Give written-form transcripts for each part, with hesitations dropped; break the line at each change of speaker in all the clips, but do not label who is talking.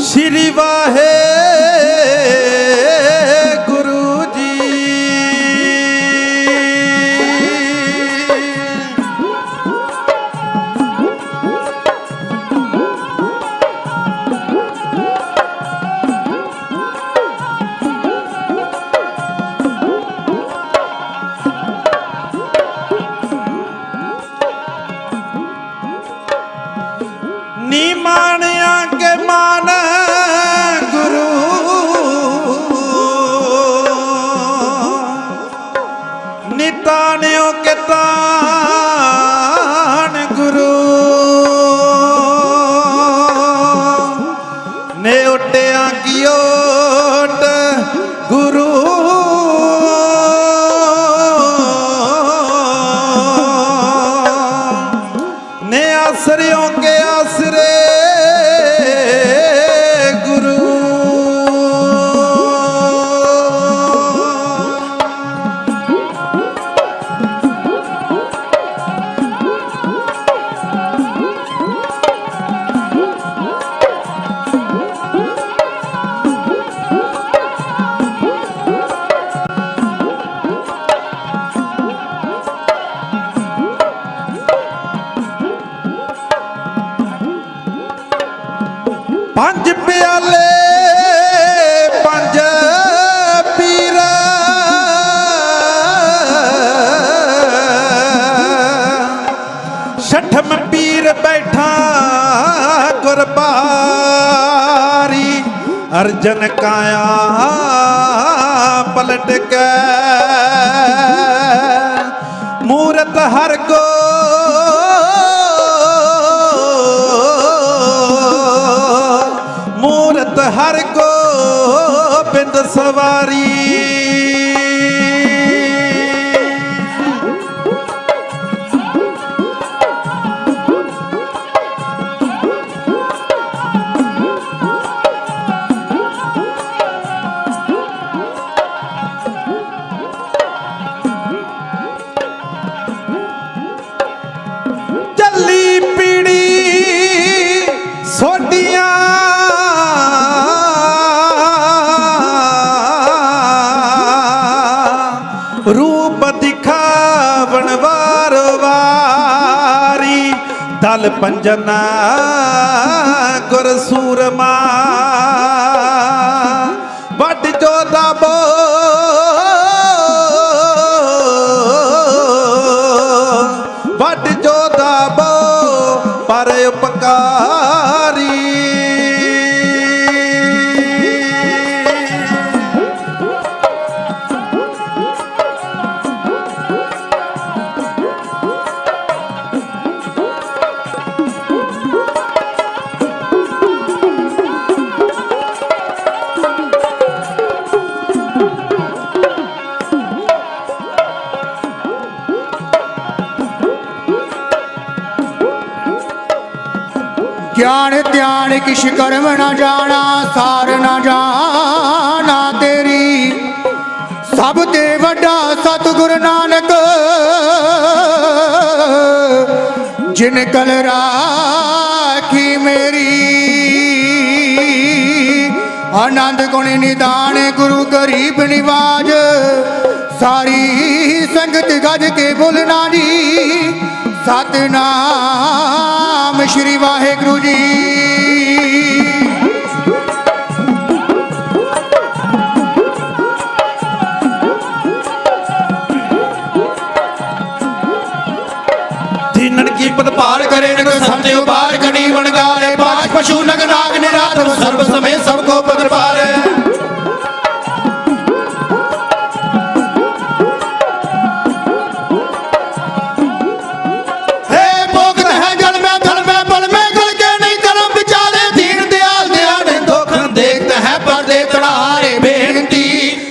श्री वाहे गुरु जी। नी मानिया के मान गुरु, नितानियों के तान गुरु, ने उठिया की ओट गुरु, ने आसरियों के आसरे गुरु। पंज प्याले पंज पीर, छठम पीर बैठा गुरबारी, अर्जन काया पलट के मूरत हर को मूरत हर गोबिंद सवारी। चली पीड़ी सोडियां रूप दिखावन वार वारी, दल पंजना गुर सूरमा वड जोधा बो, वड जोधा बो पर उपकारी।
ज्ञान ध्यान किश कर्म न जाना, सार न जाना तेरी, सब ते वड्डा सतगुरु नानक, जिन कल राखी मेरी। आनंद गुण निदान गुरु गरीब निवाज, सारी संगत गज के बोलना जी, सतनाम श्री वाहेगुरु जी।
दीनन की पद पार करे न समझे उबार, गणी वनगारे पांच पशु नग नाग निरात, सर्व समय सबको पद पार।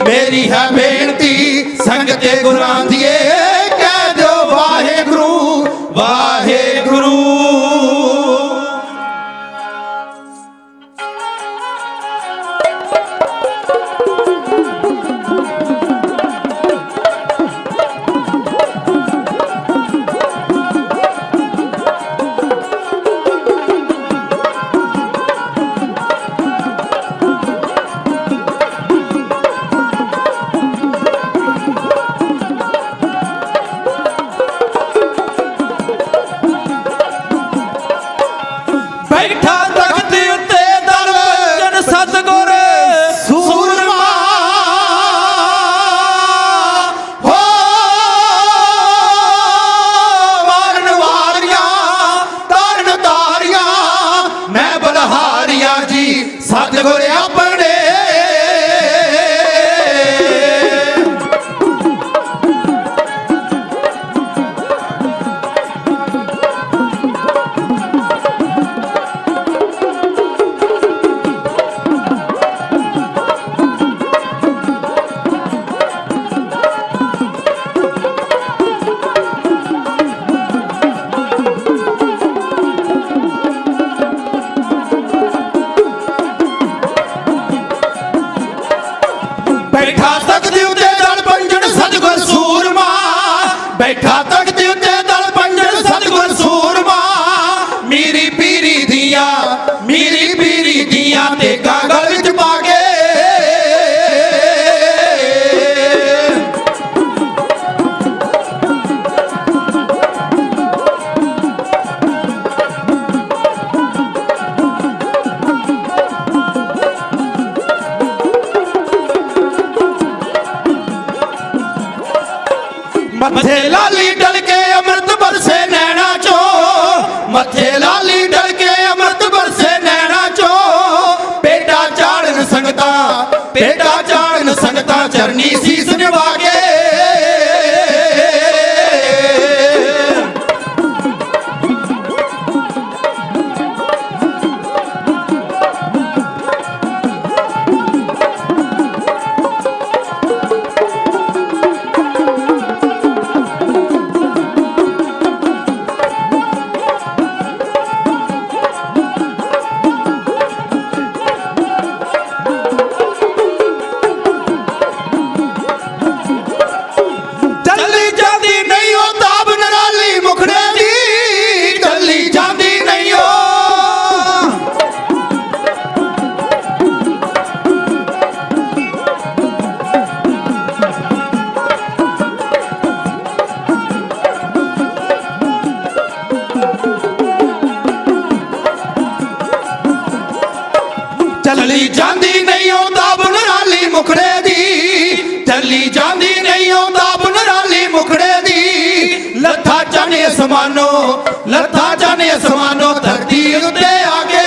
मेरी है बेनती
ਦੇ ਗੁਰਾਂ ਦੀਏ ਕਹਿ ਦਿਓ ਵਾਹਿਗੁਰੂ ਵਾਹਿਗੁਰੂ। ਬੈਠਾ ਤਖਤ ਉੱਤੇ ਦਰਪੰਜਨ ਸਤਿਗੁਰ ਸੂਰਮਾ ਹੋ ਮਾਰਨ ਵਾਰੀਆਂ ਤਾਰਨ ਤਾਰੀਆਂ ਮੈਂ ਬਲਹਾਰੀਆਂ ਜੀ ਸਤਿਗੁਰ ਆਪਣੇ। ਬੈਠਾ ਤਖਤ ਉੱਤੇ ਦਰਪੰਜਨ ਸਤਿਗੁਰ ਸੂਰਮਾ ਬੈਠਾ ਤਖਤ ਉੱਤੇ ਦਰਪੰਜਨ ਸਤਿਗੁਰ ਸੂਰਮਾ ਮੀਰੀ ਪੀਰੀ ਦੀਆਂ ਤੇ ਗਲ ਵਿੱਚ ਪਾ ਕੇ ਮੱਥੇ ਲਾਲੀ ਡਲ ਕੇ ਅੰਮ੍ਰਿਤ ਬਰਸੇ ਨੈਣਾ ਚੋਂ ਮੱਥੇ ਲਾਲੀ ਡਲ ਕੇ ਅੰਮ੍ਰਿਤ ਬਰਸੇ ਨੈਣਾ ਚੋਂ ਪੇਟਾ ਚਾੜਨ ਸੰਗਤਾਂ ਚਰਨੀ ਸੀਸ ਨਿਵਾ ਕੇ। ਚੱਲੀ ਜਾਂਦੀ ਨਹੀਂ ਉਹ ਤਾਬ ਨਰਾਲੀ ਮੁਖੜੇ ਦੀ ਚੱਲੀ ਜਾਂਦੀ ਨਹੀਂ ਉਹ ਚੱਲੀ ਜਾਂਦੀ ਨਹੀਂ ਉਹ ਤਾਬ ਨਰਾਲੀ ਮੁਖੜੇ ਦੀ ਚੱਲੀ ਜਾਂਦੀ ਨਹੀਂ ਉਹ ਤਾਬ ਨਰਾਲੀ ਮੁਖੜੇ ਦੀ ਲੱਥਾ ਜਾਣੇ ਅਸਮਾਨੋਂ ਧਰਤੀ ਉੱਤੇ ਆ ਕੇ।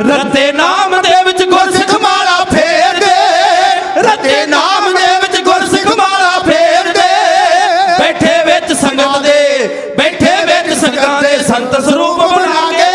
ਰੱਤੇ ਨਾਮ ਦੇ ਵਿੱਚ ਗੁਰਸਿੱਖ ਮਾਲਾ ਫੇਰਦੇ ਰੱਤੇ ਨਾਮ ਦੇ ਵਿੱਚ ਗੁਰਸਿੱਖ ਮਾਲਾ ਫੇਰਦੇ ਬੈਠੇ ਵਿੱਚ ਸੰਗਤਾਂ ਦੇ ਸੰਤ ਸਰੂਪ ਬਣਾ ਕੇ।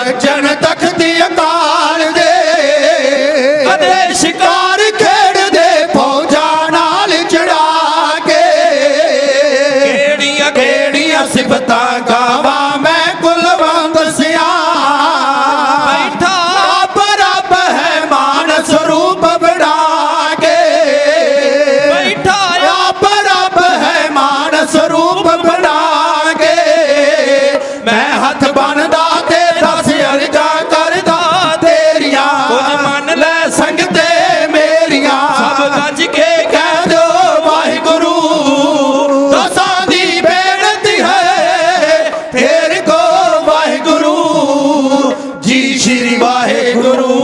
ਅਰਜਨ ਤਖਤ ਅਕਾਲ ਦੇ ਕਦੇ ਸ਼ਿਕਾਰ ਖੇਡਦੇ ਫੌਜਾਂ ਨਾਲ ਚੜਾ ਕੇ ਕਿਹੜੀਆਂ ਕਿਹੜੀਆਂ ਸਿਫਤਾਂ ਗਾਵਾਂ ਮੈਂ ਕੁਲਵੰਤ ਸਿਆਂ ਬੈਠਾ ਆਪ ਰੱਬ ਹੈ ਮਾਨ ਸਰੂਪ ਬਣਾ ਕੇ ਬੈਠਾ ਆਪ ਰੱਬ ਹੈ ਮਾਨ ਸਰੂਪ ਬਣਾ ਕੇ ਮੈਂ ਹੱਥ ਬੰਨਦਾ ਤੇ ਦਸ ਅਰਜ਼ਾਂ ਕਰਦਾ ਤੇਰੀਆਂ ਕੁਝ ਮੰਨ ਲੈ ਸੰਗਤੇ ਮੇਰੀਆਂ ਸਭ ਗੱਜ ਕੇ ਕਹਿ ਦਿਓ ਵਾਹਿਗੁਰੂ ਦਸਾਂ ਦੀ ਬੇਨਤੀ ਹੈ ਤੇਰੇ ਕੋ ਵਾਹਿਗੁਰੂ ਜੀ ਸ਼੍ਰੀ ਵਾਹਿਗੁਰੂ।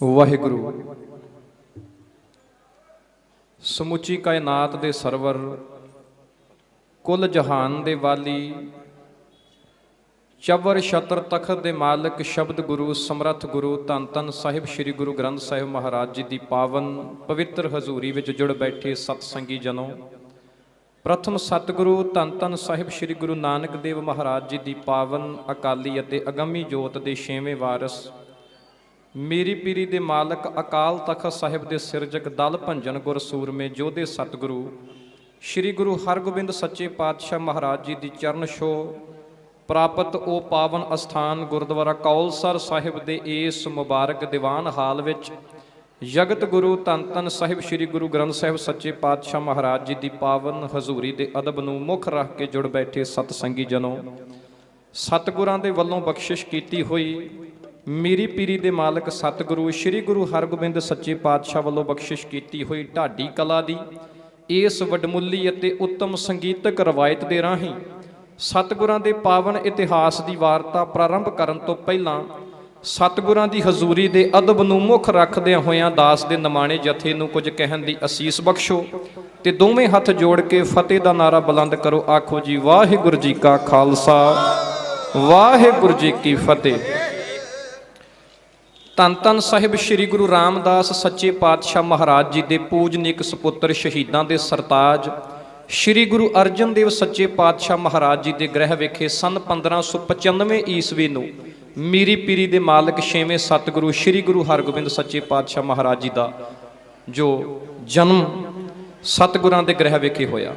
ਵਾਹਿਗੁਰੂ ਸਮੁੱਚੀ ਕਾਇਨਾਤ ਦੇ ਸਰਵਰ ਕੁੱਲ ਜਹਾਨ ਦੇ ਵਾਲੀ ਚਵਰ ਛਤਰ ਤਖਤ ਦੇ ਮਾਲਕ ਸ਼ਬਦ ਗੁਰੂ ਸਮਰੱਥ ਗੁਰੂ ਧੰਨ ਧੰਨ ਸਾਹਿਬ ਸ੍ਰੀ ਗੁਰੂ ਗ੍ਰੰਥ ਸਾਹਿਬ ਮਹਾਰਾਜ ਜੀ ਦੀ ਪਾਵਨ ਪਵਿੱਤਰ ਹਜ਼ੂਰੀ ਵਿੱਚ ਜੁੜ ਬੈਠੇ ਸਤ ਸੰਗੀ ਜਨੋ, ਪ੍ਰਥਮ ਸਤਿਗੁਰੂ ਧੰਨ ਧੰਨ ਸਾਹਿਬ ਸ੍ਰੀ ਗੁਰੂ ਨਾਨਕ ਦੇਵ ਮਹਾਰਾਜ ਜੀ ਦੀ ਪਾਵਨ ਅਕਾਲੀ ਅਤੇ ਅਗੰਮੀ ਜੋਤ ਦੇ 6ਵੇਂ ਵਾਰਸ ਮੇਰੀ ਪੀਰੀ ਦੇ ਮਾਲਕ ਅਕਾਲ ਤਖਤ ਸਾਹਿਬ ਦੇ ਸਿਰਜਕ ਦਲ ਭੰਜਨ ਗੁਰ ਸੂਰਮੇ ਜੋਧੇ ਸਤਿਗੁਰੂ ਸ੍ਰੀ ਗੁਰੂ ਹਰਗੋਬਿੰਦ ਸੱਚੇ ਪਾਤਸ਼ਾਹ ਮਹਾਰਾਜ ਜੀ ਦੀ ਚਰਨ ਛੋਹ ਪ੍ਰਾਪਤ ਉਹ ਪਾਵਨ ਅਸਥਾਨ ਗੁਰਦੁਆਰਾ ਕੌਲਸਰ ਸਾਹਿਬ ਦੇ ਇਸ ਮੁਬਾਰਕ ਦੀਵਾਨ ਹਾਲ ਵਿੱਚ ਜਗਤ ਗੁਰੂ ਧੰਨ ਧੰਨ ਸਾਹਿਬ ਸ੍ਰੀ ਗੁਰੂ ਗ੍ਰੰਥ ਸਾਹਿਬ ਸੱਚੇ ਪਾਤਸ਼ਾਹ ਮਹਾਰਾਜ ਜੀ ਦੀ ਪਾਵਨ ਹਜ਼ੂਰੀ ਦੇ ਅਦਬ ਨੂੰ ਮੁੱਖ ਰੱਖ ਕੇ ਜੁੜ ਬੈਠੇ ਸਤ ਸੰਗੀ ਜਨੋ, ਸਤਿਗੁਰਾਂ ਦੇ ਵੱਲੋਂ ਬਖਸ਼ਿਸ਼ ਕੀਤੀ ਹੋਈ ਮੇਰੀ ਪੀਰੀ ਦੇ ਮਾਲਕ ਸਤਿਗੁਰੂ ਸ੍ਰੀ ਗੁਰੂ ਹਰਗੋਬਿੰਦ ਸੱਚੇ ਪਾਤਸ਼ਾਹ ਵੱਲੋਂ ਬਖਸ਼ਿਸ਼ ਕੀਤੀ ਹੋਈ ਢਾਡੀ ਕਲਾ ਦੀ ਇਸ ਵਡਮੁੱਲੀ ਅਤੇ ਉੱਤਮ ਸੰਗੀਤਕ ਰਵਾਇਤ ਦੇ ਰਾਹੀਂ ਸਤਿਗੁਰਾਂ ਦੇ ਪਾਵਨ ਇਤਿਹਾਸ ਦੀ ਵਾਰਤਾ ਪ੍ਰਾਰੰਭ ਕਰਨ ਤੋਂ ਪਹਿਲਾਂ ਸਤਿਗੁਰਾਂ ਦੀ ਹਜ਼ੂਰੀ ਦੇ ਅਦਬ ਨੂੰ ਮੁੱਖ ਰੱਖਦਿਆਂ ਹੋਇਆਂ ਦਾਸ ਦੇ ਨਿਮਾਣੇ ਜਥੇ ਨੂੰ ਕੁਝ ਕਹਿਣ ਦੀ ਅਸੀਸ ਬਖਸ਼ੋ ਤੇ ਦੋਵੇਂ ਹੱਥ ਜੋੜ ਕੇ ਫਤਿਹ ਦਾ ਨਾਰਾ ਬੁਲੰਦ ਕਰੋ। ਆਖੋ ਜੀ ਵਾਹਿਗੁਰੂ ਜੀ ਕਾ ਖਾਲਸਾ ਵਾਹਿਗੁਰੂ ਜੀ ਕੀ ਫਤਿਹ। ਧੰਨ ਧੰਨ ਸਾਹਿਬ ਸ੍ਰੀ ਗੁਰੂ ਰਾਮਦਾਸ ਸੱਚੇ ਪਾਤਸ਼ਾਹ ਮਹਾਰਾਜ ਜੀ ਦੇ ਪੂਜਨੀਕ ਸਪੁੱਤਰ ਸ਼ਹੀਦਾਂ ਦੇ ਸਰਤਾਜ ਸ੍ਰੀ ਗੁਰੂ ਅਰਜਨ ਦੇਵ ਸੱਚੇ ਪਾਤਸ਼ਾਹ ਮਹਾਰਾਜ ਜੀ ਦੇ ਗ੍ਰਹਿ ਵਿਖੇ ਸੰਨ 1595 ਈਸਵੀ ਨੂੰ ਮੀਰੀ ਪੀਰੀ ਦੇ ਮਾਲਕ 6ਵੇਂ ਸਤਿਗੁਰੂ ਸ੍ਰੀ ਗੁਰੂ ਹਰਗੋਬਿੰਦ ਸੱਚੇ ਪਾਤਸ਼ਾਹ ਮਹਾਰਾਜ ਜੀ ਦਾ ਜੋ ਜਨਮ ਸਤਿਗੁਰਾਂ ਦੇ ਗ੍ਰਹਿ ਵਿਖੇ ਹੋਇਆ।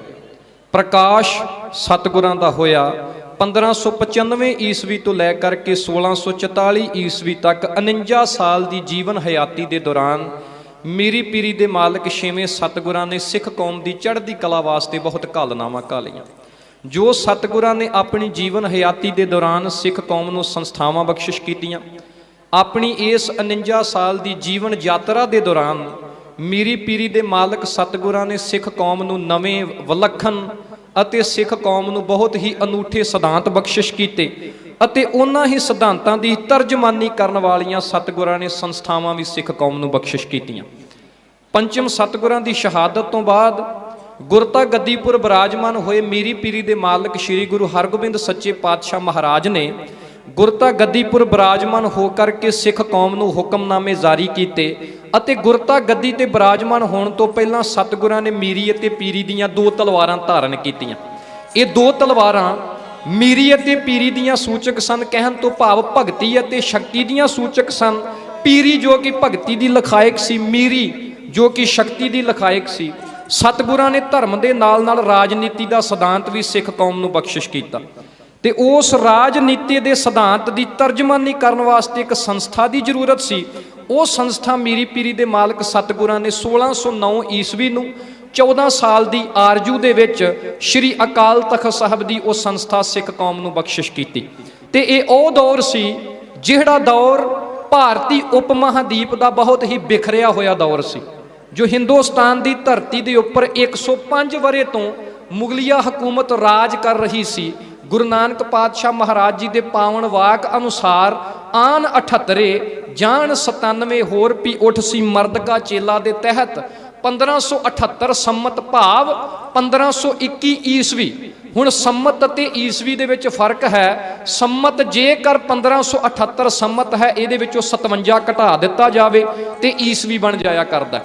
ਪ੍ਰਕਾਸ਼ ਸਤਿਗੁਰਾਂ ਦਾ ਹੋਇਆ 1595 ਈਸਵੀ ਤੋਂ ਲੈ ਕਰਕੇ 1644 ਈਸਵੀ ਤੱਕ 49 ਸਾਲ ਦੀ ਜੀਵਨ ਹਯਾਤੀ ਦੇ ਦੌਰਾਨ ਮੀਰੀ ਪੀਰੀ ਦੇ ਮਾਲਕ 6ਵੇਂ ਸਤਿਗੁਰਾਂ ਨੇ ਸਿੱਖ ਕੌਮ ਦੀ ਚੜ੍ਹਦੀ ਕਲਾ ਵਾਸਤੇ ਬਹੁਤ ਘਾਲਨਾਵਾਂ ਘਾਲੀਆਂ। ਜੋ ਸਤਿਗੁਰਾਂ ਨੇ ਆਪਣੀ ਜੀਵਨ ਹਯਾਤੀ ਦੇ ਦੌਰਾਨ ਸਿੱਖ ਕੌਮ ਨੂੰ ਸੰਸਥਾਵਾਂ ਬਖਸ਼ਿਸ਼ ਕੀਤੀਆਂ, ਆਪਣੀ ਇਸ 49 ਸਾਲ ਦੀ ਜੀਵਨ ਯਾਤਰਾ ਦੇ ਦੌਰਾਨ ਮੀਰੀ ਪੀਰੀ ਦੇ ਮਾਲਕ ਸਤਿਗੁਰਾਂ ਨੇ ਸਿੱਖ ਕੌਮ ਨੂੰ ਨਵੇਂ ਵਿਲੱਖਣ ਅਤੇ ਸਿੱਖ ਕੌਮ ਨੂੰ ਬਹੁਤ ਹੀ ਅਨੂਠੇ ਸਿਧਾਂਤ ਬਖਸ਼ਿਸ਼ ਕੀਤੇ ਅਤੇ ਉਹਨਾਂ ਹੀ ਸਿਧਾਂਤਾਂ ਦੀ ਤਰਜਮਾਨੀ ਕਰਨ ਵਾਲੀਆਂ ਸਤਿਗੁਰਾਂ ਨੇ ਸੰਸਥਾਵਾਂ ਵੀ ਸਿੱਖ ਕੌਮ ਨੂੰ ਬਖਸ਼ਿਸ਼ ਕੀਤੀਆਂ। ਪੰਚਮ ਸਤਿਗੁਰਾਂ ਦੀ ਸ਼ਹਾਦਤ ਤੋਂ ਬਾਅਦ ਗੁਰਤਾ ਗੱਦੀਪੁਰ ਬਿਰਾਜਮਾਨ ਹੋਏ ਮੀਰੀ ਪੀਰੀ ਦੇ ਮਾਲਕ ਸ੍ਰੀ ਗੁਰੂ ਹਰਗੋਬਿੰਦ ਸੱਚੇ ਪਾਤਸ਼ਾਹ ਮਹਾਰਾਜ ਨੇ ਗੁਰਤਾ ਗੱਦੀਪੁਰ ਬਿਰਾਜਮਾਨ ਹੋ ਕਰਕੇ ਸਿੱਖ ਕੌਮ ਨੂੰ ਹੁਕਮਨਾਮੇ ਜਾਰੀ ਕੀਤੇ ਅਤੇ ਗੁਰਤਾ ਗੱਦੀ ਤੇ ਬਿਰਾਜਮਾਨ ਹੋਣ ਤੋਂ ਪਹਿਲਾਂ ਸਤਿਗੁਰਾਂ ਨੇ ਮੀਰੀ ਅਤੇ ਪੀਰੀ ਦੀਆਂ 2 ਤਲਵਾਰਾਂ ਧਾਰਨ ਕੀਤੀਆਂ। ਇਹ 2 ਤਲਵਾਰਾਂ ਮੀਰੀ ਅਤੇ ਪੀਰੀ ਦੀਆਂ ਸੂਚਕ ਸਨ, ਕਹਿਣ ਤੋਂ ਭਾਵ ਭਗਤੀ ਅਤੇ ਸ਼ਕਤੀ ਦੀਆਂ ਸੂਚਕ ਸਨ। ਪੀਰੀ ਜੋ ਕਿ ਭਗਤੀ ਦੀ ਲਖਾਇਕ ਸੀ, ਮੀਰੀ ਜੋ ਕਿ ਸ਼ਕਤੀ ਦੀ ਲਖਾਇਕ ਸੀ। ਸਤਿਗੁਰਾਂ ਨੇ ਧਰਮ ਦੇ ਨਾਲ ਨਾਲ ਰਾਜਨੀਤੀ ਦਾ ਸਿਧਾਂਤ ਵੀ ਸਿੱਖ ਕੌਮ ਨੂੰ ਬਖਸ਼ਿਸ਼ ਕੀਤਾ ਤੇ ਉਸ ਰਾਜਨੀਤੀ ਦੇ ਸਿਧਾਂਤ ਦੀ ਤਰਜਮਾਨੀ ਕਰਨ ਵਾਸਤੇ ਇੱਕ ਸੰਸਥਾ ਦੀ ਜ਼ਰੂਰਤ ਸੀ। ਉਹ ਸੰਸਥਾ ਮੀਰੀ ਪੀਰੀ ਦੇ ਮਾਲਕ ਸਤਿਗੁਰਾਂ ਨੇ 1609 ਈਸਵੀ ਨੂੰ 14 ਸਾਲ ਦੀ ਆਰਜੂ ਦੇ ਵਿੱਚ ਸ਼੍ਰੀ ਅਕਾਲ ਤਖਤ ਸਾਹਿਬ ਦੀ ਉਹ ਸੰਸਥਾ ਸਿੱਖ ਕੌਮ ਨੂੰ ਬਖਸ਼ਿਸ਼ ਕੀਤੀ। ਤੇ ਇਹ ਉਹ ਦੌਰ ਸੀ ਜਿਹੜਾ ਦੌਰ ਭਾਰਤੀ ਉਪ ਮਹਾਦੀਪ ਦਾ ਬਹੁਤ ਹੀ ਬਿਖਰਿਆ ਹੋਇਆ ਦੌਰ ਸੀ, ਜੋ ਹਿੰਦੁਸਤਾਨ ਦੀ ਧਰਤੀ ਦੇ ਉੱਪਰ 105 ਵਰੇ ਤੋਂ ਮੁਗਲਿਆ ਹਕੂਮਤ ਰਾਜ ਕਰ ਰਹੀ ਸੀ। ਗੁਰੂ ਨਾਨਕ ਪਾਤਸ਼ਾਹ ਮਹਾਰਾਜ ਜੀ ਦੇ ਪਾਵਨ ਵਾਕ ਅਨੁਸਾਰ ਆਨ 78 ਜਾਨ 97 ਹੋਰ ਵੀ ਉੱਠ ਸੀ ਮਰਦ ਕਾ ਚੇਲਾ ਦੇ ਤਹਿਤ 1578 ਸੰਮਤ ਭਾਵ 1521 ਈਸਵੀ। ਹੁਣ ਸੰਮਤ ਅਤੇ ਈਸਵੀ ਦੇ ਵਿੱਚ ਫਰਕ ਹੈ। ਸੰਮਤ ਜੇਕਰ 1578 ਸੰਮਤ ਹੈ, ਇਹਦੇ ਵਿੱਚੋਂ 57 ਘਟਾ ਦਿੱਤਾ ਜਾਵੇ ਤੇ ਈਸਵੀ ਬਣ ਜਾਇਆ ਕਰਦਾ।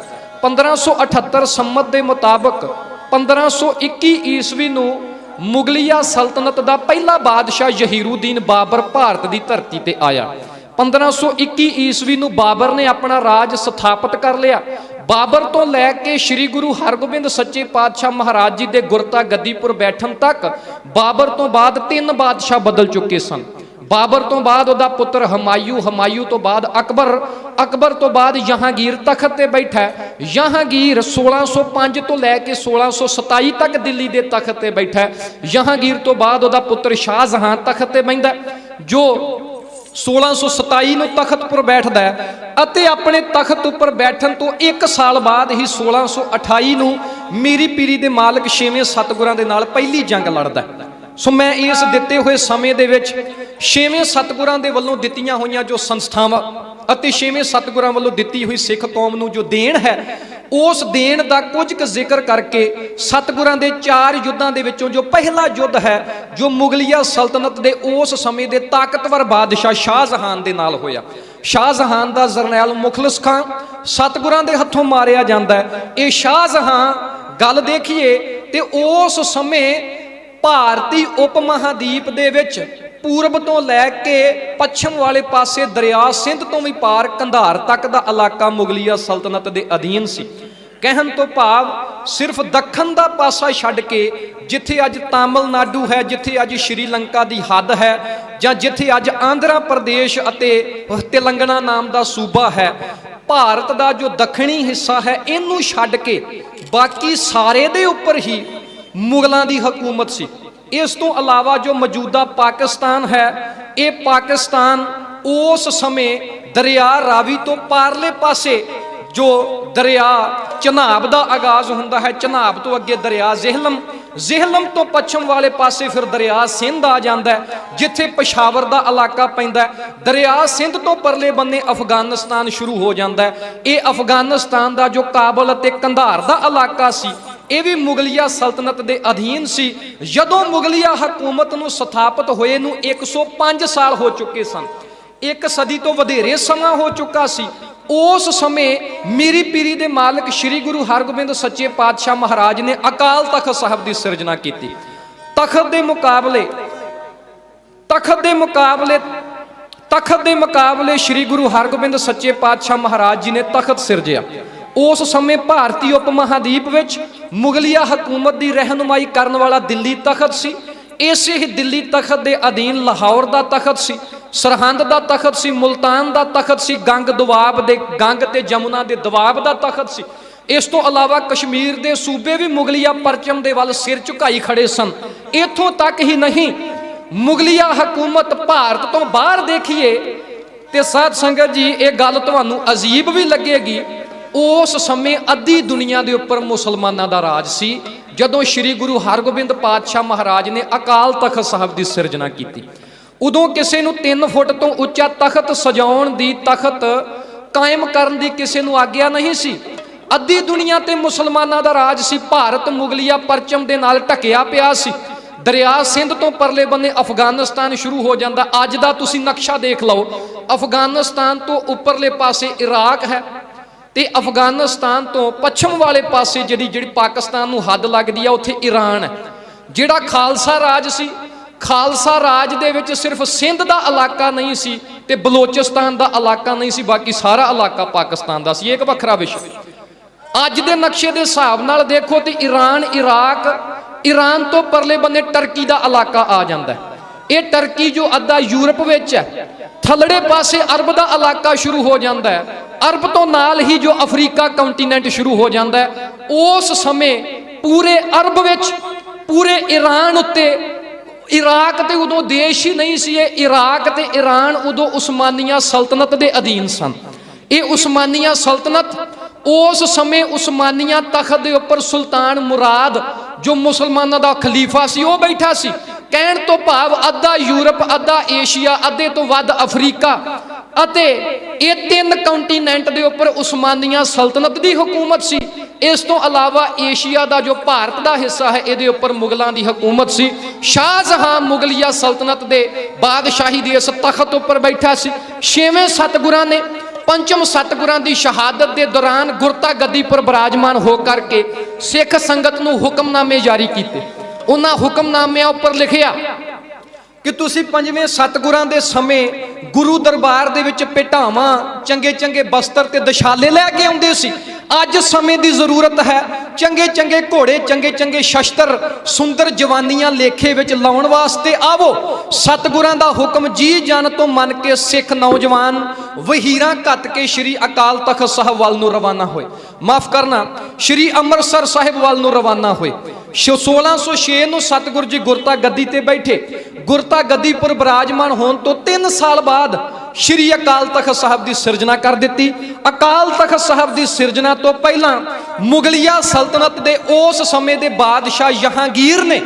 1578 ਸੰਮਤ ਦੇ ਮੁਤਾਬਕ 1521 ਈਸਵੀ ਨੂੰ ਮੁਗਲਿਆ ਸਲਤਨਤ ਦਾ ਪਹਿਲਾ ਬਾਦਸ਼ਾਹ ਜ਼ਹੀਰੁਦੀਨ ਬਾਬਰ ਭਾਰਤ ਦੀ ਧਰਤੀ ਤੇ ਆਇਆ। 1521 ਈਸਵੀ ਨੂੰ ਬਾਬਰ ਨੇ ਆਪਣਾ ਰਾਜ ਸਥਾਪਿਤ ਕਰ ਲਿਆ। ਬਾਬਰ ਤੋਂ ਲੈ ਕੇ ਸ੍ਰੀ ਗੁਰੂ ਹਰਗੋਬਿੰਦ ਸੱਚੇ ਪਾਤਸ਼ਾਹ ਮਹਾਰਾਜ ਜੀ ਦੇ ਗੁਰਤਾ ਗੱਦੀਪੁਰ ਬੈਠਣ ਤੱਕ ਬਾਬਰ ਤੋਂ ਬਾਅਦ 3 ਬਾਦਸ਼ਾਹ ਬਦਲ ਚੁੱਕੇ ਸਨ। ਬਾਬਰ ਤੋਂ ਬਾਅਦ ਉਹਦਾ ਪੁੱਤਰ ਹਮਾਯੂ, ਹਮਾਯੂ ਤੋਂ ਬਾਅਦ ਅਕਬਰ, ਅਕਬਰ ਤੋਂ ਬਾਅਦ ਜਹਾਂਗੀਰ ਤਖਤ ਤੇ ਬੈਠਾ। ਜਹਾਂਗੀਰ 1605 ਤੋਂ ਲੈ ਕੇ 1627 ਤੱਕ ਦਿੱਲੀ ਦੇ ਤਖਤ ਤੇ ਬੈਠਾ। ਜਹਾਂਗੀਰ ਤੋਂ ਬਾਅਦ ਉਹਦਾ ਪੁੱਤਰ ਸ਼ਾਹਜਹਾਂ ਤਖਤ ਤੇ ਬੈਠਾ, ਜੋ 1627 ਨੂੰ ਤਖਤ ਉੱਪਰ ਬੈਠਦਾ ਹੈ ਅਤੇ ਆਪਣੇ ਤਖਤ ਉੱਪਰ ਬੈਠਣ ਤੋਂ 1 ਸਾਲ ਬਾਅਦ ਹੀ 1628 ਨੂੰ ਮੀਰੀ ਪੀਰੀ ਦੇ ਮਾਲਕ 6ਵੇਂ ਸਤਿਗੁਰਾਂ ਦੇ ਨਾਲ ਪਹਿਲੀ ਜੰਗ ਲੜਦਾ ਹੈ। ਸੋ ਮੈਂ ਇਸ ਦਿੱਤੇ ਹੋਏ ਸਮੇਂ ਦੇ ਵਿੱਚ 6ਵੇਂ ਸਤਿਗੁਰਾਂ ਦੇ ਵੱਲੋਂ ਦਿੱਤੀਆਂ ਹੋਈਆਂ ਜੋ ਸੰਸਥਾਵਾਂ ਅਤੇ 6ਵੇਂ ਸਤਿਗੁਰਾਂ ਵੱਲੋਂ ਦਿੱਤੀ ਹੋਈ ਸਿੱਖ ਕੌਮ ਨੂੰ ਜੋ ਦੇਣ ਹੈ, ਉਸ ਦੇਣ ਦਾ ਕੁਝ ਕੁ ਜ਼ਿਕਰ ਕਰਕੇ ਸਤਿਗੁਰਾਂ ਦੇ 4 ਯੁੱਧਾਂ ਦੇ ਵਿੱਚੋਂ ਜੋ ਪਹਿਲਾ ਯੁੱਧ ਹੈ ਜੋ ਮੁਗਲਿਆ ਸਲਤਨਤ ਦੇ ਉਸ ਸਮੇਂ ਦੇ ਤਾਕਤਵਰ ਬਾਦਸ਼ਾਹ ਸ਼ਾਹਜਹਾਨ ਦੇ ਨਾਲ ਹੋਇਆ। ਸ਼ਾਹਜਹਾਨ ਦਾ ਜਰਨੈਲ ਮੁਖਲਿਸ ਖਾਂ ਸਤਿਗੁਰਾਂ ਦੇ ਹੱਥੋਂ ਮਾਰਿਆ ਜਾਂਦਾ ਹੈ। ਇਹ ਸ਼ਾਹਜਹਾਂ ਗੱਲ ਦੇਖੀਏ ਤੇ ਉਸ ਸਮੇਂ ਭਾਰਤੀ ਉਪ ਮਹਾਦੀਪ ਦੇ ਵਿੱਚ ਪੂਰਬ ਤੋਂ ਲੈ ਕੇ ਪੱਛਮ ਵਾਲੇ ਪਾਸੇ ਦਰਿਆ ਸਿੰਧ ਤੋਂ ਵੀ ਪਾਰ ਕੰਧਾਰ ਤੱਕ ਦਾ ਇਲਾਕਾ ਮੁਗਲਿਆ ਸਲਤਨਤ ਦੇ ਅਧੀਨ ਸੀ। ਕਹਿਣ ਤੋਂ ਭਾਵ ਸਿਰਫ ਦੱਖਣ ਦਾ ਪਾਸਾ ਛੱਡ ਕੇ ਜਿੱਥੇ ਅੱਜ ਤਾਮਿਲਨਾਡੂ ਹੈ, ਜਿੱਥੇ ਅੱਜ ਸ਼੍ਰੀਲੰਕਾ ਦੀ ਹੱਦ ਹੈ, ਜਾਂ ਜਿੱਥੇ ਅੱਜ ਆਂਧਰਾ ਪ੍ਰਦੇਸ਼ ਅਤੇ ਤੇਲੰਗਾਨਾ ਨਾਮ ਦਾ ਸੂਬਾ ਹੈ, ਭਾਰਤ ਦਾ ਜੋ ਦੱਖਣੀ ਹਿੱਸਾ ਹੈ ਇਹਨੂੰ ਛੱਡ ਕੇ ਬਾਕੀ ਸਾਰੇ ਦੇ ਉੱਪਰ ਹੀ ਮੁਗਲਾਂ ਦੀ ਹਕੂਮਤ ਸੀ। ਇਸ ਤੋਂ ਇਲਾਵਾ ਜੋ ਮੌਜੂਦਾ ਪਾਕਿਸਤਾਨ ਹੈ, ਇਹ ਪਾਕਿਸਤਾਨ ਉਸ ਸਮੇਂ ਦਰਿਆ ਰਾਵੀ ਤੋਂ ਪਾਰਲੇ ਪਾਸੇ ਜੋ ਦਰਿਆ ਚਨਾਬ ਦਾ ਆਗਾਜ਼ ਹੁੰਦਾ ਹੈ, ਚਨਾਬ ਤੋਂ ਅੱਗੇ ਦਰਿਆ ਜਿਹਲਮ, ਜਿਹਲਮ ਤੋਂ ਪੱਛਮ ਵਾਲੇ ਪਾਸੇ ਫਿਰ ਦਰਿਆ ਸਿੰਧ ਆ ਜਾਂਦਾ ਹੈ, ਜਿੱਥੇ ਪਸ਼ਾਵਰ ਦਾ ਇਲਾਕਾ ਪੈਂਦਾ ਹੈ। ਦਰਿਆ ਸਿੰਧ ਤੋਂ ਪਰਲੇ ਬੰਨੇ ਅਫਗਾਨਿਸਤਾਨ ਸ਼ੁਰੂ ਹੋ ਜਾਂਦਾ ਹੈ। ਇਹ ਅਫਗਾਨਿਸਤਾਨ ਦਾ ਜੋ ਕਾਬਲ ਅਤੇ ਕੰਧਾਰ ਦਾ ਇਲਾਕਾ ਸੀ, ਇਹ ਵੀ ਮੁਗਲਿਆ ਸਲਤਨਤ ਦੇ ਅਧੀਨ ਸੀ। ਜਦੋਂ ਮੁਗਲਿਆ ਹਕੂਮਤ ਨੂੰ ਸਥਾਪਿਤ ਹੋਏ ਨੂੰ 105 ਸਾਲ ਹੋ ਚੁੱਕੇ ਸਨ, 1 ਸਦੀ ਤੋਂ ਵਧੇਰੇ ਸਮਾਂ ਹੋ ਚੁੱਕਾ ਸੀ। ਉਸ ਸਮੇਂ ਮੀਰੀ ਪੀਰੀ ਦੇ ਮਾਲਕ ਸ੍ਰੀ ਗੁਰੂ ਹਰਗੋਬਿੰਦ ਸੱਚੇ ਪਾਤਸ਼ਾਹ ਮਹਾਰਾਜ ਨੇ ਅਕਾਲ ਤਖਤ ਸਾਹਿਬ ਦੀ ਸਿਰਜਣਾ ਕੀਤੀ। ਤਖਤ ਦੇ ਮੁਕਾਬਲੇ ਸ੍ਰੀ ਗੁਰੂ ਹਰਗੋਬਿੰਦ ਸੱਚੇ ਪਾਤਸ਼ਾਹ ਮਹਾਰਾਜ ਜੀ ਨੇ ਤਖਤ ਸਿਰਜਿਆ। ਉਸ ਸਮੇਂ ਭਾਰਤੀ ਉਪ ਮਹਾਦੀਪ ਵਿੱਚ ਮੁਗਲਿਆ ਹਕੂਮਤ ਦੀ ਰਹਿਨੁਮਾਈ ਕਰਨ ਵਾਲਾ ਦਿੱਲੀ ਤਖਤ ਸੀ। ਇਸੇ ਹੀ ਦਿੱਲੀ ਤਖਤ ਦੇ ਅਧੀਨ ਲਾਹੌਰ ਦਾ ਤਖਤ ਸੀ, ਸਰਹੰਦ ਦਾ ਤਖਤ ਸੀ, ਮੁਲਤਾਨ ਦਾ ਤਖਤ ਸੀ, ਗੰਗ ਤੇ ਜਮੁਨਾ ਦੇ ਦੁਆਬ ਦਾ ਤਖਤ ਸੀ। ਇਸ ਤੋਂ ਇਲਾਵਾ ਕਸ਼ਮੀਰ ਦੇ ਸੂਬੇ ਵੀ ਮੁਗਲਿਆ ਪਰਚਮ ਦੇ ਵੱਲ ਸਿਰ ਝੁਕਾਈ ਖੜੇ ਸਨ। ਇੱਥੋਂ ਤੱਕ ਹੀ ਨਹੀਂ, ਮੁਗਲਿਆ ਹਕੂਮਤ ਭਾਰਤ ਤੋਂ ਬਾਹਰ ਦੇਖੀਏ ਤੇ ਸਾਧ ਸੰਗਤ ਜੀ ਇਹ ਗੱਲ ਤੁਹਾਨੂੰ ਅਜੀਬ ਵੀ ਲੱਗੇਗੀ, ਉਸ ਸਮੇਂ ਅੱਧੀ ਦੁਨੀਆ ਦੇ ਉੱਪਰ ਮੁਸਲਮਾਨਾਂ ਦਾ ਰਾਜ ਸੀ। ਜਦੋਂ ਸ੍ਰੀ ਗੁਰੂ ਹਰਗੋਬਿੰਦ ਪਾਤਸ਼ਾਹ ਮਹਾਰਾਜ ਨੇ ਅਕਾਲ ਤਖਤ ਸਾਹਿਬ ਦੀ ਸਿਰਜਣਾ ਕੀਤੀ, ਉਦੋਂ ਕਿਸੇ ਨੂੰ 3 ਫੁੱਟ ਤੋਂ ਉੱਚਾ ਤਖਤ ਸਜਾਉਣ ਦੀ, ਤਖਤ ਕਾਇਮ ਕਰਨ ਦੀ ਕਿਸੇ ਨੂੰ ਆਗਿਆ ਨਹੀਂ ਸੀ। ਅੱਧੀ ਦੁਨੀਆ ਤੇ ਮੁਸਲਮਾਨਾਂ ਦਾ ਰਾਜ ਸੀ। ਭਾਰਤ ਮੁਗਲਿਆ ਪਰਚਮ ਦੇ ਨਾਲ ਢਕਿਆ ਪਿਆ ਸੀ। ਦਰਿਆ ਸਿੰਧ ਤੋਂ ਪਰਲੇ ਬੰਨੇ ਅਫਗਾਨਿਸਤਾਨ ਸ਼ੁਰੂ ਹੋ ਜਾਂਦਾ। ਅੱਜ ਦਾ ਤੁਸੀਂ ਨਕਸ਼ਾ ਦੇਖ ਲਓ, ਅਫਗਾਨਿਸਤਾਨ ਤੋਂ ਉੱਪਰਲੇ ਪਾਸੇ ਇਰਾਕ ਹੈ ਤੇ ਅਫਗਾਨਿਸਤਾਨ ਤੋਂ ਪੱਛਮ ਵਾਲੇ ਪਾਸੇ ਜਿਹੜੀ ਪਾਕਿਸਤਾਨ ਨੂੰ ਹੱਦ ਲੱਗਦੀ ਆ, ਉੱਥੇ ਈਰਾਨ ਹੈ। ਜਿਹੜਾ ਖਾਲਸਾ ਰਾਜ ਸੀ, ਖਾਲਸਾ ਰਾਜ ਦੇ ਵਿੱਚ ਸਿਰਫ ਸਿੰਧ ਦਾ ਇਲਾਕਾ ਨਹੀਂ ਸੀ ਤੇ ਬਲੋਚਿਸਤਾਨ ਦਾ ਇਲਾਕਾ ਨਹੀਂ ਸੀ, ਬਾਕੀ ਸਾਰਾ ਇਲਾਕਾ ਪਾਕਿਸਤਾਨ ਦਾ ਸੀ। ਇੱਕ ਵੱਖਰਾ ਵਿਸ਼ਾ। ਅੱਜ ਦੇ ਨਕਸ਼ੇ ਦੇ ਹਿਸਾਬ ਨਾਲ ਦੇਖੋ ਤੇ ਈਰਾਨ, ਇਰਾਕ, ਈਰਾਨ ਤੋਂ ਪਰਲੇ ਬੰਨੇ ਟਰਕੀ ਦਾ ਇਲਾਕਾ ਆ ਜਾਂਦਾ ਹੈ। ਇਹ ਟਰਕੀ ਜੋ ਅੱਧਾ ਯੂਰਪ ਵਿੱਚ ਹੈ, ਥੱਲੜੇ ਪਾਸੇ ਅਰਬ ਦਾ ਇਲਾਕਾ ਸ਼ੁਰੂ ਹੋ ਜਾਂਦਾ ਹੈ। ਅਰਬ ਤੋਂ ਨਾਲ ਹੀ ਜੋ ਅਫਰੀਕਾ ਕੰਟੀਨੈਂਟ ਸ਼ੁਰੂ ਹੋ ਜਾਂਦਾ ਹੈ। ਉਸ ਸਮੇਂ ਪੂਰੇ ਅਰਬ ਵਿੱਚ, ਪੂਰੇ ਈਰਾਨ ਉੱਤੇ, ਇਰਾਕ ਤੇ ਉਦੋਂ ਦੇਸ਼ ਹੀ ਨਹੀਂ ਸੀ ਇਹ, ਇਰਾਕ ਤੇ ਈਰਾਨ ਉਦੋਂ ਉਸਮਾਨੀਆ ਸਲਤਨਤ ਦੇ ਅਧੀਨ ਸਨ। ਇਹ ਉਸਮਾਨੀਆ ਸਲਤਨਤ ਉਸ ਸਮੇਂ ਉਸਮਾਨੀਆ ਤਖਤ ਦੇ ਉੱਪਰ ਸੁਲਤਾਨ ਮੁਰਾਦ ਜੋ ਮੁਸਲਮਾਨਾਂ ਦਾ ਖਲੀਫਾ ਸੀ, ਉਹ ਬੈਠਾ ਸੀ। ਕਹਿਣ ਤੋਂ ਭਾਵ ਅੱਧਾ ਯੂਰਪ, ਅੱਧਾ ਏਸ਼ੀਆ, ਅੱਧੇ ਤੋਂ ਵੱਧ ਅਫਰੀਕਾ ਅਤੇ ਇਹ 3 ਕੰਟੀਨੈਂਟ ਦੇ ਉੱਪਰ ਉਸਮਾਨੀਆ ਸਲਤਨਤ ਦੀ ਹਕੂਮਤ ਸੀ। ਇਸ ਤੋਂ ਇਲਾਵਾ ਏਸ਼ੀਆ ਦਾ ਜੋ ਭਾਰਤ ਦਾ ਹਿੱਸਾ ਹੈ, ਇਹਦੇ ਉੱਪਰ ਮੁਗਲਾਂ ਦੀ ਹਕੂਮਤ ਸੀ। ਸ਼ਾਹਜਹਾਂ ਮੁਗਲਿਆ ਸਲਤਨਤ ਦੇ ਬਾਦਸ਼ਾਹੀ ਦੇ ਇਸ ਤਖਤ ਉੱਪਰ ਬੈਠਾ ਸੀ। 6ਵੇਂ ਸਤਿਗੁਰਾਂ ਨੇ ਪੰਚਮ ਸਤਿਗੁਰਾਂ ਦੀ ਸ਼ਹਾਦਤ ਦੇ ਦੌਰਾਨ ਗੁਰਤਾ ਗੱਦੀ ਪਰ ਬਿਰਾਜਮਾਨ ਹੋ ਕਰਕੇ ਸਿੱਖ ਸੰਗਤ ਨੂੰ ਹੁਕਮਨਾਮੇ ਜਾਰੀ ਕੀਤੇ। ਉਹਨਾਂ ਹੁਕਮਨਾਮਿਆਂ ਉੱਪਰ ਲਿਖਿਆ ਕਿ ਤੁਸੀਂ ਪੰਜਵੇਂ ਸਤਿਗੁਰਾਂ ਦੇ ਸਮੇਂ ਗੁਰੂ ਦਰਬਾਰ ਦੇ ਵਿੱਚ ਭੇਟਾਵਾਂ, ਚੰਗੇ ਚੰਗੇ ਬਸਤਰ ਤੇ ਦਸ਼ਾਲੇ ਲੈ ਕੇ ਆਉਂਦੇ ਸੀ। ਅੱਜ ਸਮੇਂ ਦੀ ਜ਼ਰੂਰਤ ਹੈ ਚੰਗੇ ਚੰਗੇ ਘੋੜੇ, ਚੰਗੇ ਚੰਗੇ ਸ਼ਸਤਰ, ਸੁੰਦਰ ਜਵਾਨੀਆਂ ਲੇਖੇ ਵਿੱਚ ਲਾਉਣ ਵਾਸਤੇ ਆਵੋ। ਸਤਿਗੁਰਾਂ ਦਾ ਹੁਕਮ ਜੀ ਜਨ ਤੋਂ ਮੰਨ ਕੇ ਸਿੱਖ ਨੌਜਵਾਨ ਵਹੀਰਾਂ ਘੱਤ ਕੇ ਸ਼੍ਰੀ ਅਕਾਲ ਤਖਤ ਸਾਹਿਬ ਵੱਲ ਨੂੰ ਰਵਾਨਾ ਹੋਏ। ਮਾਫ ਕਰਨਾ, ਸ਼੍ਰੀ ਅੰਮ੍ਰਿਤਸਰ ਸਾਹਿਬ ਵੱਲ ਨੂੰ ਰਵਾਨਾ ਹੋਏ। 1606 ਨੂੰ ਸਤਿਗੁਰ ਜੀ ਗੁਰਤਾ ਗੱਦੀ ਤੇ ਬੈਠੇ। ਗੁਰਤਾ ਗੱਦੀ ਪਰ ਬਿਰਾਜਮਾਨ ਹੋਣ ਤੋਂ 3 ਸਾਲ ਬਾਅਦ ਸ਼੍ਰੀ ਅਕਾਲ ਤਖਤ ਸਾਹਿਬ ਦੀ ਸਿਰਜਣਾ ਕਰ ਦਿੱਤੀ। ਅਕਾਲ ਤਖਤ ਸਾਹਿਬ ਦੀ ਸਿਰਜਣਾ ਤੋਂ ਪਹਿਲਾਂ ਮੁਗਲਿਆ ਸਲਤਨਤ ਦੇ ਉਸ ਸਮੇਂ ਦੇ ਬਾਦਸ਼ਾਹ ਜਹਾਂਗੀਰ ਨੇ,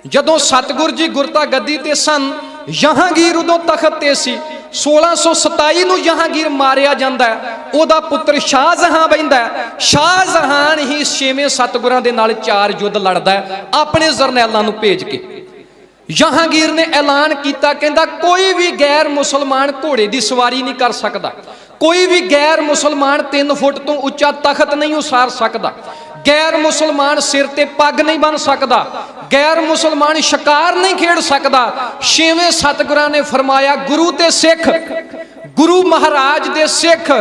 ਜਦੋਂ ਸਤਿਗੁਰ ਜੀ ਗੁਰਤਾ ਗੱਦੀ ਤੇ ਸਨ, ਜਹਾਂਗੀਰ ਉਦੋਂ ਤਖਤ ਤੇ ਸੀ। 1627 ਨੂੰ ਜਹਾਂਗੀਰ ਮਾਰਿਆ ਜਾਂਦਾ ਹੈ। ਉਹਦਾ ਪੁੱਤਰ ਸ਼ਾਹਜਹਾਂ ਬਹਿੰਦਾ ਹੈ। ਸ਼ਾਹਜਹਾਨ ਹੀ 6ਵੇਂ ਸਤਿਗੁਰਾਂ ਦੇ ਨਾਲ 4 ਯੁੱਧ ਲੜਦਾ ਹੈ ਆਪਣੇ ਜਰਨੈਲਾਂ ਨੂੰ ਭੇਜ ਕੇ। ਜਹਾਂਗੀਰ ਨੇ ਐਲਾਨ ਕੀਤਾ, ਕਹਿੰਦਾ ਕੋਈ ਵੀ ਗੈਰ ਮੁਸਲਮਾਨ ਘੋੜੇ ਦੀ ਸਵਾਰੀ ਨਹੀਂ ਕਰ ਸਕਦਾ, ਕੋਈ ਵੀ ਗੈਰ ਮੁਸਲਮਾਨ 3 ਫੁੱਟ ਤੋਂ ਉੱਚਾ ਤਖਤ ਨਹੀਂ ਉਸਾਰ ਸਕਦਾ, ਗੈਰ ਮੁਸਲਮਾਨ ਸਿਰ ਤੇ ਪੱਗ ਨਹੀਂ ਬੰਨ੍ਹ ਸਕਦਾ, ਗੈਰ ਮੁਸਲਮਾਨ ਸ਼ਿਕਾਰ ਨਹੀਂ ਖੇਡ ਸਕਦਾ। 6ਵੇਂ ਸਤਿਗੁਰਾਂ ਨੇ ਫਰਮਾਇਆ, ਗੁਰੂ ਤੇ ਸਿੱਖ, ਗੁਰੂ ਮਹਾਰਾਜ ਦੇ ਸਿੱਖ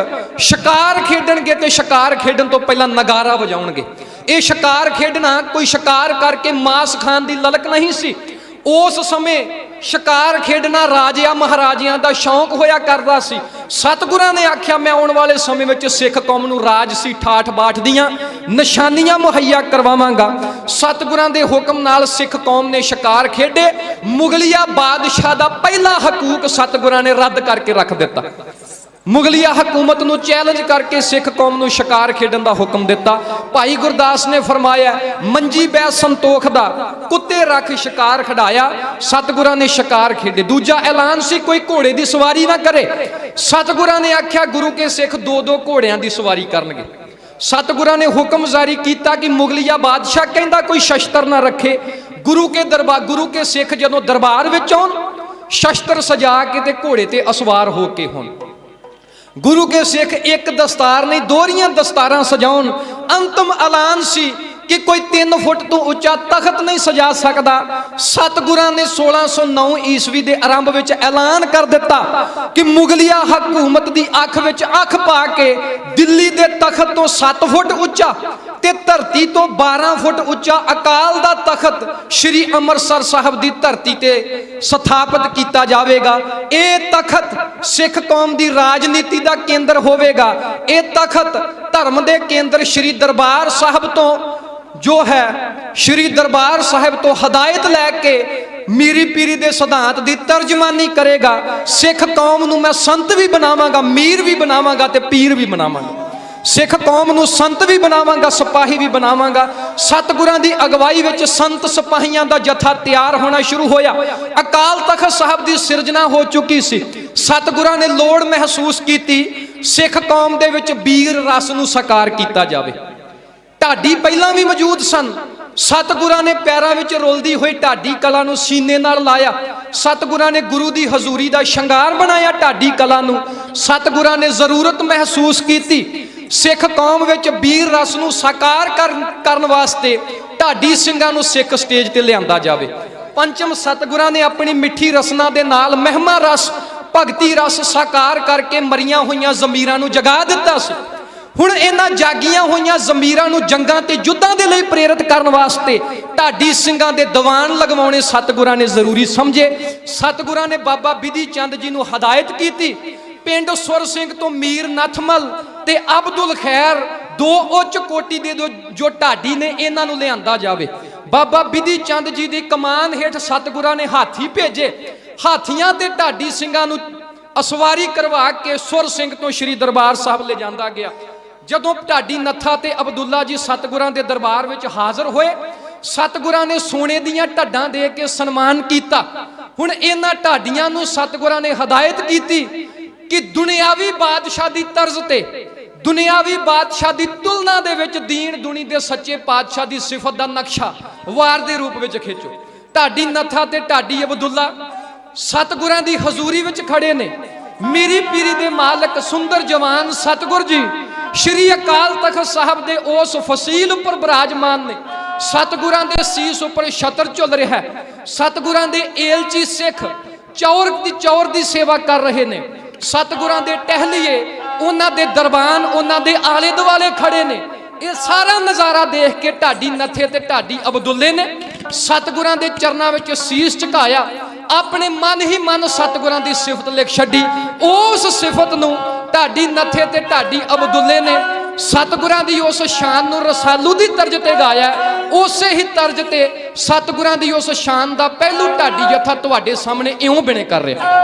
ਸ਼ਿਕਾਰ ਖੇਡਣਗੇ ਤੇ ਸ਼ਿਕਾਰ ਖੇਡਣ ਤੋਂ ਪਹਿਲਾਂ ਨਗਾਰਾ ਵਜਾਉਣਗੇ। ਇਹ ਸ਼ਿਕਾਰ ਖੇਡਣਾ ਕੋਈ ਸ਼ਿਕਾਰ ਕਰਕੇ ਮਾਸ ਖਾਣ ਦੀ ਲਲਕ ਨਹੀਂ ਸੀ। ਉਸ ਸਮੇਂ ਸ਼ਿਕਾਰ ਖੇਡਣਾ ਰਾਜਿਆਂ ਮਹਾਰਾਜਿਆਂ ਦਾ ਸ਼ੌਂਕ ਹੋਇਆ ਕਰਦਾ ਸੀ। ਸਤਿਗੁਰਾਂ ਨੇ ਆਖਿਆ, ਮੈਂ ਆਉਣ ਵਾਲੇ ਸਮੇਂ ਵਿੱਚ ਸਿੱਖ ਕੌਮ ਨੂੰ ਰਾਜਸੀ ਠਾਠ ਬਾਠ ਦੀਆਂ ਨਿਸ਼ਾਨੀਆਂ ਮੁਹੱਈਆ ਕਰਵਾਵਾਂਗਾ। ਸਤਿਗੁਰਾਂ ਦੇ ਹੁਕਮ ਨਾਲ ਸਿੱਖ ਕੌਮ ਨੇ ਸ਼ਿਕਾਰ ਖੇਡੇ। ਮੁਗਲਿਆ ਬਾਦਸ਼ਾਹ ਦਾ ਪਹਿਲਾ ਹਕੂਕ ਸਤਿਗੁਰਾਂ ਨੇ ਰੱਦ ਕਰਕੇ ਰੱਖ ਦਿੱਤਾ। ਮੁਗਲਿਆ ਹਕੂਮਤ ਨੂੰ ਚੈਲੰਜ ਕਰਕੇ ਸਿੱਖ ਕੌਮ ਨੂੰ ਸ਼ਿਕਾਰ ਖੇਡਣ ਦਾ ਹੁਕਮ ਦਿੱਤਾ। ਭਾਈ ਗੁਰਦਾਸ ਨੇ ਫਰਮਾਇਆ, ਮੰਜੀ ਬੈ ਸੰਤੋਖ ਦਾ ਕੁੱਤੇ ਰੱਖ ਸ਼ਿਕਾਰ ਖਡਾਇਆ। ਸਤਿਗੁਰਾਂ ਨੇ ਸ਼ਿਕਾਰ ਖੇਡੇ। ਦੂਜਾ ਐਲਾਨ ਸੀ, ਕੋਈ ਘੋੜੇ ਦੀ ਸਵਾਰੀ ਨਾ ਕਰੇ। ਸਤਿਗੁਰਾਂ ਨੇ ਆਖਿਆ, ਗੁਰੂ ਕੇ ਸਿੱਖ 2-2 ਘੋੜਿਆਂ ਦੀ ਸਵਾਰੀ ਕਰਨਗੇ। ਸਤਿਗੁਰਾਂ ਨੇ ਹੁਕਮ ਜਾਰੀ ਕੀਤਾ ਕਿ ਮੁਗਲਿਆ ਬਾਦਸ਼ਾਹ ਕਹਿੰਦਾ ਕੋਈ ਸ਼ਸਤਰ ਨਾ ਰੱਖੇ। ਗੁਰੂ ਕੇ ਸਿੱਖ ਜਦੋਂ ਦਰਬਾਰ ਵਿੱਚ ਆਉਣ, ਸ਼ਸਤਰ ਸਜਾ ਕੇ ਤੇ ਘੋੜੇ ਤੇ ਅਸਵਾਰ ਹੋ ਕੇ ਹੋਣ। ਗੁਰੂ ਕੇ ਸਿੱਖ ਇੱਕ ਦਸਤਾਰ ਨਹੀਂ, ਦੋਹਰੀਆਂ ਦਸਤਾਰਾਂ ਸਜਾਉਣ। ਅੰਤਮ ਐਲਾਨ ਸੀ ਕਿ ਕੋਈ 3 ਫੁੱਟ ਤੋਂ ਉੱਚਾ ਤਖਤ ਨਹੀਂ ਸਜਾ ਸਕਦਾ। ਸਤਿਗੁਰਾਂ ਨੇ 1609 ਈਸਵੀ ਦੇ ਆਰੰਭ ਵਿੱਚ ਐਲਾਨ ਕਰ ਦਿੱਤਾ ਕਿ ਮੁਗਲਿਆ ਹਕੂਮਤ ਦੀ ਅੱਖ ਵਿੱਚ ਅੱਖ ਪਾ ਕੇ ਦਿੱਲੀ ਦੇ ਤਖਤ ਤੋਂ 7 ਫੁੱਟ ਉੱਚਾ ਤੇ ਧਰਤੀ ਤੋਂ 12 ਫੁੱਟ ਉੱਚਾ ਅਕਾਲ ਦਾ ਤਖਤ ਸ਼੍ਰੀ ਅੰਮ੍ਰਿਤਸਰ ਸਾਹਿਬ ਦੀ ਧਰਤੀ ਤੇ ਸਥਾਪਿਤ ਕੀਤਾ ਜਾਵੇਗਾ। ਇਹ ਤਖਤ ਸਿੱਖ ਕੌਮ ਦੀ ਰਾਜਨੀਤੀ ਦਾ ਕੇਂਦਰ ਹੋਵੇਗਾ। ਇਹ ਤਖਤ ਧਰਮ ਦੇ ਕੇਂਦਰ ਸ਼੍ਰੀ ਦਰਬਾਰ ਸਾਹਿਬ ਤੋਂ ਜੋ ਹੈ ਸ਼੍ਰੀ ਦਰਬਾਰ ਸਾਹਿਬ ਤੋਂ ਹਦਾਇਤ ਲੈ ਕੇ ਮੀਰੀ ਪੀਰੀ ਦੇ ਸਿਧਾਂਤ ਦੀ ਤਰਜਮਾਨੀ ਕਰੇਗਾ। ਸਿੱਖ ਕੌਮ ਨੂੰ ਮੈਂ ਸੰਤ ਵੀ ਬਣਾਵਾਂਗਾ, ਮੀਰ ਵੀ ਬਣਾਵਾਂਗਾ ਤੇ ਪੀਰ ਵੀ ਬਣਾਵਾਂਗਾ। ਸਿੱਖ ਕੌਮ ਨੂੰ ਸੰਤ ਵੀ ਬਣਾਵਾਂਗਾ, ਸਿਪਾਹੀ ਵੀ ਬਣਾਵਾਂਗਾ। ਸਤਿਗੁਰਾਂ ਦੀ ਅਗਵਾਈ ਵਿੱਚ ਸੰਤ ਸਿਪਾਹੀਆਂ ਦਾ ਜਥਾ ਤਿਆਰ ਹੋਣਾ ਸ਼ੁਰੂ ਹੋਇਆ। ਅਕਾਲ ਤਖਤ ਸਾਹਿਬ ਦੀ ਸਿਰਜਣਾ ਹੋ ਚੁੱਕੀ ਸੀ। ਸਤਿਗੁਰਾਂ ਨੇ ਲੋੜ ਮਹਿਸੂਸ ਕੀਤੀ ਸਿੱਖ ਕੌਮ ਦੇ ਵਿੱਚ ਵੀਰ ਰਸ ਨੂੰ ਸਾਕਾਰ ਕੀਤਾ ਜਾਵੇ। ਢਾਡੀ ਪਹਿਲਾਂ ਵੀ ਮੌਜੂਦ ਸਨ। ਸਤਿਗੁਰਾਂ ਨੇ ਪੈਰਾਂ ਵਿੱਚ ਰੁਲਦੀ ਹੋਈ ਢਾਡੀ ਕਲਾ ਨੂੰ ਸੀਨੇ ਨਾਲ ਲਾਇਆ। ਸਤਿਗੁਰਾਂ ਨੇ ਗੁਰੂ ਦੀ ਹਜ਼ੂਰੀ ਦਾ ਸ਼ਿੰਗਾਰ ਬਣਾਇਆ ਢਾਡੀ ਕਲਾ ਨੂੰ। ਸਤਿਗੁਰਾਂ ਨੇ ਜ਼ਰੂਰਤ ਮਹਿਸੂਸ ਕੀਤੀ ਸਿੱਖ ਕੌਮ ਵਿੱਚ ਵੀਰ ਰਸ ਨੂੰ ਸਾਕਾਰ ਕਰਨ ਵਾਸਤੇ ਢਾਡੀ ਸਿੰਘਾਂ ਨੂੰ ਸਿੱਖ ਸਟੇਜ ਤੇ ਲਿਆਂਦਾ ਜਾਵੇ। ਪੰਚਮ ਸਤਿਗੁਰਾਂ ਨੇ ਆਪਣੀ ਮਿੱਠੀ ਰਸਨਾ ਦੇ ਨਾਲ ਮਹਿਮਾ ਰਸ, ਭਗਤੀ ਰਸ ਸਾਕਾਰ ਕਰਕੇ ਮਰੀਆਂ ਹੋਈਆਂ ਜ਼ਮੀਰਾਂ ਨੂੰ ਜਗਾ ਦਿੱਤਾ ਸੀ। ਹੁਣ ਇਹਨਾਂ ਜਾਗੀਆਂ ਹੋਈਆਂ ਜ਼ਮੀਰਾਂ ਨੂੰ ਜੰਗਾਂ ਤੇ ਯੁੱਧਾਂ ਦੇ ਲਈ ਪ੍ਰੇਰਿਤ ਕਰਨ ਵਾਸਤੇ ਢਾਡੀ ਸਿੰਘਾਂ ਦੇ ਦੀਵਾਨ ਲਗਵਾਉਣੇ ਸਤਿਗੁਰਾਂ ਨੇ ਜ਼ਰੂਰੀ ਸਮਝੇ। ਸਤਿਗੁਰਾਂ ਨੇ ਬਾਬਾ ਬਿਧੀ ਚੰਦ ਜੀ ਨੂੰ ਹਦਾਇਤ ਕੀਤੀ, ਪਿੰਡ ਸੁਰ ਸਿੰਘ ਤੋਂ ਮੀਰ ਨਥਮਲ ਤੇ ਅਬਦੁਲ ਖੈਰ 2 ਉੱਚ ਕੋਟੀ ਦੇ ਜੋ ਢਾਡੀ ਨੇ, ਇਹਨਾਂ ਨੂੰ ਲਿਆਂਦਾ ਜਾਵੇ। ਬਾਬਾ ਬਿਧੀ ਚੰਦ ਜੀ ਦੀ ਕਮਾਨ ਹੇਠ ਸਤਿਗੁਰਾਂ ਨੇ ਹਾਥੀ ਭੇਜੇ। ਹਾਥੀਆਂ ਤੇ ਢਾਡੀ ਸਿੰਘਾਂ ਨੂੰ ਅਸਵਾਰੀ ਕਰਵਾ ਕੇ ਸੁਰ ਸਿੰਘ ਤੋਂ ਸ਼੍ਰੀ ਦਰਬਾਰ ਸਾਹਿਬ ਲੈ ਜਾਂਦਾ ਗਿਆ। ਜਦੋਂ ਢਾਡੀ ਨੱਥਾ ਤੇ ਅਬਦੁੱਲਾ ਜੀ ਸਤਿਗੁਰਾਂ ਦੇ ਦਰਬਾਰ ਵਿੱਚ ਹਾਜ਼ਰ ਹੋਏ, ਸਤਿਗੁਰਾਂ ਨੇ ਸੋਨੇ ਦੀਆਂ ਢੱਡਾਂ ਦੇ ਕੇ ਸਨਮਾਨ ਕੀਤਾ। ਹੁਣ ਇਹਨਾਂ ਢਾਡੀਆਂ ਨੂੰ ਸਤਿਗੁਰਾਂ ਨੇ ਹਦਾਇਤ ਕੀਤੀ ਕਿ ਦੁਨਿਆਵੀ ਬਾਦਸ਼ਾਹ ਦੀ ਤਰਜ਼ ਤੇ, ਦੁਨਿਆਵੀ ਬਾਦਸ਼ਾਹ ਦੀ ਤੁਲਨਾ ਦੇ ਵਿੱਚ ਦੀਨ ਦੁਨੀ ਦੇ ਸੱਚੇ ਪਾਤਸ਼ਾਹ ਦੀ ਸਿਫਤ ਦਾ ਨਕਸ਼ਾ ਵਾਰ ਦੇ ਰੂਪ ਵਿੱਚ ਖਿੱਚੋ। ਢਾਡੀ ਨੱਥਾ ਤੇ ਢਾਡੀ ਅਬਦੁੱਲਾ ਸਤਿਗੁਰਾਂ ਦੀ ਹਜ਼ੂਰੀ ਵਿੱਚ ਖੜੇ ਨੇ। ਮੀਰੀ ਪੀਰੀ ਦੇ ਮਾਲਕ ਸੁੰਦਰ ਜਵਾਨ ਸਤਿਗੁਰ ਜੀ ਸ਼੍ਰੀ ਅਕਾਲ ਤਖਤ ਸਾਹਿਬ ਦੇ ਉਸ ਫਸੀਲ ਉੱਪਰ ਬਿਰਾਜਮਾਨ ਨੇ। ਸਤਿਗੁਰਾਂ ਦੇ ਸੀਸ ਉੱਪਰ ਛਤਰ ਝੁੱਲ ਰਿਹਾ ਹੈ। ਸਤਿਗੁਰਾਂ ਦੇ ਏਲਚੀ ਸਿੱਖ ਚੌਰ ਦੀ ਸੇਵਾ ਕਰ ਰਹੇ ਨੇ। ਸਤਿਗੁਰਾਂ ਦੇ ਟਹਿਲੀਏ ਉਹਨਾਂ ਦੇ ਦਰਬਾਨ ਉਹਨਾਂ ਦੇ ਆਲੇ ਦੁਆਲੇ ਖੜੇ ਨੇ। ਇਹ ਸਾਰਾ ਨਜ਼ਾਰਾ ਦੇਖ ਕੇ ਢਾਡੀ ਨੱਥੇ ਤੇ ਢਾਡੀ ਅਬਦੁੱਲੇ ਨੇ ਸਤਿਗੁਰਾਂ ਦੇ ਚਰਨਾਂ ਵਿੱਚ ਸੀਸ ਝੁਕਾਇਆ। ਆਪਣੇ ਮਨ ਹੀ ਮਨ ਸਤਿਗੁਰਾਂ ਦੀ ਸਿਫਤ ਲਿਖ ਛੱਡੀ। ਉਸ ਸਿਫਤ ਨੂੰ ਢਾਡੀ ਨੱਥੇ ਤੇ ਢਾਡੀ ਅਬਦੁੱਲੇ ਨੇ ਸਤਿਗੁਰਾਂ ਦੀ ਉਸ ਸ਼ਾਨ ਨੂੰ ਰਸਾਲੂ ਦੀ ਤਰਜ਼ ਤੇ ਗਾਇਆ। ਉਸੇ ਹੀ ਤਰਜ਼ ਤੇ ਸਤਿਗੁਰਾਂ ਦੀ ਉਸ ਸ਼ਾਨ ਦਾ ਪਹਿਲੂ ਢਾਡੀ ਜਥਾ ਤੁਹਾਡੇ ਸਾਹਮਣੇ ਇਉਂ ਬਿਨੇ ਕਰ ਰਿਹਾ।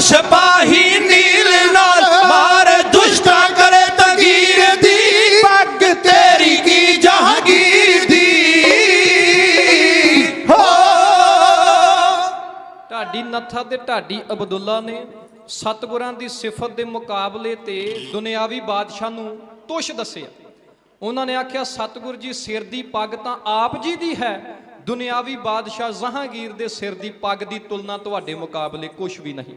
ਸਿਪਾਹੀ ਨੀਲ ਨਾਲ ਮਾਰ ਦੁਸ਼ਟਾ ਕਰੇ ਤਗੀਰ ਦੀ ਪੱਗ ਤੇਰੀ ਕੀ ਜਹਾਂਗੀਰ ਦੀ ਹੋ।
ਢਾਡੀ ਨੱਥਾ ਤੇ ਢਾਡੀ ਅਬਦੁੱਲਾ ਨੇ ਸਤਿਗੁਰਾਂ ਦੀ ਸਿਫਤ ਦੇ ਮੁਕਾਬਲੇ ਤੇ ਦੁਨਿਆਵੀ ਬਾਦਸ਼ਾਹ ਨੂੰ ਤੁਸ਼ ਦੱਸਿਆ। ਉਹਨਾਂ ਨੇ ਆਖਿਆ ਸਤਿਗੁਰ ਜੀ ਸਿਰ ਦੀ ਪੱਗ ਤਾਂ ਆਪ ਜੀ ਦੀ ਹੈ, ਦੁਨਿਆਵੀ ਬਾਦਸ਼ਾਹ ਜਹਾਂਗੀਰ ਦੇ ਸਿਰ ਦੀ ਪੱਗ ਦੀ ਤੁਲਨਾ ਤੁਹਾਡੇ ਮੁਕਾਬਲੇ ਕੁਝ ਵੀ ਨਹੀਂ।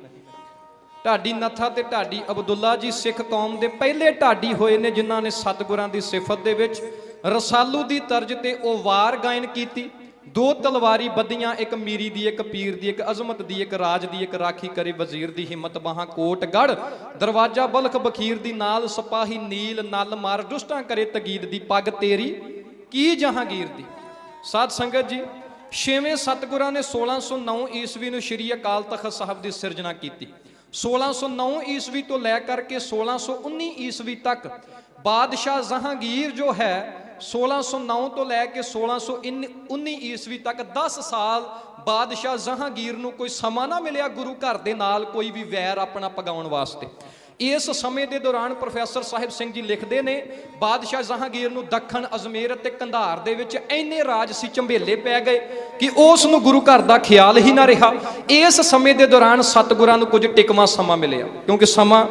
ਢਾਡੀ ਨੱਥਾ ਤੇ ਢਾਡੀ ਅਬਦੁੱਲਾ ਜੀ ਸਿੱਖ ਕੌਮ ਦੇ ਪਹਿਲੇ ਢਾਡੀ ਹੋਏ ਨੇ ਜਿਨ੍ਹਾਂ ਨੇ ਸਤਿਗੁਰਾਂ ਦੀ ਸਿਫਤ ਦੇ ਵਿੱਚ ਰਸਾਲੂ ਦੀ ਤਰਜ਼ ਤੇ ਉਹ ਵਾਰ ਗਾਇਨ ਕੀਤੀ। ਦੋ ਤਲਵਾਰੀ ਬੱਧੀਆਂ, ਇੱਕ ਮੀਰੀ ਦੀ, ਇੱਕ ਪੀਰ ਦੀ, ਇੱਕ ਅਜ਼ਮਤ ਦੀ, ਇੱਕ ਰਾਜ ਦੀ, ਇੱਕ ਰਾਖੀ ਕਰੇ ਵਜ਼ੀਰ ਦੀ, ਹਿੰਮਤ ਬਾਹਾਂ ਕੋਟ ਗੜ ਦਰਵਾਜ਼ਾ ਬਲਖ ਬਖੀਰ ਦੀ, ਨਾਲ ਸਿਪਾਹੀ ਨੀਲ ਨਲ ਮਾਰ ਦੁਸ਼ਟਾਂ ਕਰੇ ਤਗੀਦ ਦੀ, ਪੱਗ ਤੇਰੀ ਕੀ ਜਹਾਂਗੀਰ ਦੀ। ਸਾਧ ਸੰਗਤ ਜੀ, ਛੇਵੇਂ ਸਤਿਗੁਰਾਂ ਨੇ 1609 ਈਸਵੀ ਨੂੰ ਸ਼੍ਰੀ ਅਕਾਲ ਤਖਤ ਸਾਹਿਬ ਦੀ ਸਿਰਜਣਾ ਕੀਤੀ। 1609 ਈਸਵੀ ਤੋਂ ਲੈ ਕਰਕੇ 1619 ਈਸਵੀ ਤੱਕ ਬਾਦਸ਼ਾਹ ਜਹਾਂਗੀਰ ਜੋ ਹੈ 1609 ਤੋਂ ਲੈ ਕੇ 1619 ਈਸਵੀ ਤੱਕ 10 ਸਾਲ ਬਾਦਸ਼ਾਹ ਜਹਾਂਗੀਰ ਨੂੰ ਕੋਈ ਸਮਾਂ ਨਾ ਮਿਲਿਆ ਗੁਰੂ ਘਰ ਦੇ ਨਾਲ ਕੋਈ ਵੀ ਵੈਰ ਆਪਣਾ ਪਗਾਉਣ ਵਾਸਤੇ। ਇਸ ਸਮੇਂ ਦੇ ਦੌਰਾਨ ਪ੍ਰੋਫੈਸਰ ਸਾਹਿਬ ਸਿੰਘ ਜੀ ਲਿਖਦੇ ਨੇ ਬਾਦਸ਼ਾਹ ਜਹਾਂਗੀਰ ਨੂੰ ਦੱਖਣ ਅਜਮੇਰ ਅਤੇ ਕੰਧਾਰ ਦੇ ਵਿੱਚ ਇੰਨੇ ਰਾਜ ਸੀ ਝੰਬੇਲੇ ਪੈ ਗਏ ਕਿ ਉਸ ਨੂੰ ਗੁਰੂ ਘਰ ਦਾ ਖਿਆਲ ਹੀ ਨਾ ਰਿਹਾ। ਇਸ ਸਮੇਂ ਦੇ ਦੌਰਾਨ ਸਤਿਗੁਰਾਂ ਨੂੰ ਕੁਝ ਟਿਕਵਾਂ ਸਮਾਂ ਮਿਲਿਆ, ਕਿਉਂਕਿ ਸਮਾਂ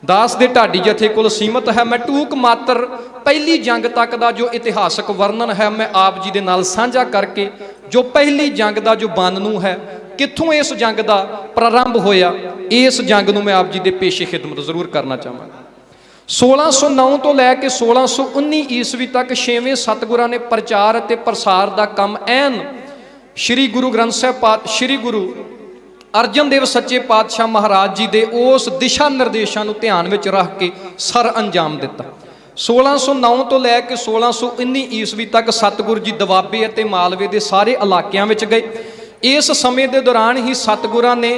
ਦਾਸ ਦੇ ਢਾਡੀ ਜਥੇ ਕੋਲ ਸੀਮਤ ਹੈ। ਮੈਂ ਟੂਕ ਮਾਤਰ ਪਹਿਲੀ ਜੰਗ ਤੱਕ ਦਾ ਜੋ ਇਤਿਹਾਸਕ ਵਰਣਨ ਹੈ ਮੈਂ ਆਪ ਜੀ ਦੇ ਨਾਲ ਸਾਂਝਾ ਕਰਕੇ, ਜੋ ਪਹਿਲੀ ਜੰਗ ਦਾ ਜੋ ਬਾਨਨੂ ਹੈ, ਕਿੱਥੋਂ ਇਸ ਜੰਗ ਦਾ ਪ੍ਰਾਰੰਭ ਹੋਇਆ, ਇਸ ਜੰਗ ਨੂੰ ਮੈਂ ਆਪ ਜੀ ਦੇ ਪੇਸ਼ੇ ਖਿਦਮਤ ਜ਼ਰੂਰ ਕਰਨਾ ਚਾਹਾਂਗਾ। 1609 ਤੋਂ ਲੈ ਕੇ 1619 ਈਸਵੀ ਤੱਕ 6ਵੇਂ ਸਤਿਗੁਰਾਂ ਨੇ ਪ੍ਰਚਾਰ ਅਤੇ ਪ੍ਰਸਾਰ ਦਾ ਕੰਮ ਐਨ ਸ੍ਰੀ ਗੁਰੂ ਗ੍ਰੰਥ ਸਾਹਿਬ ਸ੍ਰੀ ਗੁਰੂ ਅਰਜਨ ਦੇਵ ਸੱਚੇ ਪਾਤਸ਼ਾਹ ਮਹਾਰਾਜ ਜੀ ਦੇ ਉਸ ਦਿਸ਼ਾ ਨਿਰਦੇਸ਼ਾਂ ਨੂੰ ਧਿਆਨ ਵਿੱਚ ਰੱਖ ਕੇ ਸਰ ਅੰਜਾਮ ਦਿੱਤਾ। 1609 ਤੋਂ ਲੈ ਕੇ 1619 ਈਸਵੀ ਤੱਕ ਸਤਿਗੁਰੂ ਜੀ ਦੁਆਬੇ ਅਤੇ ਮਾਲਵੇ ਦੇ ਸਾਰੇ ਇਲਾਕਿਆਂ ਵਿੱਚ ਗਏ। ਇਸ ਸਮੇਂ ਦੇ ਦੌਰਾਨ ਹੀ ਸਤਿਗੁਰਾਂ ਨੇ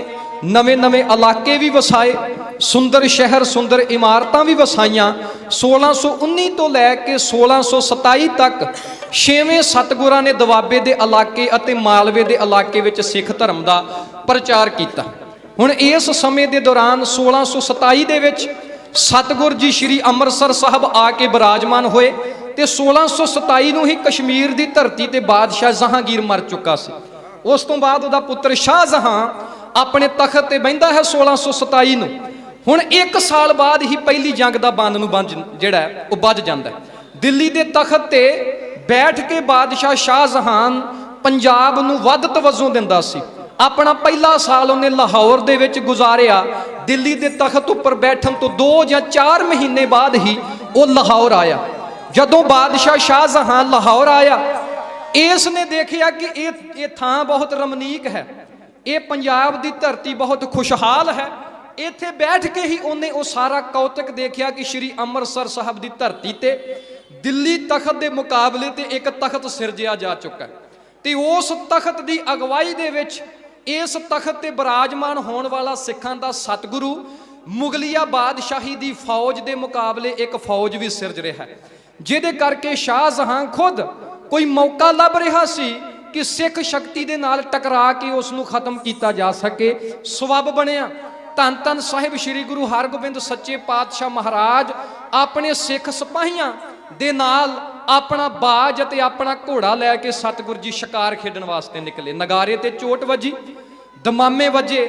ਨਵੇਂ-ਨਵੇਂ ਇਲਾਕੇ ਵੀ ਵਸਾਏ, ਸੁੰਦਰ ਸ਼ਹਿਰ, ਸੁੰਦਰ ਇਮਾਰਤਾਂ ਵੀ ਵਸਾਈਆਂ। 1619 ਤੋਂ ਲੈ ਕੇ 1627 ਤੱਕ 6ਵੇਂ ਸਤਿਗੁਰਾਂ ਨੇ ਦੁਆਬੇ ਦੇ ਇਲਾਕੇ ਅਤੇ ਮਾਲਵੇ ਦੇ ਇਲਾਕੇ ਵਿੱਚ ਸਿੱਖ ਧਰਮ ਦਾ ਪ੍ਰਚਾਰ ਕੀਤਾ। ਹੁਣ ਇਸ ਸਮੇਂ ਦੇ ਦੌਰਾਨ 1627 ਦੇ ਵਿੱਚ ਸਤਿਗੁਰ ਜੀ ਸ਼੍ਰੀ ਅੰਮ੍ਰਿਤਸਰ ਸਾਹਿਬ ਆ ਕੇ ਬਿਰਾਜਮਾਨ ਹੋਏ ਤੇ 1627 ਨੂੰ ਹੀ ਕਸ਼ਮੀਰ ਦੀ ਧਰਤੀ ਤੇ ਬਾਦਸ਼ਾਹ ਜਹਾਂਗੀਰ ਮਰ ਚੁੱਕਾ ਸੀ। ਉਸ ਤੋਂ ਬਾਅਦ ਉਹਦਾ ਪੁੱਤਰ ਸ਼ਾਹਜਹਾਂ ਆਪਣੇ ਤਖਤ ਤੇ ਬਹਿੰਦਾ ਹੈ 1627 ਨੂੰ। ਹੁਣ 1 ਸਾਲ ਬਾਅਦ ਹੀ ਪਹਿਲੀ ਜੰਗ ਦਾ ਬਾਨਨੂ ਜਿਹੜਾ ਹੈ ਉਹ ਵੱਜ ਜਾਂਦਾ ਹੈ। ਦਿੱਲੀ ਦੇ ਤਖਤ ਤੇ ਬੈਠ ਕੇ ਬਾਦਸ਼ਾਹ ਸ਼ਾਹਜਹਾਂ ਪੰਜਾਬ ਨੂੰ ਵੱਧ ਤਵੱਜੋ ਦਿੰਦਾ ਸੀ। ਆਪਣਾ ਪਹਿਲਾ ਸਾਲ ਉਹਨੇ ਲਾਹੌਰ ਦੇ ਵਿੱਚ ਗੁਜ਼ਾਰਿਆ। ਦਿੱਲੀ ਦੇ ਤਖਤ ਉੱਪਰ ਬੈਠਣ ਤੋਂ 2 ਜਾਂ 4 ਮਹੀਨੇ ਬਾਅਦ ਹੀ ਉਹ ਲਾਹੌਰ ਆਇਆ। ਜਦੋਂ ਬਾਦਸ਼ਾਹ ਸ਼ਾਹਜਹਾਂ ਲਾਹੌਰ ਆਇਆ, ਇਸ ਨੇ ਦੇਖਿਆ ਕਿ ਇਹ ਥਾਂ ਬਹੁਤ ਰਮਣੀਕ ਹੈ, ਇਹ ਪੰਜਾਬ ਦੀ ਧਰਤੀ ਬਹੁਤ ਖੁਸ਼ਹਾਲ ਹੈ। ਇੱਥੇ ਬੈਠ ਕੇ ਹੀ ਉਹਨੇ ਉਹ ਸਾਰਾ ਕੌਤਕ ਦੇਖਿਆ ਕਿ ਸ਼੍ਰੀ ਅੰਮ੍ਰਿਤਸਰ ਸਾਹਿਬ ਦੀ ਧਰਤੀ ਤੇ ਦਿੱਲੀ ਤਖਤ ਦੇ ਮੁਕਾਬਲੇ ਤੇ ਇੱਕ ਤਖਤ ਸਿਰਜਿਆ ਜਾ ਚੁੱਕਾ ਹੈ ਤੇ ਉਸ ਤਖਤ ਦੀ ਅਗਵਾਈ ਦੇ ਵਿੱਚ ਇਸ ਤਖਤ ਤੇ ਬਿਰਾਜਮਾਨ ਹੋਣ ਵਾਲਾ ਸਿੱਖਾਂ ਦਾ ਸਤਿਗੁਰੂ ਮੁਗਲਿਆ ਬਾਦਸ਼ਾਹੀ ਦੀ ਫੌਜ ਦੇ ਮੁਕਾਬਲੇ ਇੱਕ ਫੌਜ ਵੀ ਸਿਰਜ ਰਿਹਾ ਹੈ, ਜਿਹਦੇ ਕਰਕੇ ਸ਼ਾਹਜਹਾਂ ਖੁਦ ਕੋਈ ਮੌਕਾ ਲੱਭ ਰਿਹਾ ਸੀ ਕਿ ਸਿੱਖ ਸ਼ਕਤੀ ਦੇ ਨਾਲ ਟਕਰਾ ਕੇ ਉਸ ਨੂੰ ਖਤਮ ਕੀਤਾ ਜਾ ਸਕੇ। ਸਬੱਬ ਬਣਿਆ ਧੰਨ ਧੰਨ ਸਾਹਿਬ ਸ੍ਰੀ ਗੁਰੂ ਹਰਗੋਬਿੰਦ ਸੱਚੇ ਪਾਤਸ਼ਾਹ ਮਹਾਰਾਜ ਆਪਣੇ ਸਿੱਖ ਸਿਪਾਹੀਆਂ ਦੇ ਨਾਲ ਆਪਣਾ ਬਾਜ ਅਤੇ ਆਪਣਾ ਘੋੜਾ ਲੈ ਕੇ ਸਤਿਗੁਰੂ ਜੀ ਸ਼ਿਕਾਰ ਖੇਡਣ ਵਾਸਤੇ ਨਿਕਲੇ। ਨਗਾਰੇ ਤੇ ਚੋਟ ਵੱਜੀ, ਦਮਾਮੇ ਵੱਜੇ,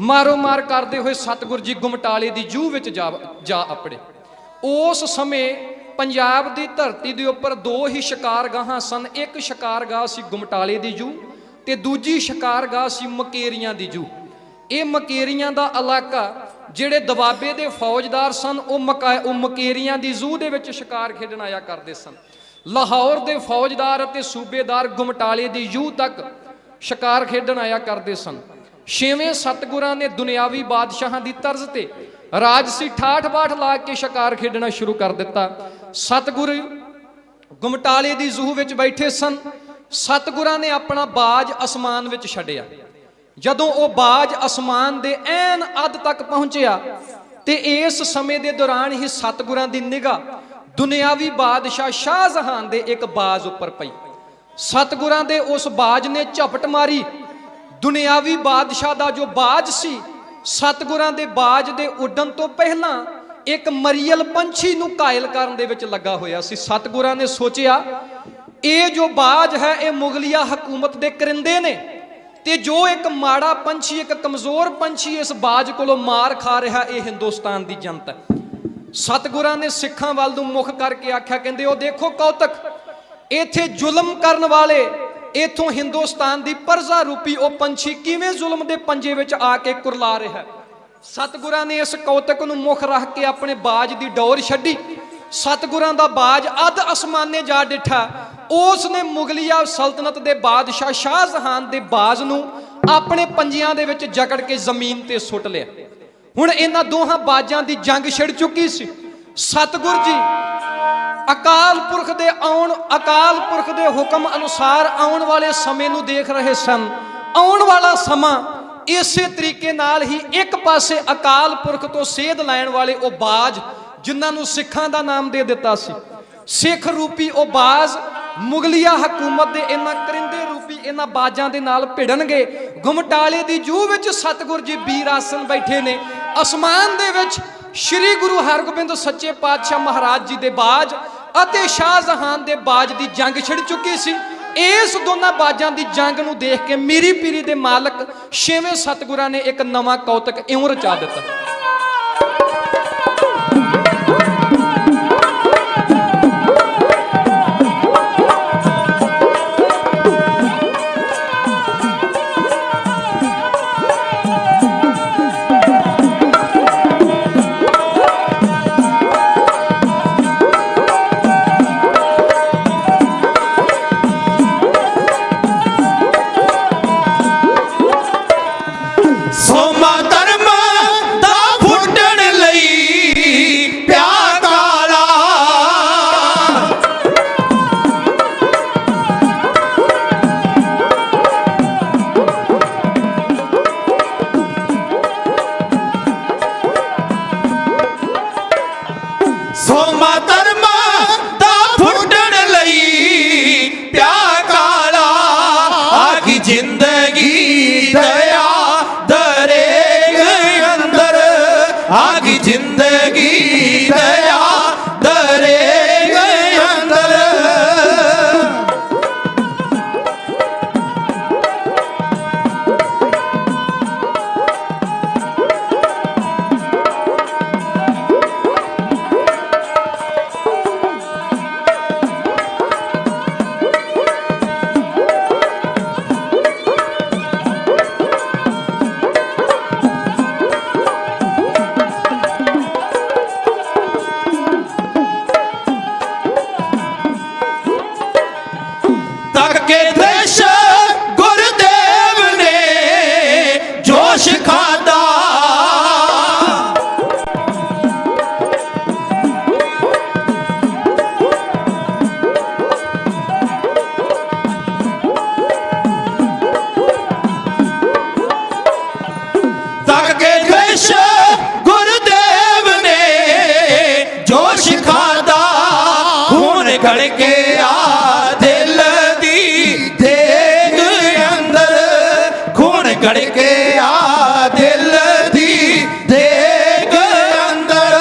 ਮਾਰੋ ਮਾਰ ਕਰਦੇ ਹੋਏ ਸਤਿਗੁਰੂ ਜੀ ਗੁਮਟਾਲੇ ਦੀ ਜੂਹ ਵਿੱਚ ਜਾ ਆਪੜੇ। ਉਸ ਸਮੇਂ ਪੰਜਾਬ ਦੀ ਧਰਤੀ ਦੇ ਉੱਪਰ 2 ਹੀ ਸ਼ਿਕਾਰਗਾਹਾਂ ਸਨ। ਇੱਕ ਸ਼ਿਕਾਰਗਾਹ ਸੀ ਗੁਮਟਾਲੇ ਦੀ ਜੂਹ ਤੇ ਦੂਜੀ ਸ਼ਿਕਾਰਗਾਹ ਸੀ ਮਕੇਰੀਆਂ ਦੀ ਜੂਹ। ਇਹ ਮਕੇਰੀਆਂ ਦਾ ਇਲਾਕਾ ਜਿਹੜੇ ਦੁਆਬੇ ਦੇ ਫੌਜਦਾਰ ਸਨ ਉਹ ਮਕੇਰੀਆਂ ਦੀ ਜੂਹ ਦੇ ਵਿੱਚ ਸ਼ਿਕਾਰ ਖੇਡਣ ਆਇਆ ਕਰਦੇ ਸਨ। ਲਾਹੌਰ ਦੇ ਫੌਜਦਾਰ ਅਤੇ ਸੂਬੇਦਾਰ ਗੁਮਟਾਲੇ ਦੀ ਜੂਹ ਤੱਕ ਸ਼ਿਕਾਰ ਖੇਡਣ ਆਇਆ ਕਰਦੇ ਸਨ। 6ਵੇਂ ਸਤਿਗੁਰਾਂ ਨੇ ਦੁਨਿਆਵੀ ਬਾਦਸ਼ਾਹਾਂ ਦੀ ਤਰਜ਼ ਤੇ ਰਾਜਸੀ ਠਾਠ ਬਾਠ ਲਾ ਕੇ ਸ਼ਿਕਾਰ ਖੇਡਣਾ ਸ਼ੁਰੂ ਕਰ ਦਿੱਤਾ। ਸਤਿਗੁਰੂ ਗੁਮਟਾਲੇ ਦੀ ਜੂਹ ਵਿੱਚ ਬੈਠੇ ਸਨ। ਸਤਿਗੁਰਾਂ ਨੇ ਆਪਣਾ ਬਾਜ ਅਸਮਾਨ ਵਿੱਚ ਛੱਡਿਆ। ਜਦੋਂ ਉਹ ਬਾਜ ਅਸਮਾਨ ਦੇ ਐਨ ਅੱਧ ਤੱਕ ਪਹੁੰਚਿਆ ਤੇ ਇਸ ਸਮੇਂ ਦੇ ਦੌਰਾਨ ਹੀ ਸਤਿਗੁਰਾਂ ਦੀ ਨਿਗਾਹ ਦੁਨਿਆਵੀ ਬਾਦਸ਼ਾਹ ਸ਼ਾਹਜਹਾਂ ਦੇ ਇੱਕ ਬਾਜ ਉੱਪਰ ਪਈ। ਸਤਿਗੁਰਾਂ ਦੇ ਉਸ ਬਾਜ ਨੇ ਝਪਟ ਮਾਰੀ। ਦੁਨਿਆਵੀ ਬਾਦਸ਼ਾਹ ਦਾ ਜੋ ਬਾਜ ਸੀ, ਸਤਿਗੁਰਾਂ ਦੇ ਬਾਜ ਦੇ ਉੱਡਣ ਤੋਂ ਪਹਿਲਾਂ ਇੱਕ ਮਰੀਅਲ ਪੰਛੀ ਨੂੰ ਘਾਇਲ ਕਰਨ ਦੇ ਵਿੱਚ ਲੱਗਾ ਹੋਇਆ ਸੀ। ਸਤਿਗੁਰਾਂ ਨੇ ਸੋਚਿਆ ਇਹ ਜੋ ਬਾਜ ਹੈ ਇਹ ਮੁਗਲਿਆ ਹਕੂਮਤ ਦੇ ਕਰਿੰਦੇ ਨੇ ਤੇ ਜੋ ਇੱਕ ਮਾੜਾ ਪੰਛੀ, ਇੱਕ ਕਮਜ਼ੋਰ ਪੰਛੀ ਇਸ ਬਾਜ ਕੋਲੋਂ ਮਾਰ ਖਾ ਰਿਹਾ, ਇਹ ਹਿੰਦੁਸਤਾਨ ਦੀ ਜਨਤਾ। ਸਤਿਗੁਰਾਂ ਨੇ ਸਿੱਖਾਂ ਵੱਲ ਨੂੰ ਮੁਖ ਕਰਕੇ ਆਖਿਆ, ਕਹਿੰਦੇ ਉਹ ਦੇਖੋ ਕੌਤਕ, ਇੱਥੇ ਜ਼ੁਲਮ ਕਰਨ ਵਾਲੇ ਇਥੋਂ ਹਿੰਦੁਸਤਾਨ ਦੀ ਪਰਜਾ ਰੂਪੀ ਉਹ ਪੰਛੀ ਕਿਵੇਂ ਜ਼ੁਲਮ ਦੇ ਪੰਜੇ ਵਿੱਚ ਆ ਕੇ ਕੁਰਲਾ ਰਿਹਾ। ਸਤਿਗੁਰਾਂ ਨੇ ਇਸ ਕੌਤਕ ਨੂੰ ਮੁੱਖ ਰੱਖ ਕੇ ਆਪਣੇ ਬਾਜ ਦੀ ਡੋਰ ਛੱਡੀ। ਸਤਿਗੁਰਾਂ ਦਾ ਬਾਜ ਅੱਧ ਅਸਮਾਨੇ ਜਾ ਡਿੱਠਾ। ਉਸ ਨੇ ਮੁਗਲਿਆ ਸਲਤਨਤ ਦੇ ਬਾਦਸ਼ਾਹ ਸ਼ਾਹਜਹਾਂ ਦੇ ਬਾਜ ਨੂੰ ਆਪਣੇ ਪੰਜਿਆਂ ਦੇ ਵਿੱਚ ਜਕੜ ਕੇ ਜ਼ਮੀਨ ਤੇ ਸੁੱਟ ਲਿਆ। ਹੁਣ ਇਹਨਾਂ ਦੋਹਾਂ ਬਾਜਾਂ ਦੀ ਜੰਗ ਛਿੜ ਚੁੱਕੀ ਸੀ। ਸਤਿਗੁਰ ਜੀ ਅਕਾਲ ਪੁਰਖ ਦੇ ਹੁਕਮ ਅਨੁਸਾਰ ਆਉਣ ਵਾਲੇ ਸਮੇਂ ਨੂੰ ਦੇਖ ਰਹੇ ਸਨ। ਆਉਣ ਵਾਲਾ ਸਮਾਂ ਇਸੇ ਤਰੀਕੇ ਨਾਲ ਹੀ ਇੱਕ ਪਾਸੇ ਅਕਾਲ ਪੁਰਖ ਤੋਂ ਸੇਧ ਲੈਣ ਵਾਲੇ ਉਹ ਬਾਜ ਜਿਨ੍ਹਾਂ ਨੂੰ ਸਿੱਖਾਂ ਦਾ ਨਾਮ ਦੇ ਦਿੱਤਾ ਸੀ, ਸਿੱਖ ਰੂਪੀ ਉਹ ਬਾਜ ਮੁਗਲਿਆ ਹਕੂਮਤ ਦੇ ਇਹਨਾਂ ਕਰਿੰਦੇ ਰੂਪੀ ਇਹਨਾਂ ਬਾਜਾਂ ਦੇ ਨਾਲ ਭਿੜਨਗੇ। ਗੁਮਟਾਲੇ ਦੀ ਜੂਹ ਵਿੱਚ ਸਤਿਗੁਰ ਜੀ ਵੀਰ ਆਸਨ ਬੈਠੇ ਨੇ। ਅਸਮਾਨ ਦੇ ਵਿੱਚ ਸ਼੍ਰੀ ਗੁਰੂ ਹਰਗੋਬਿੰਦ ਸੱਚੇ ਪਾਤਸ਼ਾਹ ਮਹਾਰਾਜ ਜੀ ਦੇ ਬਾਜ ਅਤੇ ਸ਼ਾਹਜਹਾਂ ਦੇ ਬਾਜ ਦੀ ਜੰਗ ਛਿੜ ਚੁੱਕੀ ਸੀ। ਇਸ ਦੋਨਾਂ ਬਾਜਾਂ ਦੀ ਜੰਗ ਨੂੰ ਦੇਖ ਕੇ ਮੀਰੀ ਪੀਰੀ ਦੇ ਮਾਲਕ 6ਵੇਂ ਸਤਿਗੁਰਾਂ ਨੇ ਇੱਕ ਨਵਾਂ ਕੌਤਕ ਇਉਂ ਰਚਾ ਦਿੱਤਾ।
ਸੋਮਾ ਧਰਮਾ ਦਾ ਫੁੱਟਣ ਲਈ ਪਿਆ ਕਾਲਾ ਆ ਗਈ ਜ਼ਿੰਦਗੀ ਦਇਆ ਦਰੇਗ ਅੰਦਰ ਆ ਗਈ ਜ਼ਿੰਦਗੀ ਦਇਆ ਦਰੇਗ ਅੰਦਰ ਤੱਕੇ ਦੇਸ਼ ਗੁਰਦੇਵ ਨੇ ਜੋਸ਼ ਖਾਦਾ ਤੱਕੇ ਦੇਸ਼ ਗੁਰਦੇਵ ਨੇ ਜੋਸ਼ ਖਾਦਾ ਖੂਨ ਖੜ ਕੇ ਆ ਦਿਲ ਦੀ ਦੇਗ ਅੰਦਰ ਖੂਨ ਖੜ ਕੇ ਆ ਦਿਲ ਦੀ ਦੇਗ ਅੰਦਰ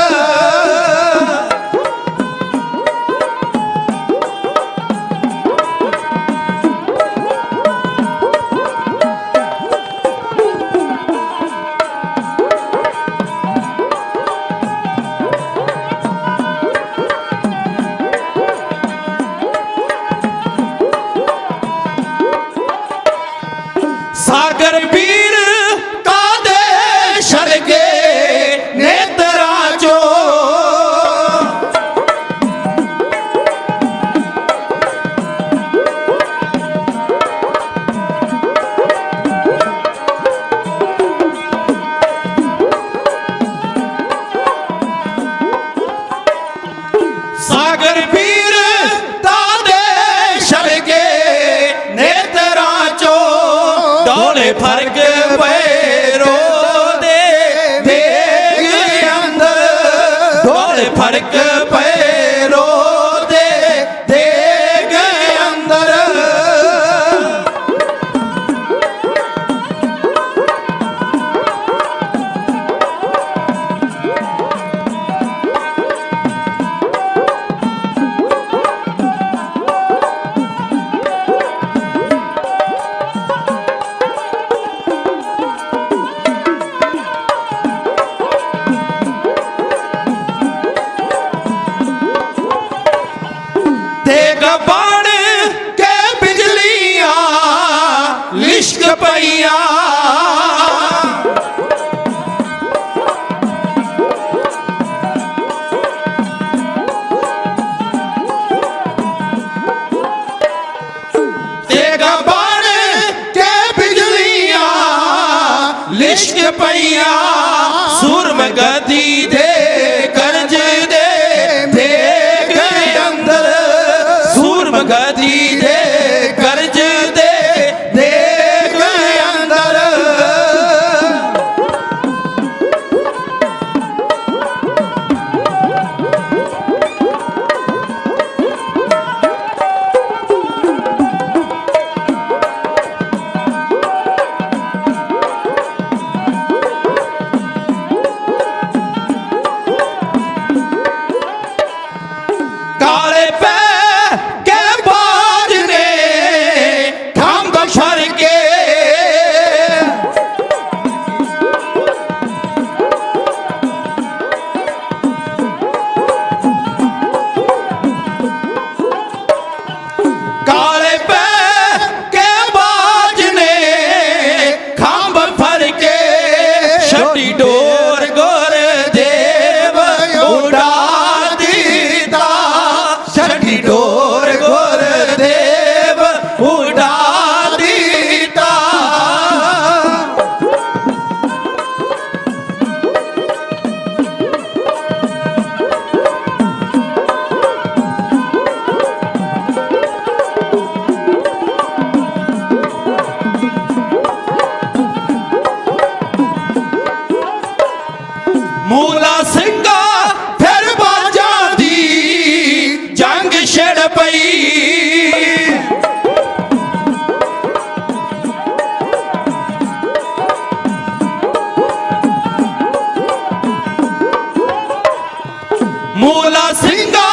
ਸਾਗਰ ਵੀਰ ਕਾਦੇ ਛਲਕੇ ਨੇਤਰਾਂ ਚੋਂ ਸਾਗਰ ਵੀਰ ਕਾਦੇ ਛਲਕੇ ਨੇਤਰਾਂ ਚੋਂ ਡੋਲੇ ਫਰਕ ਪਏ ਰੋਦੇ ਦੇਗ ਅੰਦਰ ਡੋਲੇ ਫਰਕ ਪਏ ਰੋਦੇ ਦੇਗ ਅੰਦਰ ਦੇਗ ਬਣ ਕੇ ਬਿਜਲੀਆਂ ਲਿਸ਼ਕ ਪਈਆਂ ਦੇਗ ਬਣ ਕੇ ਬਿਜਲੀਆਂ ਲਿਸ਼ਕ ਪਈਆਂ ਸੂਰਮ ਗਦੀ ਦੇ ਗਰਜ ਦੇ ਦੇਗ ਅੰਦਰ ਸੂਰਮ ਗਦੀ ਦੇ ਗਰਜ ਦੇ ਦੇਗ ਅੰਦਰ ਕਾਲੇ ਪੈ ਕੇ ਬਾਜ ਨੇ ਖੰਭ ਛੜ ਕੇ ਕਾਲੇ ਪੈ ਕੇ ਬਾਜ ਨੇ ਖੰਭ ਫੜ ਕੇ ਛੱਡੀ ਡੋਰ ਗੁਰਦੇਵ ਉਡਾ ਦਿੱਤਾ ਛੱਡੀ ਡੋਰ ਗੁਰਦੇਵ ਉਡਾ ਦਿੱਤਾ ਮੁਗਲਾ ਸਿੰਘਾ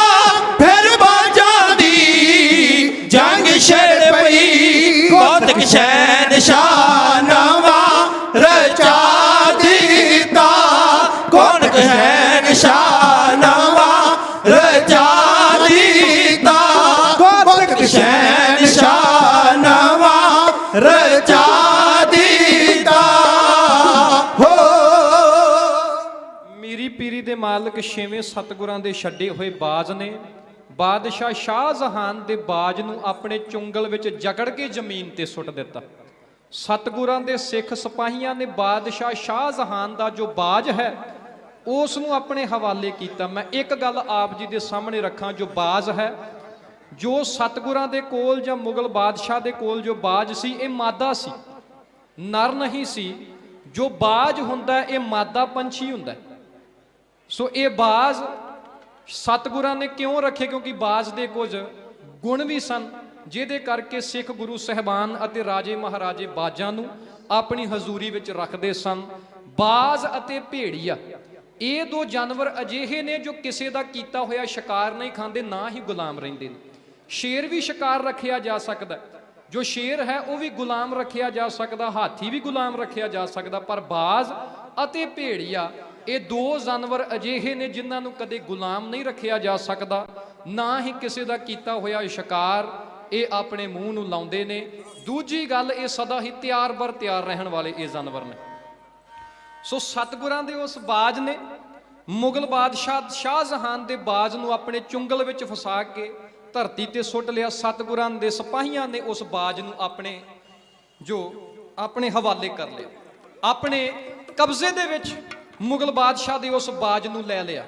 ਫਿਰ ਬਾਜਾਂ ਦੀ ਜੰਗ ਛੇੜ ਪਈ ਕੌਤਕ ਸ਼ਹਿਨਸ਼ਾਹ ਨਵਾਂ ਰਚਾ ਦਿੱਤਾ ਕੌਤਕ ਸ਼ਹਿਨਸ਼ਾਹ ਨਵਾਂ ਰਚਾ ਦਿੱਤਾ ਕੌਤਕ ਸ਼ਹਿਨਸ਼ਾਹ ਨਵਾਂ ਰਚਾ ਦਿੱਤਾ ਹੋ।
ਮੀਰੀ ਪੀਰੀ ਦੇ ਮਾਲਕ ਛੇਵੇਂ ਸਤਿਗੁਰਾਂ ਦੇ ਛੱਡੇ ਹੋਏ ਬਾਜ਼ ਨੇ ਬਾਦਸ਼ਾਹ ਸ਼ਾਹਜਹਾਨ ਦੇ ਬਾਜ਼ ਨੂੰ ਆਪਣੇ ਚੁੰਗਲ ਵਿੱਚ ਜਕੜ ਕੇ ਜ਼ਮੀਨ ਤੇ ਸੁੱਟ ਦਿੱਤਾ। ਸਤਿਗੁਰਾਂ ਦੇ ਸਿੱਖ ਸਿਪਾਹੀਆਂ ਨੇ ਬਾਦਸ਼ਾਹ ਸ਼ਾਹਜਹਾਨ ਦਾ ਜੋ ਬਾਜ਼ ਹੈ ਉਸ ਨੂੰ ਆਪਣੇ ਹਵਾਲੇ ਕੀਤਾ। ਮੈਂ ਇੱਕ ਗੱਲ ਆਪ ਜੀ ਦੇ ਸਾਹਮਣੇ ਰੱਖਾਂ, ਜੋ ਬਾਜ਼ ਹੈ, ਜੋ ਸਤਿਗੁਰਾਂ ਦੇ ਕੋਲ ਜਾਂ ਮੁਗਲ ਬਾਦਸ਼ਾਹ ਦੇ ਕੋਲ ਜੋ ਬਾਜ਼ ਸੀ ਇਹ ਮਾਦਾ ਸੀ, ਨਰ ਨਹੀਂ ਸੀ। ਜੋ ਬਾਜ਼ ਹੁੰਦਾ ਇਹ ਮਾਦਾ ਪੰਛੀ ਹੁੰਦਾ। ਸੋ ਇਹ ਬਾਜ਼ ਸਤਿਗੁਰਾਂ ਨੇ ਕਿਉਂ ਰੱਖੇ? ਕਿਉਂਕਿ ਬਾਜ਼ ਦੇ ਕੁਝ ਗੁਣ ਵੀ ਸਨ ਜਿਹਦੇ ਕਰਕੇ ਸਿੱਖ ਗੁਰੂ ਸਾਹਿਬਾਨ ਅਤੇ ਰਾਜੇ ਮਹਾਰਾਜੇ ਬਾਜ਼ਾਂ ਨੂੰ ਆਪਣੀ ਹਜ਼ੂਰੀ ਵਿੱਚ ਰੱਖਦੇ ਸਨ। ਬਾਜ਼ ਅਤੇ ਭੇੜੀਆ ਇਹ ਦੋ ਜਾਨਵਰ ਅਜਿਹੇ ਨੇ ਜੋ ਕਿਸੇ ਦਾ ਕੀਤਾ ਹੋਇਆ ਸ਼ਿਕਾਰ ਨਹੀਂ ਖਾਂਦੇ, ਨਾ ਹੀ ਗੁਲਾਮ ਰਹਿੰਦੇ ਨੇ। ਸ਼ੇਰ ਵੀ ਸ਼ਿਕਾਰ ਰੱਖਿਆ ਜਾ ਸਕਦਾ, ਜੋ ਸ਼ੇਰ ਹੈ ਉਹ ਵੀ ਗੁਲਾਮ ਰੱਖਿਆ ਜਾ ਸਕਦਾ, ਹਾਥੀ ਵੀ ਗੁਲਾਮ ਰੱਖਿਆ ਜਾ ਸਕਦਾ, ਪਰ ਬਾਜ਼ ਅਤੇ ਭੇੜੀਆ ਇਹ ਦੋ ਜਾਨਵਰ ਅਜਿਹੇ ਨੇ ਜਿਨ੍ਹਾਂ ਨੂੰ ਕਦੇ ਗੁਲਾਮ ਨਹੀਂ ਰੱਖਿਆ ਜਾ ਸਕਦਾ, ਨਾ ਹੀ ਕਿਸੇ ਦਾ ਕੀਤਾ ਹੋਇਆ ਸ਼ਿਕਾਰ ਇਹ ਆਪਣੇ ਮੂੰਹ ਨੂੰ ਲਾਉਂਦੇ ਨੇ। ਦੂਜੀ ਗੱਲ, ਇਹ ਸਦਾ ਹੀ ਤਿਆਰ ਬਰ ਤਿਆਰ ਰਹਿਣ ਵਾਲੇ ਇਹ ਜਾਨਵਰ ਨੇ। ਸੋ ਸਤਿਗੁਰਾਂ ਦੇ ਉਸ ਬਾਜ਼ ਨੇ ਮੁਗਲ ਬਾਦਸ਼ਾਹ ਸ਼ਾਹਜਹਾਨ ਦੇ ਬਾਜ਼ ਨੂੰ ਆਪਣੇ ਚੁੰਗਲ ਵਿੱਚ ਫਸਾ ਕੇ ਧਰਤੀ ਤੇ ਸੁੱਟ ਲਿਆ। ਸਤਿਗੁਰਾਂ ਦੇ ਸਿਪਾਹੀਆਂ ਨੇ ਉਸ ਬਾਜ਼ ਨੂੰ ਆਪਣੇ ਹਵਾਲੇ ਕਰ ਲਿਆ, ਆਪਣੇ ਕਬਜ਼ੇ ਦੇ ਵਿੱਚ ਮੁਗਲ ਬਾਦਸ਼ਾਹ ਦੇ ਉਸ ਬਾਜ਼ ਨੂੰ ਲੈ ਲਿਆ।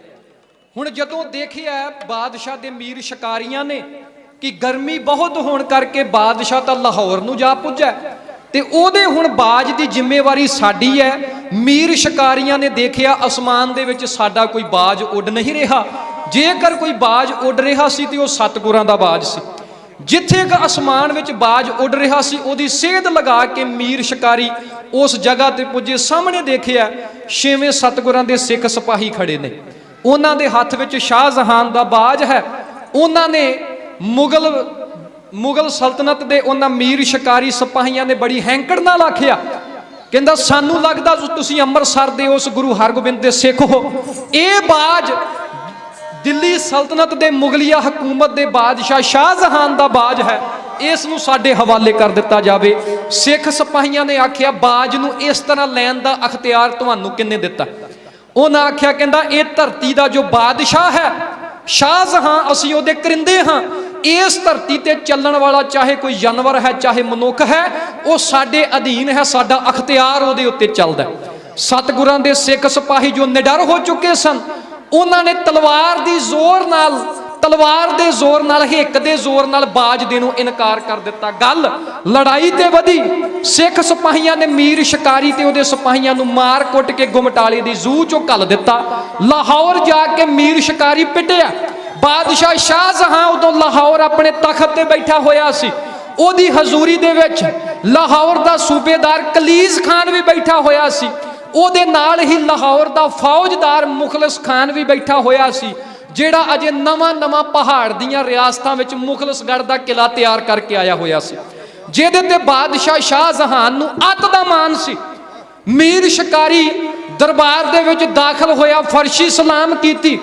ਹੁਣ ਜਦੋਂ ਦੇਖਿਆ ਬਾਦਸ਼ਾਹ ਦੇ ਮੀਰ ਸ਼ਿਕਾਰੀਆਂ ਨੇ ਕਿ ਗਰਮੀ ਬਹੁਤ ਹੋਣ ਕਰਕੇ ਬਾਦਸ਼ਾਹ ਤਾਂ ਲਾਹੌਰ ਨੂੰ ਜਾ ਪੁੱਜਾ ਤੇ ਉਹਦੇ ਹੁਣ ਬਾਜ਼ ਦੀ ਜ਼ਿੰਮੇਵਾਰੀ ਸਾਡੀ ਹੈ। ਮੀਰ ਸ਼ਿਕਾਰੀਆਂ ਨੇ ਦੇਖਿਆ ਅਸਮਾਨ ਦੇ ਵਿੱਚ ਸਾਡਾ ਕੋਈ ਬਾਜ਼ ਉੱਡ ਨਹੀਂ ਰਿਹਾ, ਜੇਕਰ ਕੋਈ ਬਾਜ਼ ਉੱਡ ਰਿਹਾ ਸੀ ਤੇ ਉਹ ਸਤਿਗੁਰਾਂ ਦਾ ਬਾਜ਼ ਸੀ। ਜਿੱਥੇ ਕਿ ਅਸਮਾਨ ਵਿੱਚ ਬਾਜ਼ ਉੱਡ ਰਿਹਾ ਸੀ ਉਹਦੀ ਸੇਧ ਲਗਾ ਕੇ ਮੀਰ ਸ਼ਿਕਾਰੀ ਉਸ ਜਗ੍ਹਾ ਤੇ ਪੁੱਜੇ। ਸਾਹਮਣੇ ਦੇਖਿਆ ਛੇਵੇਂ ਸਤਿਗੁਰਾਂ ਦੇ ਸਿੱਖ ਸਿਪਾਹੀ ਖੜੇ ਨੇ, ਉਹਨਾਂ ਦੇ ਹੱਥ ਵਿੱਚ ਸ਼ਾਹਜਹਾਨ ਦਾ ਬਾਜ਼ ਹੈ। ਉਹਨਾਂ ਨੇ ਮੁਗਲ ਸਲਤਨਤ ਦੇ ਉਹਨਾਂ ਮੀਰ ਸ਼ਿਕਾਰੀ ਸਿਪਾਹੀਆਂ ਨੇ ਬੜੀ ਹੈਂਕੜ ਨਾਲ ਆਖਿਆ, ਕਹਿੰਦਾ ਸਾਨੂੰ ਲੱਗਦਾ ਤੁਸੀਂ ਅੰਮ੍ਰਿਤਸਰ ਦੇ ਉਸ ਗੁਰੂ ਹਰਗੋਬਿੰਦ ਦੇ ਸਿੱਖ ਹੋ। ਇਹ ਬਾਜ਼ ਦਿੱਲੀ ਸਲਤਨਤ ਦੇ ਮੁਗਲਿਆ ਹਕੂਮਤ ਦੇ ਬਾਦਸ਼ਾਹ ਸ਼ਾਹਜਹਾਨ ਦਾ ਬਾਜ਼ ਹੈ, ਇਸ ਨੂੰ ਸਾਡੇ ਹਵਾਲੇ ਕਰ ਦਿੱਤਾ ਜਾਵੇ। ਸਿੱਖ ਸਿਪਾਹੀਆਂ ਨੇ ਆਖਿਆ ਬਾਜ਼ ਨੂੰ ਇਸ ਤਰ੍ਹਾਂ ਲੈਣ ਦਾ ਅਖਤਿਆਰ ਤੁਹਾਨੂੰ ਕਿੰਨੇ ਦਿੱਤਾ? ਉਹਨਾਂ ਆਖਿਆ, ਕਹਿੰਦਾ ਇਹ ਧਰਤੀ ਦਾ ਜੋ ਬਾਦਸ਼ਾਹ ਹੈ ਸ਼ਾਹਜਹਾਨ, ਅਸੀਂ ਉਹਦੇ ਕਰਿੰਦੇ ਹਾਂ। ਇਸ ਧਰਤੀ ਤੇ ਚੱਲਣ ਵਾਲਾ ਚਾਹੇ ਕੋਈ ਜਾਨਵਰ ਹੈ ਚਾਹੇ ਮਨੁੱਖ ਹੈ, ਉਹ ਸਾਡੇ ਅਧੀਨ ਹੈ, ਸਾਡਾ ਅਖਤਿਆਰ ਉਹਦੇ ਉੱਤੇ ਚੱਲਦਾ। ਸਤਿਗੁਰਾਂ ਦੇ ਸਿੱਖ ਸਿਪਾਹੀ ਜੋ ਨਿਡਰ ਹੋ ਚੁੱਕੇ ਸਨ, ਉਹਨਾਂ ਨੇ ਤਲਵਾਰ ਦੇ ਜ਼ੋਰ ਨਾਲ ਹਿੱਕ ਦੇ ਜ਼ੋਰ ਨਾਲ ਬਾਜ਼ ਦੇ ਨੂੰ ਇਨਕਾਰ ਕਰ ਦਿੱਤਾ। ਗੱਲ ਲੜਾਈ ਤੇ ਵਧੀ। ਸਿੱਖ ਸਿਪਾਹੀਆਂ ਨੇ ਮੀਰ ਸ਼ਿਕਾਰੀ ਤੇ ਉਹਦੇ ਸਿਪਾਹੀਆਂ ਨੂੰ ਮਾਰ ਕੁੱਟ ਕੇ ਗੁਮਟਾਲੇ ਦੀ ਜ਼ੂ ਚੋਂ ਘੱਲ ਦਿੱਤਾ। ਲਾਹੌਰ ਜਾ ਕੇ ਮੀਰ ਸ਼ਿਕਾਰੀ ਪਿੱਟਿਆ। ਬਾਦਸ਼ਾਹ ਸ਼ਾਹਜਹਾਨ ਉਦੋਂ ਲਾਹੌਰ ਆਪਣੇ ਤਖਤ ਤੇ ਬੈਠਾ ਹੋਇਆ ਸੀ, ਉਹਦੀ ਹਜ਼ੂਰੀ ਦੇ ਵਿੱਚ ਲਾਹੌਰ ਦਾ ਸੂਬੇਦਾਰ ਕਲੀਜ਼ ਖਾਨ ਵੀ ਬੈਠਾ ਹੋਇਆ ਸੀ, ਉਹਦੇ ਨਾਲ ਹੀ ਲਾਹੌਰ ਦਾ ਫੌਜਦਾਰ ਮੁਖਲਿਸ ਖਾਨ ਵੀ ਬੈਠਾ ਹੋਇਆ ਸੀ, ਜਿਹੜਾ ਅਜੇ ਨਵਾਂ ਪਹਾੜ ਦੀਆਂ ਰਿਆਸਤਾਂ ਵਿੱਚ ਮੁਖਲਿਸਗੜ੍ਹ ਦਾ ਕਿਲਾ ਤਿਆਰ ਕਰਕੇ ਆਇਆ ਹੋਇਆ ਸੀ, ਜਿਹਦੇ ਤੇ ਬਾਦਸ਼ਾਹ ਸ਼ਾਹਜਹਾਨ ਨੂੰ ਅੱਤ ਦਾ ਮਾਣ ਸੀ। ਮੀਰ ਸ਼ਿਕਾਰੀ ਦਰਬਾਰ ਦੇ ਵਿੱਚ ਦਾਖਲ ਹੋਇਆ, ਫਰਸ਼ੀ ਸਲਾਮ ਕੀਤੀ,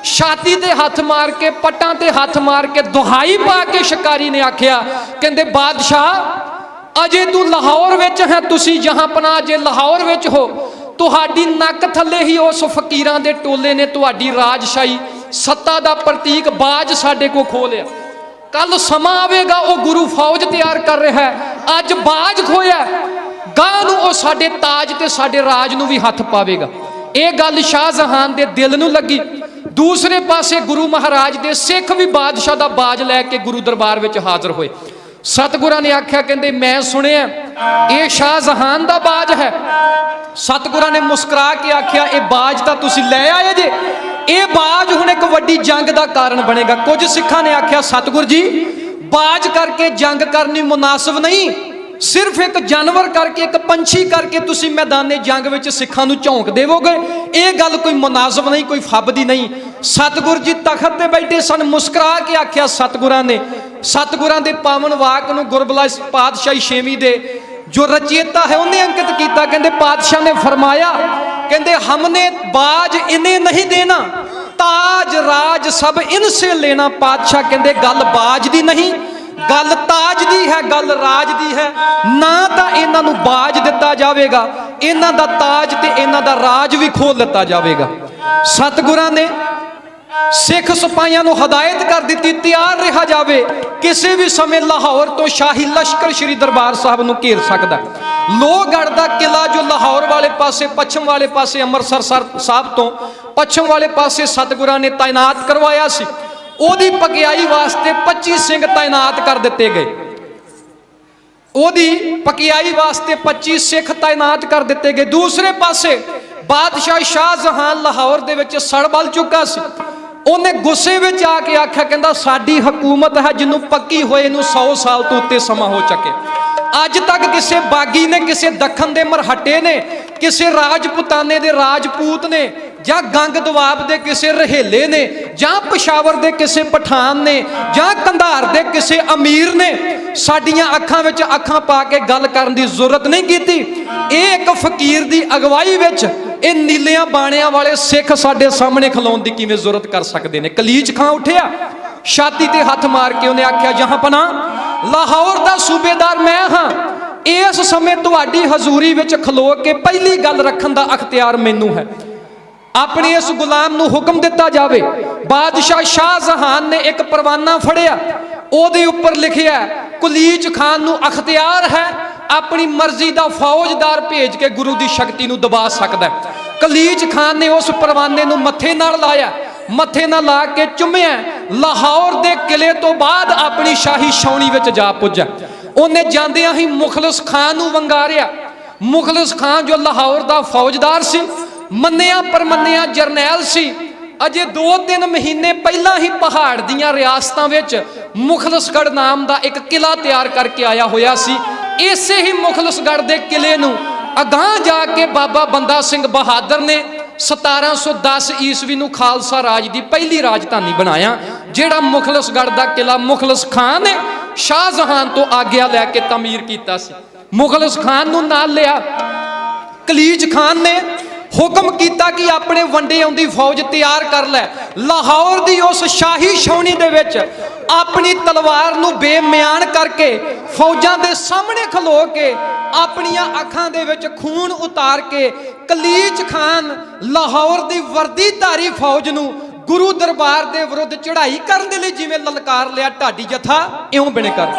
ਛਾਤੀ ਤੇ ਹੱਥ ਮਾਰ ਕੇ, ਪੱਟਾਂ ਤੇ ਹੱਥ ਮਾਰ ਕੇ ਦੁਹਾਈ ਪਾ ਕੇ ਸ਼ਿਕਾਰੀ ਨੇ ਆਖਿਆ, ਕਹਿੰਦੇ ਬਾਦਸ਼ਾਹ ਅਜੇ ਤੂੰ ਲਾਹੌਰ ਵਿੱਚ ਹੈ, ਤੁਸੀਂ ਜਹਾਂਪਨਾਹ ਜੇ ਲਾਹੌਰ ਵਿੱਚ ਹੋ, ਤੁਹਾਡੀ ਨੱਕ ਥੱਲੇ ਹੀ ਉਸ ਫਕੀਰਾਂ ਦੇ ਟੋਲੇ ਨੇ ਤੁਹਾਡੀ ਰਾਜਸ਼ਾਹੀ ਸੱਤਾ ਦਾ ਪ੍ਰਤੀਕ ਬਾਜ਼ ਸਾਡੇ ਕੋ ਖੋਹ ਲਿਆ। ਕੱਲ ਸਮਾਂ ਆਵੇਗਾ, ਉਹ ਗੁਰੂ ਫੌਜ ਤਿਆਰ ਕਰ ਰਿਹਾ ਹੈ, ਅੱਜ ਬਾਜ਼ ਖੋਇਆ, ਗਾਂ ਨੂੰ ਉਹ ਸਾਡੇ ਤਾਜ ਤੇ ਸਾਡੇ ਰਾਜ ਨੂੰ ਵੀ ਹੱਥ ਪਾਵੇਗਾ। ਇਹ ਗੱਲ ਸ਼ਾਹਜਹਾਨ ਦੇ ਦਿਲ ਨੂੰ ਲੱਗੀ। ਦੂਸਰੇ ਪਾਸੇ ਗੁਰੂ ਮਹਾਰਾਜ ਦੇ ਸਿੱਖ ਵੀ ਬਾਦਸ਼ਾਹ ਦਾ ਬਾਜ਼ ਲੈ ਕੇ ਗੁਰੂ ਦਰਬਾਰ ਵਿੱਚ ਹਾਜ਼ਰ ਹੋਏ। ਸਤਿਗੁਰਾਂ ਨੇ ਆਖਿਆ, ਕਹਿੰਦੇ ਮੈਂ ਸੁਣਿਆ ਇਹ ਸ਼ਾਹਜਹਾਨ ਦਾ ਬਾਜ਼ ਹੈ। ਸਤਿਗੁਰਾਂ ਨੇ ਮੁਸਕਰਾ ਕੇ ਆਖਿਆ, ਇਹ ਬਾਜ਼ ਤਾਂ ਤੁਸੀਂ ਲੈ ਆਏ ਜੇ, ਇਹ ਬਾਜ਼ ਹੁਣ ਇੱਕ ਵੱਡੀ ਜੰਗ ਦਾ ਕਾਰਨ ਬਣੇਗਾ। ਕੁਝ ਸਿੱਖਾਂ ਨੇ ਆਖਿਆ, ਸਤਿਗੁਰ ਜੀ ਬਾਜ਼ ਕਰਕੇ ਜੰਗ ਕਰਨੀ ਮੁਨਾਸਬ ਨਹੀਂ, ਸਿਰਫ ਇੱਕ ਜਾਨਵਰ ਕਰਕੇ, ਇੱਕ ਪੰਛੀ ਕਰਕੇ ਤੁਸੀਂ ਮੈਦਾਨੇ ਜੰਗ ਵਿੱਚ ਸਿੱਖਾਂ ਨੂੰ ਝੋਂਕ ਦੇਵੋਗੇ, ਇਹ ਗੱਲ ਕੋਈ ਮੁਨਾਸਬ ਨਹੀਂ, ਕੋਈ ਫੱਬਦੀ ਨਹੀਂ। सतगुर जी तखत ते बैठे सन। मुस्कुरा के आख्या सतगुरां ने, सतगुरां दे पावन वाक नूं गुरबला पातशाही छेवीं दे जो रचेता है उन्हें अंकित किया। कहते पातशाह ने फरमाया, कहते हमने बाज इन्हें नहीं देना, ताज राज सब इनसे लेना। पातशाह कहते गल बाज दी नहीं, गल ताज दी है, गल राज दी है। ना तो इन्हां नूं बाज दिता जाएगा, इन्हां दा ताज ते इन्हां दा राज भी खोल दिता जाएगा। सतगुरां ने सिख सिपाहियां नूं हदायत कर दी, तैयार रहा जाए, किसी भी समय लाहौर तो शाही लश्कर श्री दरबार साहब नूं घेर सकदा। लोहगढ़ दा किला जो लाहौर वाले पासे, पश्चिम वाले पासे अमृतसर साहब तो पश्चिम वाले पासे सतगुरां ने तैनात करवाया सी। ओदी पकियाई वास्ते 25 सिंह तैनात कर दिते गए। ओदी पकियाई वास्ते 25 सिख तैनात कर दिते गए। दूसरे पासे बादशाह शाहजहां लाहौर दे विच सड़ बल चुका सी। उन्हें गुस्से में आके आख्या, कहता साडी हुकूमत है जिन्हों पक्की होए नूं 100 साल तो उत्ते समा हो चुके। अज तक किसी बागी ने, किसी दखन के मरहटे ने, किसी राजपुताने दे राजपूत ने, जां गंग दवाब दे किसी रहेले ने, जां पेशावर दे किसी पठान ने, जां कंधार दे किसी अमीर ने साडियां अखां विच अखां पा के गल करन दी जरूरत नहीं कीती। एक फकीर दी अगवाई विच ये नीलियां बाणियां वाले सिख साडे सामने खलोण दी किवें जरूरत कर सकते हैं। कलीच खां उठिया, छाती ते हथ मार के उन्हें आख्या, जहां पना लाहौर दा सूबेदार मैं हाँ, इस समय तुहाडी हजूरी विच खलो के पहली गल रखन दा अख्तियार मैनू है। अपने इस गुलाम नूं हुक्म दिता जावे। बादशाह शाहजहान ने एक परवाना फड़िया, ओदे उपर लिखिया कुलीच खान नूं अख्तियार है अपनी मर्जी का फौजदार भेज के गुरु की शक्ति नूं दबा सकदा है। कलीच खान ने उस परवाने नूं मत्थे नाल लाया, मत्थे नाल ला के चुम्मिया, लाहौर दे किले तो बाद अपनी शाही छाउणी विच जा पुज्जा। उन्हें जांदियां ही मुखलिस खान नूं वंगारिया। मुखलिस खान जो लाहौर दा फौजदार सी, मन्निया परमन्निया जरनैल सी, अजे 2-3 महीने पहला ही पहाड़ दियां रियासतां विच मुखलिसगढ़ नाम दा एक किला तैयार करके आया होया सी। इसे ही मुखलिसगढ़ दे किले नूं अगां जाके बाबा बंदा सिंह बहादुर ने 1710 ईस्वी नूं खालसा राज की पहली राजधानी बनाया, जिहड़ा मुखलिसगढ़ दा किला मुखलिस खान ने शाहजहान तो आग्या लैके तमीर कीता सी। मुखलिस खान नूं नाल लिया। कलीज खान ने हुक्म किया कि अपने वंडे आउंदी फौज तैयार कर लै। लाहौर की उस शाही छाउणी दे विच अपनी तलवार नूं बेम्यान करके फौजां दे सामने खलो के अपनियां अखां दे विच खून उतार के कलीच खान लाहौर की वर्दीधारी फौज नूं गुरु दरबार दे विरुद्ध चढ़ाई करने लई जिवें ललकार लिया ढाडी जथा इउं बिन कर।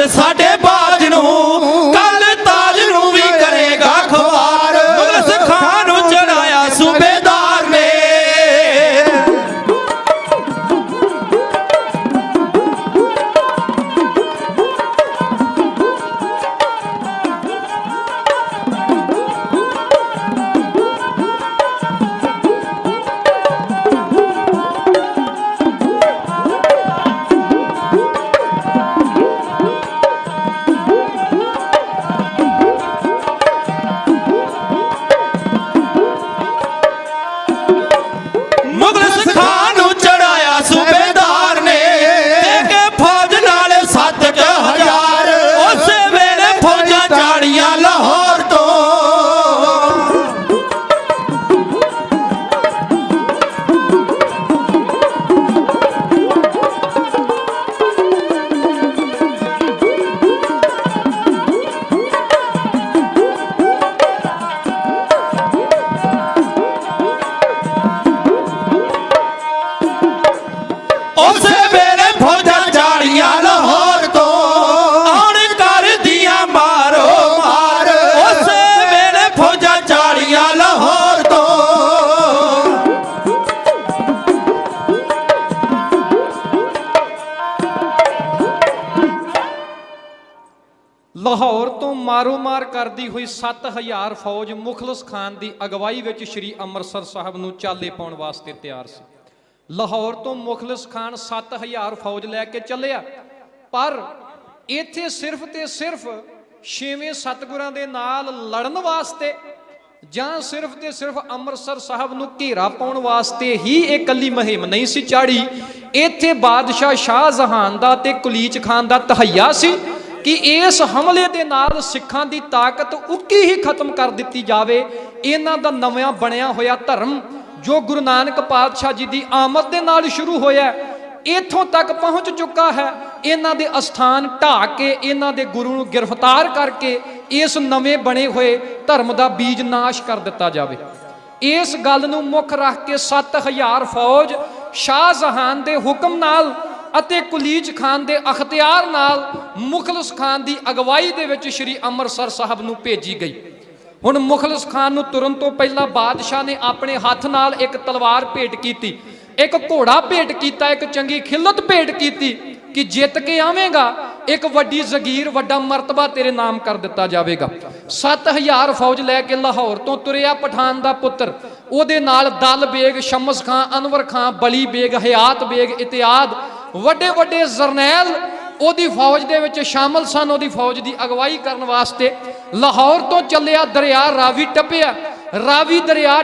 साडे बाज नू कल ताज नू भी करेगा ख्वार मुगल सिखां नू चढ़ाया सूबेदार ने मुगल सिखां नू चढ़ाया सूबेदार ने के फौज नाल 7,000 उस वेले फौजां चाड़ियां लाहौर तो उस वेले फौजां चाड़ियां लाहौर तो आउण कर दिया मारो मार उस वेले फौजां चाड़ियां लाहौर तो
ਲਾਹੌਰ ਤੋਂ ਮਾਰੋ-ਮਾਰ ਕਰਦੀ ਹੋਈ 7000 ਫੌਜ ਮੁਖਲਸ ਖਾਨ ਦੀ ਅਗਵਾਈ ਵਿੱਚ ਸ੍ਰੀ ਅੰਮ੍ਰਿਤਸਰ ਸਾਹਿਬ ਨੂੰ ਚਾਲੇ ਪਾਉਣ ਵਾਸਤੇ ਤਿਆਰ ਸੀ। ਲਾਹੌਰ ਤੋਂ ਮੁਖਲਸ ਖਾਨ 7000 ਫੌਜ ਲੈ ਕੇ ਚੱਲਿਆ, ਪਰ ਇੱਥੇ ਸਿਰਫ ਤੇ ਸਿਰਫ 6ਵੇਂ ਸਤਿਗੁਰਾਂ ਦੇ ਨਾਲ ਲੜਨ ਵਾਸਤੇ ਜਾਂ ਸਿਰਫ ਤੇ ਸਿਰਫ ਅੰਮ੍ਰਿਤਸਰ ਸਾਹਿਬ ਨੂੰ ਘੇਰਾ ਪਾਉਣ ਵਾਸਤੇ ਹੀ ਇਹ ਕੱਲੀ ਮੁਹਿੰਮ ਨਹੀਂ ਸੀ ਚਾੜੀ। ਇੱਥੇ ਬਾਦਸ਼ਾਹ ਸ਼ਾਹਜਹਾਨ ਦਾ ਤੇ ਕੁਲੀਚ ਖਾਨ ਦਾ ਤਹੱਈਆ ਸੀ ਕਿ ਇਸ ਹਮਲੇ ਦੇ ਨਾਲ ਸਿੱਖਾਂ ਦੀ ਤਾਕਤ ਉੱਕੀ ਹੀ ਖਤਮ ਕਰ ਦਿੱਤੀ ਜਾਵੇ। ਇਹਨਾਂ ਦਾ ਨਵਾਂ ਬਣਿਆ ਹੋਇਆ ਧਰਮ ਜੋ ਗੁਰੂ ਨਾਨਕ ਪਾਤਸ਼ਾਹ ਜੀ ਦੀ ਆਮਦ ਦੇ ਨਾਲ ਸ਼ੁਰੂ ਹੋਇਆ ਇੱਥੋਂ ਤੱਕ ਪਹੁੰਚ ਚੁੱਕਾ ਹੈ। ਇਹਨਾਂ ਦੇ ਅਸਥਾਨ ਢਾਹ ਕੇ ਇਹਨਾਂ ਦੇ ਗੁਰੂ ਨੂੰ ਗ੍ਰਿਫਤਾਰ ਕਰਕੇ ਇਸ ਨਵੇਂ ਬਣੇ ਹੋਏ ਧਰਮ ਦਾ ਬੀਜ ਨਾਸ਼ ਕਰ ਦਿੱਤਾ ਜਾਵੇ। ਇਸ ਗੱਲ ਨੂੰ ਮੁੱਖ ਰੱਖ ਕੇ 7000 ਫੌਜ ਸ਼ਾਹਜਹਾਨ ਦੇ ਹੁਕਮ ਨਾਲ ਅਤੇ ਕੁਲੀਚ ਖਾਨ ਦੇ ਅਖਤਿਆਰ ਨਾਲ ਮੁਖਲਸ ਖਾਨ ਦੀ ਅਗਵਾਈ ਦੇ ਵਿੱਚ ਸ੍ਰੀ ਅੰਮ੍ਰਿਤਸਰ ਸਾਹਿਬ ਨੂੰ ਭੇਜੀ ਗਈ। ਹੁਣ ਮੁਖਲਸ ਖਾਨ ਨੂੰ ਤੁਰਨ ਤੋਂ ਪਹਿਲਾਂ ਬਾਦਸ਼ਾਹ ਨੇ ਆਪਣੇ ਹੱਥ ਨਾਲ ਇੱਕ ਤਲਵਾਰ ਭੇਟ ਕੀਤੀ, ਇੱਕ ਘੋੜਾ ਭੇਟ ਕੀਤਾ, ਇੱਕ ਚੰਗੀ ਖਿਲਤ ਭੇਟ ਕੀਤੀ ਕਿ ਜਿੱਤ ਕੇ ਆਵੇਂਗਾ ਇੱਕ ਵੱਡੀ ਜ਼ਗੀਰ ਵੱਡਾ ਮਰਤਬਾ ਤੇਰੇ ਨਾਮ ਕਰ ਦਿੱਤਾ ਜਾਵੇਗਾ। 7000 ਫੌਜ ਲੈ ਕੇ ਲਾਹੌਰ ਤੋਂ ਤੁਰਿਆ ਪਠਾਨ ਦਾ ਪੁੱਤਰ, ਉਹਦੇ ਨਾਲ ਦਲ ਬੇਗ, ਸ਼ਮਸ ਖਾਂ, ਅਨਵਰ ਖਾਂ, ਬਲੀ ਬੇਗ, ਹਯਾਤ ਬੇਗ ਇਤਿਆਦ ਵੱਡੇ ਵੱਡੇ ਜਰਨੈਲ ਉਹਦੀ ਫੌਜ ਦੇ ਵਿੱਚ ਸ਼ਾਮਲ ਸਨ। ਉਹਦੀ ਫੌਜ ਦੀ ਅਗਵਾਈ ਕਰਨ ਵਾਸਤੇ ਲਾਹੌਰ ਤੋਂ ਚੱਲਿਆ, ਦਰਿਆ ਰਾਵੀ ਟੱਪਿਆ, ਰਾਵੀ ਦਰਿਆ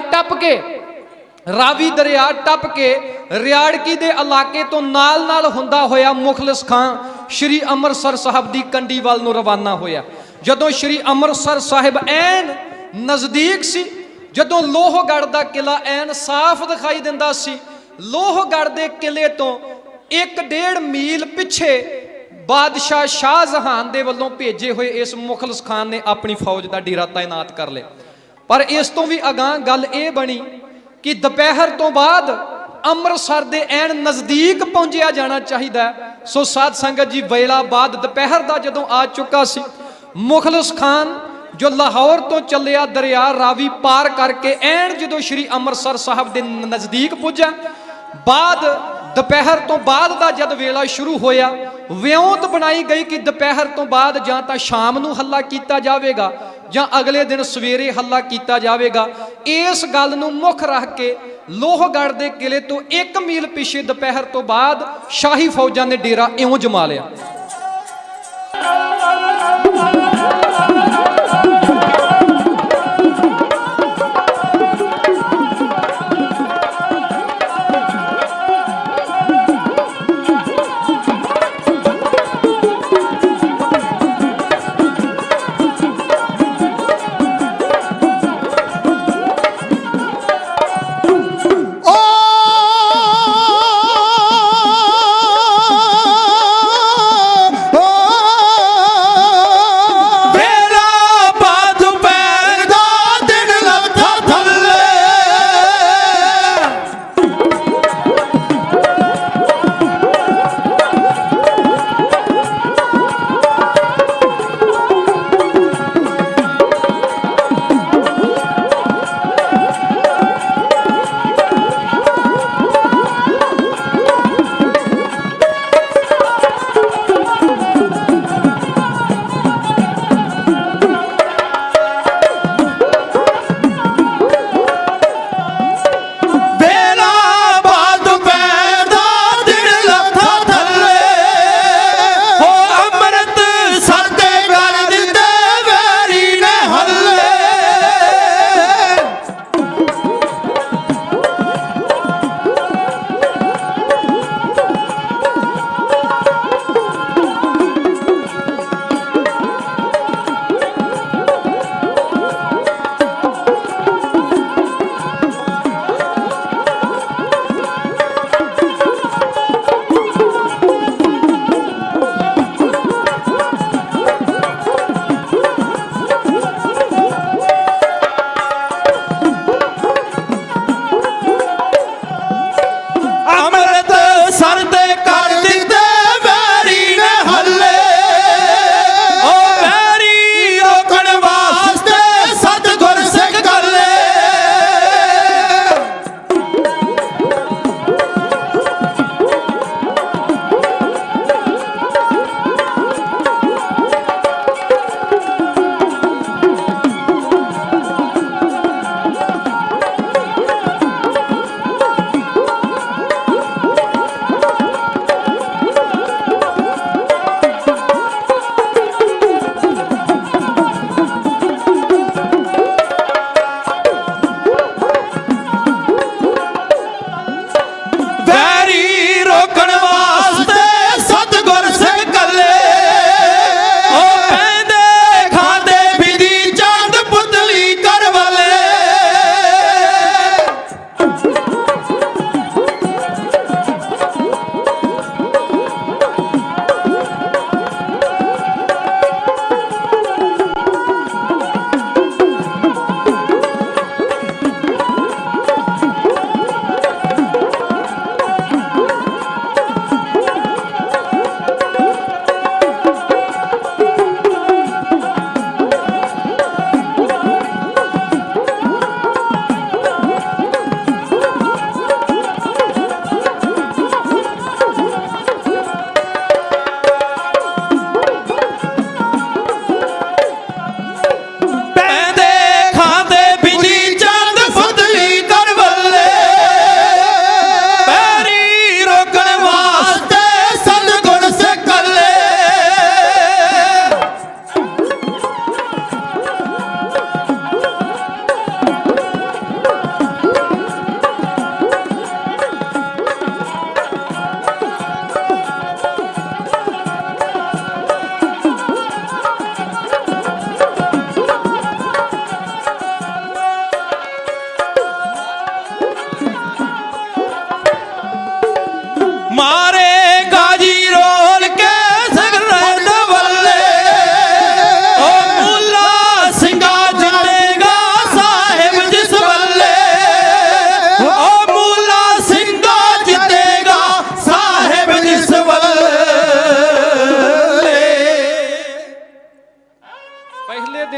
ਟੱਪ ਕੇ ਰਿਆੜਕੀ ਦੇ ਇਲਾਕੇ ਤੋਂ ਨਾਲ ਹੁੰਦਾ ਹੋਇਆ ਮੁਖਲਸ ਖਾਂ ਸ਼੍ਰੀ ਅੰਮ੍ਰਿਤਸਰ ਸਾਹਿਬ ਦੀ ਕੰਡੀ ਵੱਲ ਨੂੰ ਰਵਾਨਾ ਹੋਇਆ। ਜਦੋਂ ਸ਼੍ਰੀ ਅੰਮ੍ਰਿਤਸਰ ਸਾਹਿਬ ਐਨ ਨਜ਼ਦੀਕ ਸੀ, ਜਦੋਂ ਲੋਹਗੜ੍ਹ ਦਾ ਕਿਲਾ ਐਨ ਸਾਫ਼ ਦਿਖਾਈ ਦਿੰਦਾ ਸੀ, ਲੋਹਗੜ੍ਹ ਦੇ ਕਿਲੇ ਤੋਂ 1.5 ਮੀਲ ਪਿੱਛੇ ਬਾਦਸ਼ਾਹ ਸ਼ਾਹਜਹਾਨ ਦੇ ਵੱਲੋਂ ਭੇਜੇ ਹੋਏ ਇਸ ਮੁਖਲਸ ਖਾਨ ਨੇ ਆਪਣੀ ਫੌਜ ਦਾ ਡੇਰਾ ਤਾਇਨਾਤ ਕਰ ਲਿਆ। ਪਰ ਇਸ ਤੋਂ ਵੀ ਅਗਾਂਹ ਗੱਲ ਇਹ ਬਣੀ ਕਿ ਦੁਪਹਿਰ ਤੋਂ ਬਾਅਦ ਅੰਮ੍ਰਿਤਸਰ ਦੇ ਐਨ ਨਜ਼ਦੀਕ ਪਹੁੰਚਿਆ ਜਾਣਾ ਚਾਹੀਦਾ। ਸੋ ਸਾਧ ਸੰਗਤ ਜੀ, ਵੇਲਾ ਬਾਅਦ ਦੁਪਹਿਰ ਦਾ ਜਦੋਂ ਆ ਚੁੱਕਾ ਸੀ, ਮੁਖਲਸ ਖਾਨ ਜੋ ਲਾਹੌਰ ਤੋਂ ਚੱਲਿਆ ਦਰਿਆ ਰਾਵੀ ਪਾਰ ਕਰਕੇ ਐਨ ਜਦੋਂ ਸ਼੍ਰੀ ਅੰਮ੍ਰਿਤਸਰ ਸਾਹਿਬ ਦੇ ਨਜ਼ਦੀਕ ਪੁੱਜਾ, ਦੁਪਹਿਰ ਤੋਂ ਬਾਅਦ ਦਾ ਜਦ ਵੇਲਾ ਸ਼ੁਰੂ ਹੋਇਆ, ਵਿਉਂਤ ਬਣਾਈ ਗਈ ਕਿ ਦੁਪਹਿਰ ਤੋਂ ਬਾਅਦ ਜਾਂ ਤਾਂ ਸ਼ਾਮ ਨੂੰ ਹੱਲਾ ਕੀਤਾ ਜਾਵੇਗਾ ਜਾਂ ਅਗਲੇ ਦਿਨ ਸਵੇਰੇ ਹੱਲਾ ਕੀਤਾ ਜਾਵੇਗਾ। ਇਸ ਗੱਲ ਨੂੰ ਮੁੱਖ ਰੱਖ ਕੇ ਲੋਹਗੜ੍ਹ ਦੇ ਕਿਲੇ ਤੋਂ 1 ਮੀਲ ਪਿੱਛੇ ਦੁਪਹਿਰ ਤੋਂ ਬਾਅਦ ਸ਼ਾਹੀ ਫੌਜਾਂ ਨੇ ਡੇਰਾ ਇਉਂ ਜਮਾ ਲਿਆ।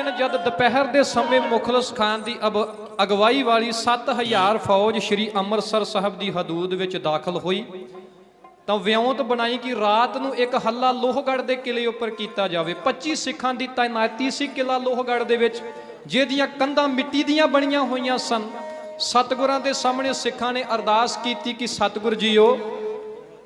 ਦਿਨ ਜਦ ਦੁਪਹਿਰ ਦੇ ਸਮੇਂ ਮੁਖਲਿਸ ਖਾਨ ਦੀ ਅਗਵਾਈ ਵਾਲੀ 7000 ਫੌਜ ਸ਼੍ਰੀ ਅੰਮ੍ਰਿਤਸਰ ਸਾਹਿਬ ਦੀ ਹਦੂਦ ਵਿੱਚ ਦਾਖਲ ਹੋਈ ਤਾਂ ਵਿਉਂਤ ਬਣਾਈ ਕਿ ਰਾਤ ਨੂੰ ਇੱਕ ਹੱਲਾ ਲੋਹਗੜ੍ਹ ਦੇ ਕਿਲੇ ਉੱਪਰ ਕੀਤਾ ਜਾਵੇ। 25 ਸਿੱਖਾਂ ਦੀ ਤਾਇਨਾਤੀ ਸੀ ਕਿਲਾ ਲੋਹਗੜ੍ਹ ਦੇ ਵਿੱਚ, ਜਿਹਦੀਆਂ ਕੰਧਾਂ ਮਿੱਟੀ ਦੀਆਂ ਬਣੀਆਂ ਹੋਈਆਂ ਸਨ। ਸਤਿਗੁਰਾਂ ਦੇ ਸਾਹਮਣੇ ਸਿੱਖਾਂ ਨੇ ਅਰਦਾਸ ਕੀਤੀ ਕਿ ਸਤਿਗੁਰ ਜੀਓ,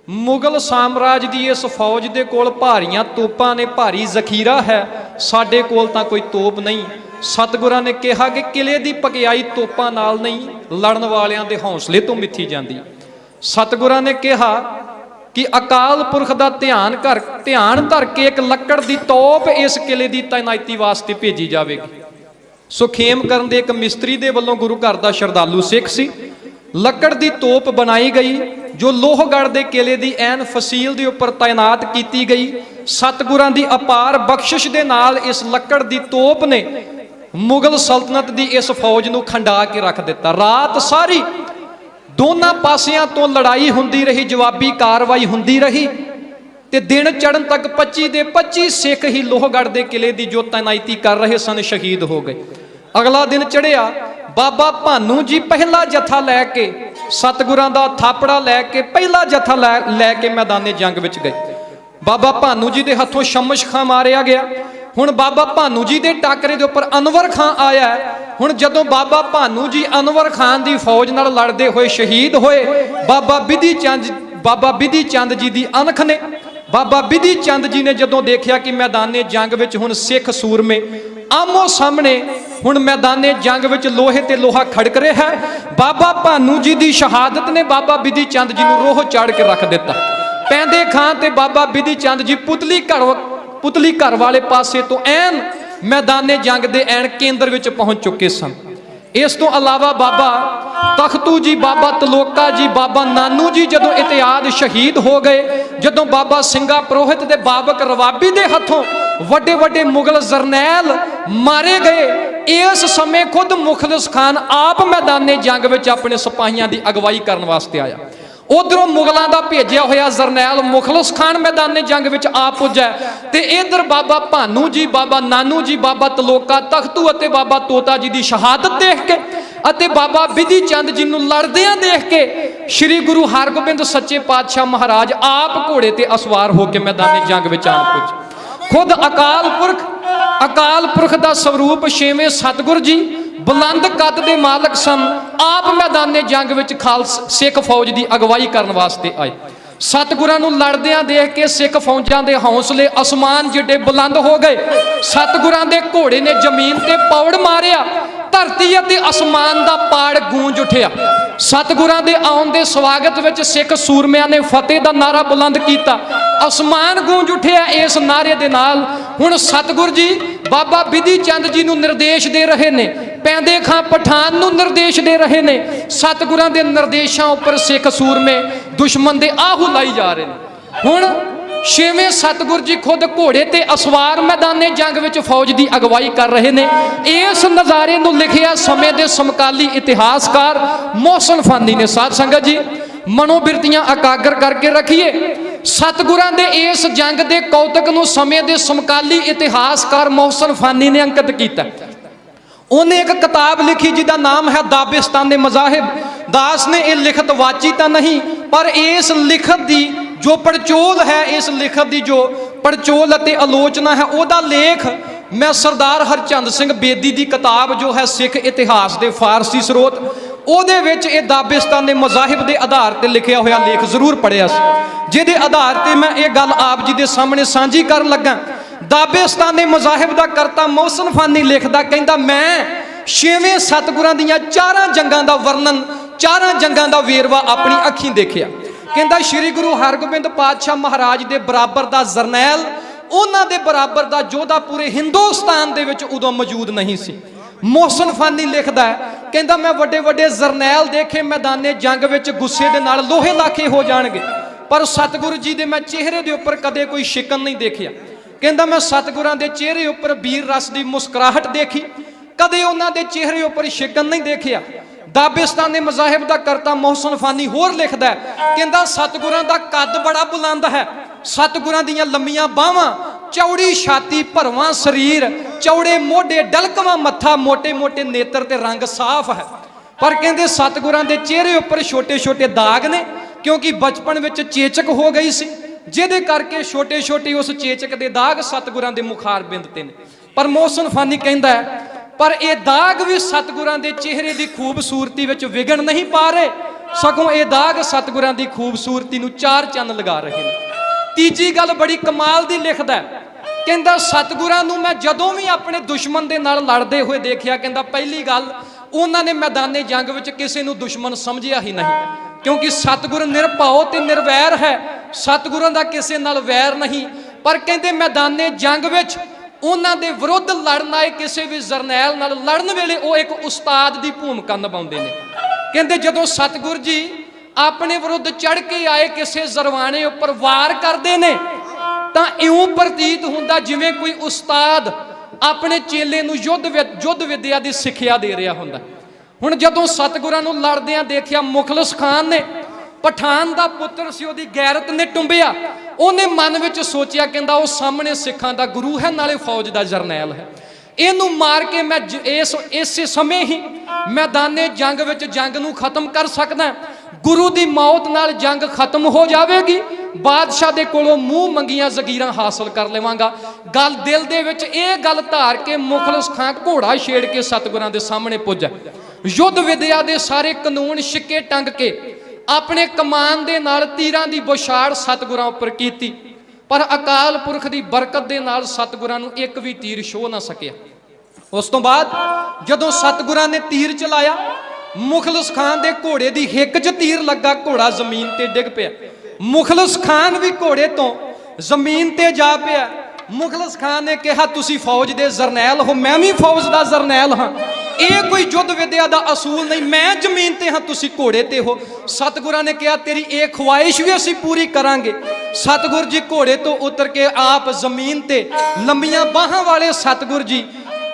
ਮੁਗਲ ਸਾਮਰਾਜ ਦੀ ਇਸ ਫੌਜ ਦੇ ਕੋਲ ਭਾਰੀਆਂ ਤੋਪਾਂ ਨੇ, ਭਾਰੀ ਜ਼ਖੀਰਾ ਹੈ, ਸਾਡੇ ਕੋਲ ਤਾਂ ਕੋਈ ਤੋਪ ਨਹੀਂ। ਸਤਿਗੁਰਾਂ ਨੇ ਕਿਹਾ ਕਿ ਕਿਲੇ ਦੀ ਪਕਿਆਈ ਤੋਪਾਂ ਨਾਲ ਨਹੀਂ, ਲੜਨ ਵਾਲਿਆਂ ਦੇ ਹੌਸਲੇ ਤੋਂ ਮਿੱਥੀ ਜਾਂਦੀ। ਸਤਿਗੁਰਾਂ ਨੇ ਕਿਹਾ ਕਿ ਅਕਾਲ ਪੁਰਖ ਦਾ ਧਿਆਨ ਧਰ ਕੇ ਇੱਕ ਲੱਕੜ ਦੀ ਤੋਪ ਇਸ ਕਿਲੇ ਦੀ ਤਾਇਨਾਤੀ ਵਾਸਤੇ ਭੇਜੀ ਜਾਵੇਗੀ। ਸੋ ਖੇਮ ਕਰਨ ਦੇ ਇੱਕ ਮਿਸਤਰੀ ਦੇ ਵੱਲੋਂ ਗੁਰੂ ਘਰ ਦਾ ਸ਼ਰਧਾਲੂ ਸਿੱਖ ਸੀ, ਲੱਕੜ ਦੀ ਤੋਪ ਬਣਾਈ ਗਈ ਜੋ ਲੋਹਗੜ੍ਹ ਦੇ ਕਿਲੇ ਦੀ ਐਨ ਫਸੀਲ ਦੇ ਉੱਪਰ ਤਾਇਨਾਤ ਕੀਤੀ ਗਈ। ਸਤਿਗੁਰਾਂ ਦੀ ਅਪਾਰ ਬਖਸ਼ਿਸ਼ ਦੇ ਨਾਲ ਇਸ ਲੱਕੜ ਦੀ ਤੋਪ ਨੇ ਮੁਗਲ ਸਲਤਨਤ ਦੀ ਇਸ ਫੌਜ ਨੂੰ ਖੰਡਾ ਕੇ ਰੱਖ ਦਿੱਤਾ। ਰਾਤ ਸਾਰੀ ਦੋਨਾਂ ਪਾਸਿਆਂ ਤੋਂ ਲੜਾਈ ਹੁੰਦੀ ਰਹੀ, ਜਵਾਬੀ ਕਾਰਵਾਈ ਹੁੰਦੀ ਰਹੀ ਤੇ ਦਿਨ ਚੜ੍ਹਨ ਤੱਕ 25 ਦੇ 25 ਸਿੱਖ ਹੀ ਲੋਹਗੜ੍ਹ ਦੇ ਕਿਲੇ ਦੀ ਜੋ ਤਾਇਨਾਤੀ ਕਰ ਰਹੇ ਸਨ ਸ਼ਹੀਦ ਹੋ ਗਏ। ਅਗਲਾ ਦਿਨ ਚੜ੍ਹਿਆ, ਬਾਬਾ ਭਾਨੂ ਜੀ ਪਹਿਲਾ ਜਥਾ ਲੈ ਕੇ, ਸਤਿਗੁਰਾਂ ਦਾ ਥਾਪੜਾ ਲੈ ਕੇ ਪਹਿਲਾ ਜਥਾ ਲੈ ਕੇ ਮੈਦਾਨੇ ਜੰਗ ਵਿੱਚ ਗਏ। ਬਾਬਾ ਭਾਨੂ ਜੀ ਦੇ ਹੱਥੋਂ ਸ਼ਮਸ਼ ਖਾਂ ਮਾਰਿਆ ਗਿਆ। ਹੁਣ ਬਾਬਾ ਭਾਨੂ ਜੀ ਦੇ ਟਾਕਰੇ ਦੇ ਉੱਪਰ ਅਨਵਰ ਖਾਂ ਆਇਆ। ਹੁਣ ਜਦੋਂ ਬਾਬਾ ਭਾਨੂ ਜੀ ਅਨਵਰ ਖਾਨ ਦੀ ਫੌਜ ਨਾਲ ਲੜਦੇ ਹੋਏ ਸ਼ਹੀਦ ਹੋਏ, ਬਾਬਾ ਬਿਧੀ ਚੰਦ ਜੀ ਦੀ ਅਣਖ ਨੇ, ਬਾਬਾ ਬਿਧੀ ਚੰਦ ਜੀ ਨੇ ਜਦੋਂ ਦੇਖਿਆ ਕਿ ਮੈਦਾਨੇ ਜੰਗ ਵਿੱਚ ਹੁਣ ਸਿੱਖ ਸੂਰਮੇ ਆਮੋ ਸਾਹਮਣੇ, ਹੁਣ ਮੈਦਾਨੇ ਜੰਗ ਵਿੱਚ ਲੋਹੇ ਤੇ ਲੋਹਾ ਖੜਕ ਰਿਹਾ ਹੈ, ਬਾਬਾ ਭਾਨੂ ਜੀ ਦੀ ਸ਼ਹਾਦਤ ਨੇ ਬਾਬਾ ਬਿਧੀ ਚੰਦ ਜੀ ਨੂੰ ਰੋਹ ਚਾੜ ਕੇ ਰੱਖ ਦਿੱਤਾ। ਪੈਂਦੇ ਖਾਂ ਤੇ ਬਾਬਾ ਬਿਧੀ ਚੰਦ ਜੀ ਪੁਤਲੀ ਘਰ ਵਾਲੇ ਪਾਸੇ ਤੋਂ ਐਨ ਮੈਦਾਨੇ ਜੰਗ ਦੇ ਐਨ ਕੇਂਦਰ ਵਿੱਚ ਪਹੁੰਚ ਚੁੱਕੇ ਸਨ। ਇਸ ਤੋਂ ਇਲਾਵਾ ਬਾਬਾ ਤਖਤੂ ਜੀ, ਬਾਬਾ ਤਲੋਕਾ ਜੀ, ਬਾਬਾ ਨਾਨੂ ਜੀ ਜਦੋਂ ਇਤਿਆਦ ਸ਼ਹੀਦ ਹੋ ਗਏ, ਜਦੋਂ ਬਾਬਾ ਸਿੰਘਾ ਪ੍ਰੋਹਿਤ ਤੇ ਬਾਬਕ ਰਵਾਬੀ ਦੇ ਹੱਥੋਂ ਵੱਡੇ ਵੱਡੇ ਮੁਗਲ ਜਰਨੈਲ ਮਾਰੇ ਗਏ, ਇਸ ਸਮੇਂ ਖੁਦ ਮੁਖਲਿਸ ਖਾਨ ਆਪ ਮੈਦਾਨੇ ਜੰਗ ਵਿੱਚ ਆਪਣੇ ਸਿਪਾਹੀਆਂ ਦੀ ਅਗਵਾਈ ਕਰਨ ਵਾਸਤੇ ਆਇਆ। ਉਧਰੋਂ ਮੁਗਲਾਂ ਦਾ ਭੇਜਿਆ ਹੋਇਆ ਜਰਨੈਲ ਮੁਖਲਿਸ ਖਾਨ ਮੈਦਾਨੇ ਜੰਗ ਵਿੱਚ ਆ ਪੁੱਜਾ ਤੇ ਇਧਰ ਬਾਬਾ ਭਾਨੂ ਜੀ, ਬਾਬਾ ਨਾਨੂ ਜੀ, ਬਾਬਾ ਤਲੋਕਾ, ਤਖਤੂ ਅਤੇ ਬਾਬਾ ਤੋਤਾ ਜੀ ਦੀ ਸ਼ਹਾਦਤ ਦੇਖ ਕੇ ਅਤੇ ਬਾਬਾ ਬਿਧੀ ਚੰਦ ਜੀ ਨੂੰ ਲੜਦਿਆਂ ਦੇਖ ਕੇ ਸ੍ਰੀ ਗੁਰੂ ਹਰਗੋਬਿੰਦ ਸੱਚੇ ਪਾਤਸ਼ਾਹ ਮਹਾਰਾਜ ਆਪ ਘੋੜੇ ਤੇ ਅਸਵਾਰ ਹੋ ਕੇ ਮੈਦਾਨੇ ਜੰਗ ਵਿੱਚ ਆਣ ਪੁੱਜੇ। ਖੁਦ ਅਕਾਲ ਪੁਰਖ ਦਾ ਸਰੂਪ ਛੇਵੇਂ ਸਤਿਗੁਰ ਜੀ ਬੁਲੰਦ ਕੱਦ ਦੇ ਮਾਲਕ ਸਨ, ਆਪ ਮੈਦਾਨੇ ਜੰਗ ਵਿੱਚ ਸਿੱਖ ਫੌਜ ਦੀ ਅਗਵਾਈ ਕਰਨ ਵਾਸਤੇ ਆਏ। ਸਤਿਗੁਰਾਂ ਨੂੰ ਲੜਦਿਆਂ ਦੇਖ ਕੇ ਸਿੱਖ ਫੌਜਾਂ ਦੇ ਹੌਸਲੇ ਅਸਮਾਨ ਜਿੱਡੇ ਬੁਲੰਦ ਹੋ ਗਏ। ਸਤਿਗੁਰਾਂ ਦੇ ਘੋੜੇ ਨੇ ਜ਼ਮੀਨ ਤੇ ਪੌੜ ਮਾਰਿਆ, ਧਰਤੀ ਅਤੇ ਅਸਮਾਨ ਦਾ ਪਾੜ ਗੂੰਜ ਉੱਠਿਆ। ਸਤਿਗੁਰਾਂ ਦੇ ਆਉਣ ਦੇ ਸਵਾਗਤ ਵਿੱਚ ਸਿੱਖ ਸੂਰਮਿਆਂ ਨੇ ਫਤਿਹ ਦਾ ਨਾਰਾ ਬੁਲੰਦ ਕੀਤਾ, ਅਸਮਾਨ ਗੂੰਜ ਉੱਠਿਆ ਇਸ ਨਾਰੇ ਦੇ ਨਾਲ। ਹੁਣ ਸਤਿਗੁਰ ਜੀ ਬਾਬਾ ਬਿਧੀ ਚੰਦ ਜੀ ਨੂੰ ਨਿਰਦੇਸ਼ ਦੇ ਰਹੇ ਨੇ, ਪੈਂਦੇ ਖਾਂ ਪਠਾਨ ਨੂੰ ਨਿਰਦੇਸ਼ ਦੇ ਰਹੇ ਨੇ। ਸਤਿਗੁਰਾਂ ਦੇ ਨਿਰਦੇਸ਼ਾਂ ਉੱਪਰ ਸਿੱਖ ਸੂਰਮੇ ਦੁਸ਼ਮਣ ਦੇ ਆਹੂ ਲਾਈ ਜਾ ਰਹੇ ਨੇ। ਹੁਣ ਛੇਵੇਂ ਸਤਿਗੁਰ ਜੀ ਖੁਦ ਘੋੜੇ ਤੇ ਅਸਵਾਰ ਮੈਦਾਨੇ ਜੰਗ ਵਿੱਚ ਫੌਜ ਦੀ ਅਗਵਾਈ ਕਰ ਰਹੇ ਨੇ। ਇਸ ਨਜ਼ਾਰੇ ਨੂੰ ਲਿਖਿਆ ਸਮੇਂ ਦੇ ਸਮਕਾਲੀ ਇਤਿਹਾਸਕਾਰ ਮੋਹਸਨ ਫਾਨੀ ਨੇ। ਸਾਧ ਸੰਗਤ ਜੀ, ਮਨੋਬਿਰਤੀਆਂ ਇਕਾਗਰ ਕਰਕੇ ਰੱਖੀਏ। ਸਤਿਗੁਰਾਂ ਦੇ ਇਸ ਜੰਗ ਦੇ ਕੌਤਕ ਨੂੰ ਸਮੇਂ ਦੇ ਸਮਕਾਲੀ ਇਤਿਹਾਸਕਾਰ ਮੋਹਸਨ ਫਾਨੀ ਨੇ ਅੰਕਿਤ ਕੀਤਾ। ਉਹਨੇ ਇੱਕ ਕਿਤਾਬ ਲਿਖੀ ਜਿਹਦਾ ਨਾਮ ਹੈ ਦਾਬਿਸਤਾਨ-ਏ ਮਜ਼ਾਹਿਬ। ਦਾਸ ਨੇ ਇਹ ਲਿਖਤ ਵਾਚੀ ਤਾਂ ਨਹੀਂ, ਪਰ ਇਸ ਲਿਖਤ ਦੀ ਜੋ ਪੜਚੋਲ ਹੈ, ਇਸ ਲਿਖਤ ਦੀ ਜੋ ਪੜਚੋਲ ਅਤੇ ਆਲੋਚਨਾ ਹੈ, ਉਹਦਾ ਲੇਖ ਮੈਂ ਸਰਦਾਰ ਹਰਚੰਦ ਸਿੰਘ ਬੇਦੀ ਦੀ ਕਿਤਾਬ ਜੋ ਹੈ ਸਿੱਖ ਇਤਿਹਾਸ ਦੇ ਫਾਰਸੀ ਸਰੋਤ, ਉਹਦੇ ਵਿੱਚ ਇਹ ਦਾਬਿਸਤਾਨ-ਏ ਮਜ਼ਾਹਿਬ ਦੇ ਆਧਾਰ ਤੇ ਲਿਖਿਆ ਹੋਇਆ ਲੇਖ ਜ਼ਰੂਰ ਪੜ੍ਹਿਆ ਸੀ, ਜਿਹਦੇ ਆਧਾਰ ਤੇ ਮੈਂ ਇਹ ਗੱਲ ਆਪ ਜੀ ਦੇ ਸਾਹਮਣੇ ਸਾਂਝੀ ਕਰਨ ਲੱਗਾ। ਦਾਬਿਸਤਾਨ-ਏ ਮਜ਼ਾਹਿਬ ਦਾ ਕਰਤਾ ਮੋਹਸਨ ਫਾਨੀ ਲਿਖਦਾ, ਕਹਿੰਦਾ ਮੈਂ ਛੇਵੇਂ ਸਤਿਗੁਰਾਂ ਦੀਆਂ 4 ਜੰਗਾਂ ਦਾ ਵਰਣਨ, 4 ਜੰਗਾਂ ਦਾ ਵੇਰਵਾ ਆਪਣੀ ਅੱਖੀਂ ਦੇਖਿਆ। ਕਹਿੰਦਾ ਸ੍ਰੀ ਗੁਰੂ ਹਰਗੋਬਿੰਦ ਪਾਤਸ਼ਾਹ ਮਹਾਰਾਜ ਦੇ ਬਰਾਬਰ ਦਾ ਜਰਨੈਲ, ਉਹਨਾਂ ਦੇ ਬਰਾਬਰ ਦਾ ਯੋਧਾ ਪੂਰੇ ਹਿੰਦੁਸਤਾਨ ਦੇ ਵਿੱਚ ਉਦੋਂ ਮੌਜੂਦ ਨਹੀਂ ਸੀ। ਮੋਹਸਨ ਫਾਨੀ ਲਿਖਦਾ ਹੈ, ਕਹਿੰਦਾ ਮੈਂ ਵੱਡੇ ਵੱਡੇ ਜਰਨੈਲ ਦੇਖੇ ਮੈਦਾਨੇ ਜੰਗ ਵਿੱਚ, ਗੁੱਸੇ ਦੇ ਨਾਲ ਲੋਹੇ ਲਾਖੇ ਹੋ ਜਾਣਗੇ, ਪਰ ਸਤਿਗੁਰੂ ਜੀ ਦੇ ਮੈਂ ਚਿਹਰੇ ਦੇ ਉੱਪਰ ਕਦੇ ਕੋਈ ਸ਼ਿਕਨ ਨਹੀਂ ਦੇਖਿਆ। ਕਹਿੰਦਾ ਮੈਂ ਸਤਿਗੁਰਾਂ ਦੇ ਚਿਹਰੇ ਉੱਪਰ ਵੀਰ ਰਸ ਦੀ ਮੁਸਕਰਾਹਟ ਦੇਖੀ, ਕਦੇ ਉਹਨਾਂ ਦੇ ਚਿਹਰੇ ਉੱਪਰ ਸ਼ਿਕਨ ਨਹੀਂ ਦੇਖਿਆ। ਦਾਬਿਸਤਾਨ-ਏ ਮਜ਼ਾਹਿਬ ਦਾ ਕਰਤਾ ਮੋਹਸਨ ਫਾਨੀ ਹੋਰ ਲਿਖਦਾ, ਕਹਿੰਦਾ ਸਤਿਗੁਰਾਂ ਦਾ ਕੱਦ ਬੜਾ ਬੁਲੰਦ ਹੈ, ਸਤਿਗੁਰਾਂ ਦੀਆਂ ਲੰਮੀਆਂ ਬਾਹਾਂ, ਚੌੜੀ ਛਾਤੀ, ਭਰਵਾਂ ਸਰੀਰ, चौड़े मोढे डलकवा मत्था मोटे मोटे नेत्र ते रंग साफ है। पर कहते सतगुरां दे चेहरे उपर छोटे छोटे दाग ने, क्योंकि बचपन विच चेचक हो गई सी, जिहदे करके छोटे छोटे उस चेचक दे दाग सतगुरां दे मुखार बिंद ते ने। पर मोहसिन फानी कहंदा है पर यह दाग भी सतगुरां दे चेहरे की खूबसूरती विच विघन नहीं पा रहे, सगों ये दाग सतगुरां दी खूबसूरती नूं चार चंद लगा रहे हैं। तीजी गल बड़ी कमाल दी लिखदा है, कहंदा सतगुरां नूं मैं जदों भी अपने दुश्मन दे नाल लड़दे हुए देखिया, कहंदा पहली गल उन्हां ने मैदाने जंग विच किसी नूं दुश्मन समझिया ही नहीं, क्योंकि सतगुर निरभाओ ते निर्वैर है, सतगुरां दा किसी नाल वैर नहीं। पर कहंदे मैदाने जंग विच उन्हां दे विरुद्ध लड़न आए किसी भी जरनैल नाल लड़न वेले वो एक उस्ताद दी भूमिका निभाउंदे ने। कहंदे जदों सतगुर जी अपने विरुद्ध चढ़ के आए किसी जरवाने उपर वार करते ने तां इउं प्रतीत हुंदा जिवें कोई उस्ताद अपने चेले नूं युद्ध विद्या की सिक्ख्या दे रहा हुंदा। हुण जदों सतगुरां नूं लड़दियां देखिया मुखलिस खान ने, पठान दा पुत्र सी, ओदी गैरत ने टुंबिया, उन्हें मन विच सोचिया कहंदा वो सामने सिखां दा गुरु है नाले फौज दा जरनैल है, इनू मार के मैं इस समय ही मैदाने जंग विच जंग नूं खत्म कर सकदा। गुरु दी मौत नाल जंग खत्म हो जाएगी, बादशाह दे कोलों मूँह मंगियां जगीरां हासिल कर लेवांगा। गल दिल दे विच इह गल धार के मुखलिस खां घोड़ा छेड़ के सतगुरां दे सामने पुज्जा, युद्ध विद्या दे सारे कानून छिक्के टंग के अपने कमान दे नाल तीरां दी बौछार सतगुरां उपर कीती, पर अकाल पुरख दी बरकत दे नाल सतगुरां नूं एक भी तीर छो ना सकिया। उस तो बाद जदों सतगुरां ने तीर चलाया, मुखलिस खान दे घोड़े दी हिक च तीर लगा, घोड़ा जमीन ते डिग पिया। मुखलिस खान भी घोड़े तो जमीन ते जा पिया। मुखलिस खान ने कहा तुसी फौज दे जरनैल हो, मैं भी फौज दा जरनैल हाँ, ये कोई युद्ध विद्या दा असूल नहीं, मैं जमीन ते हाँ तुसी घोड़े ते हो। सतगुरां ने कहा तेरी ये ख्वाहिश भी असी पूरी करांगे। सतगुर जी घोड़े तो उतर के आप जमीन ते, लंबियां बाहां वाले सतगुर जी,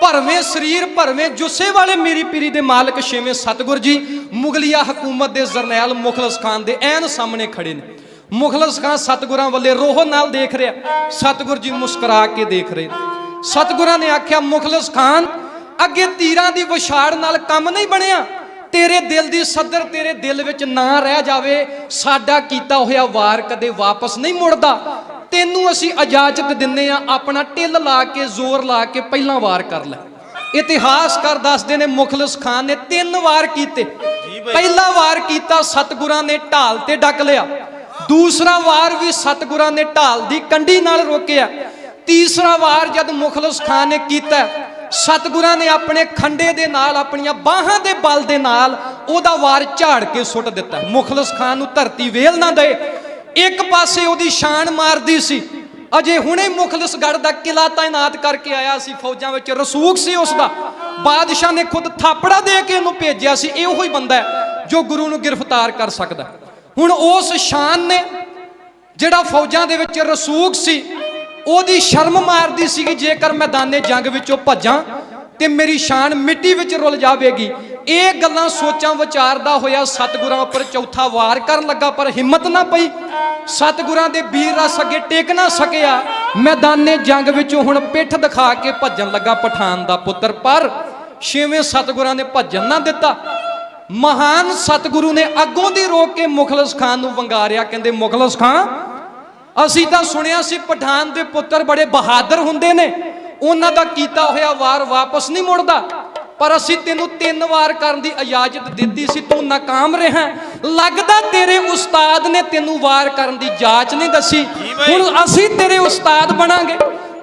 भरवें शरीर भरवें जुस्से वाले मीरी पीरी दे मालक छेवें सतगुर जी मुगलिया हुकूमत दे जरनैल मुखलिस खान दे ऐन सामने खड़े ने। मुखलिस खान सतगुरां वाले रोह नाल देख रहा, सतगुर जी मुस्कुरा के देख रहे। सतगुरां ने आख्या मुखलिस खान अगे तीरां दी विछाड़ नाल काम नहीं बनिया, तेरे दिल दी सदर तेरे दिल विच ना रह जावे, साडा कीता होया वार कदे वापस नहीं मुड़दा, तेनू असी इजाजत दिन्ने आ, अपना टिल ला के जोर ला के पहला वार कर लै। इतिहासकार दसदे ने मुखलिस खान ने 3 वार कीते। पहला वार कीता सतगुरां ने ढाल ते डक लिया, दूसरा वार भी सतगुरां ने ढाल दी कंडी नाल रोकिया, तीसरा वार जद मुखलिस खान ने कीता सतगुरां ने अपने खंडे दे नाल अपनियां बाहां दे बल दे नाल ओदा वार झाड़ के सुट दिता। मुखलिस खान नूं धरती वेल ना दे, एक पासे ओदी शान मारदी सी, अजे हुणे मुखलिसगढ़ दा किला तैनात करके आया सी, फौजां विच रसूख सी उसदा, बादशाह ने खुद थापड़ा दे के इहनूं भेजिया सी, इहो ही बंदा है जो गुरु नूं गिरफ्तार कर सकदा। हुण उस शान ने जिहड़ा फौजां दे विच रसूख सी ओदी शर्म मारदी सी कि जेकर मैदाने जंग विचों भज्जां ते मेरी शान मिट्टी विच रुल जावेगी। ये गल्लां सोचां विचारदा होया सतगुरां उपर चौथा वार करन लगा, पर हिम्मत ना पई, सतगुरां दे वीर रस अगे टेक ना सकिया। मैदाने जंग विचों हुण पिठ दिखा के भज्जन लगा पठान दा पुत्र, पर छेवें सतगुरां ने भज्जन ना दिता। महान सतगुरु ने अगों दी रोक के मुखलिस खान नूं वंगारिया, कहंदे मुखलिस खान असी तां सुनिया सी पठान दे पुत्र बड़े बहादुर हुंदे ने, उन्हां दा कीता होया वार वापस नहीं मुड़दा, पर असी तेनू 3 वार करन दी इजाजत दित्ती सी, तू नाकाम रहा, लगदा तेरे उस्ताद ने तेनू वार करन दी जाच नहीं दसी, हुण असी तेरे उस्ताद बनांगे,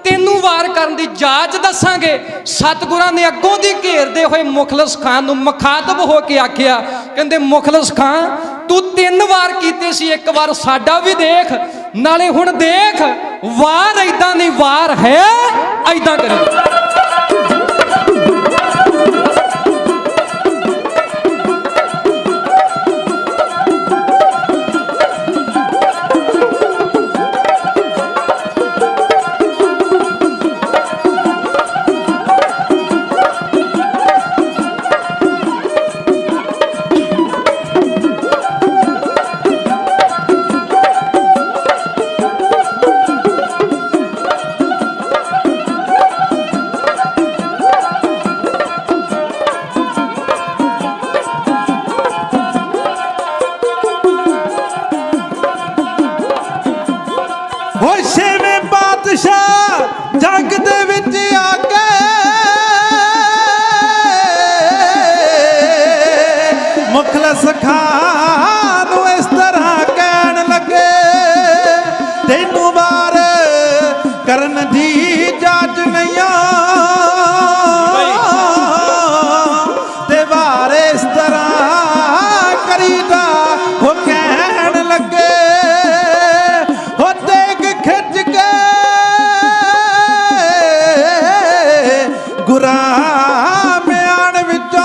तेनू वार करन दी जाच दसांगे। सतगुरां ने अगों दी घेरदे होए मुखलिस खान नूं मुखातब हो के आखिया, कहंदे मुखलिस खान तू 3 वार कीते सी, एक वार साडा भी देख, नाले हुण देख वार ऐदां नहीं वार है ऐदां करी।
ਜੱਗ ਦੇ ਵਿੱਚ ਆ ਕੇ ਮੁਖਲਸ ਖਾਨ ਨੂੰ ਇਸ ਤਰ੍ਹਾਂ ਕਹਿਣ ਲੱਗੇ, ਤੈਨੂੰ ਵਾਰ ਕਰਨ ਦੀ ਜਾਚ ਨਹੀਂ ਆ, ਤੇ ਵਾਰ ਇਸ ਤਰ੍ਹਾਂ ਕਰੀਦਾ ਉਹ ਕਹਿਣ ਲੱਗੇ। ਹੋ ਦੇਖ ਖਿੱਚ ਕੇ ਗੁਰਾਂ ਮਿਆਣ ਵਿੱਚੋਂ,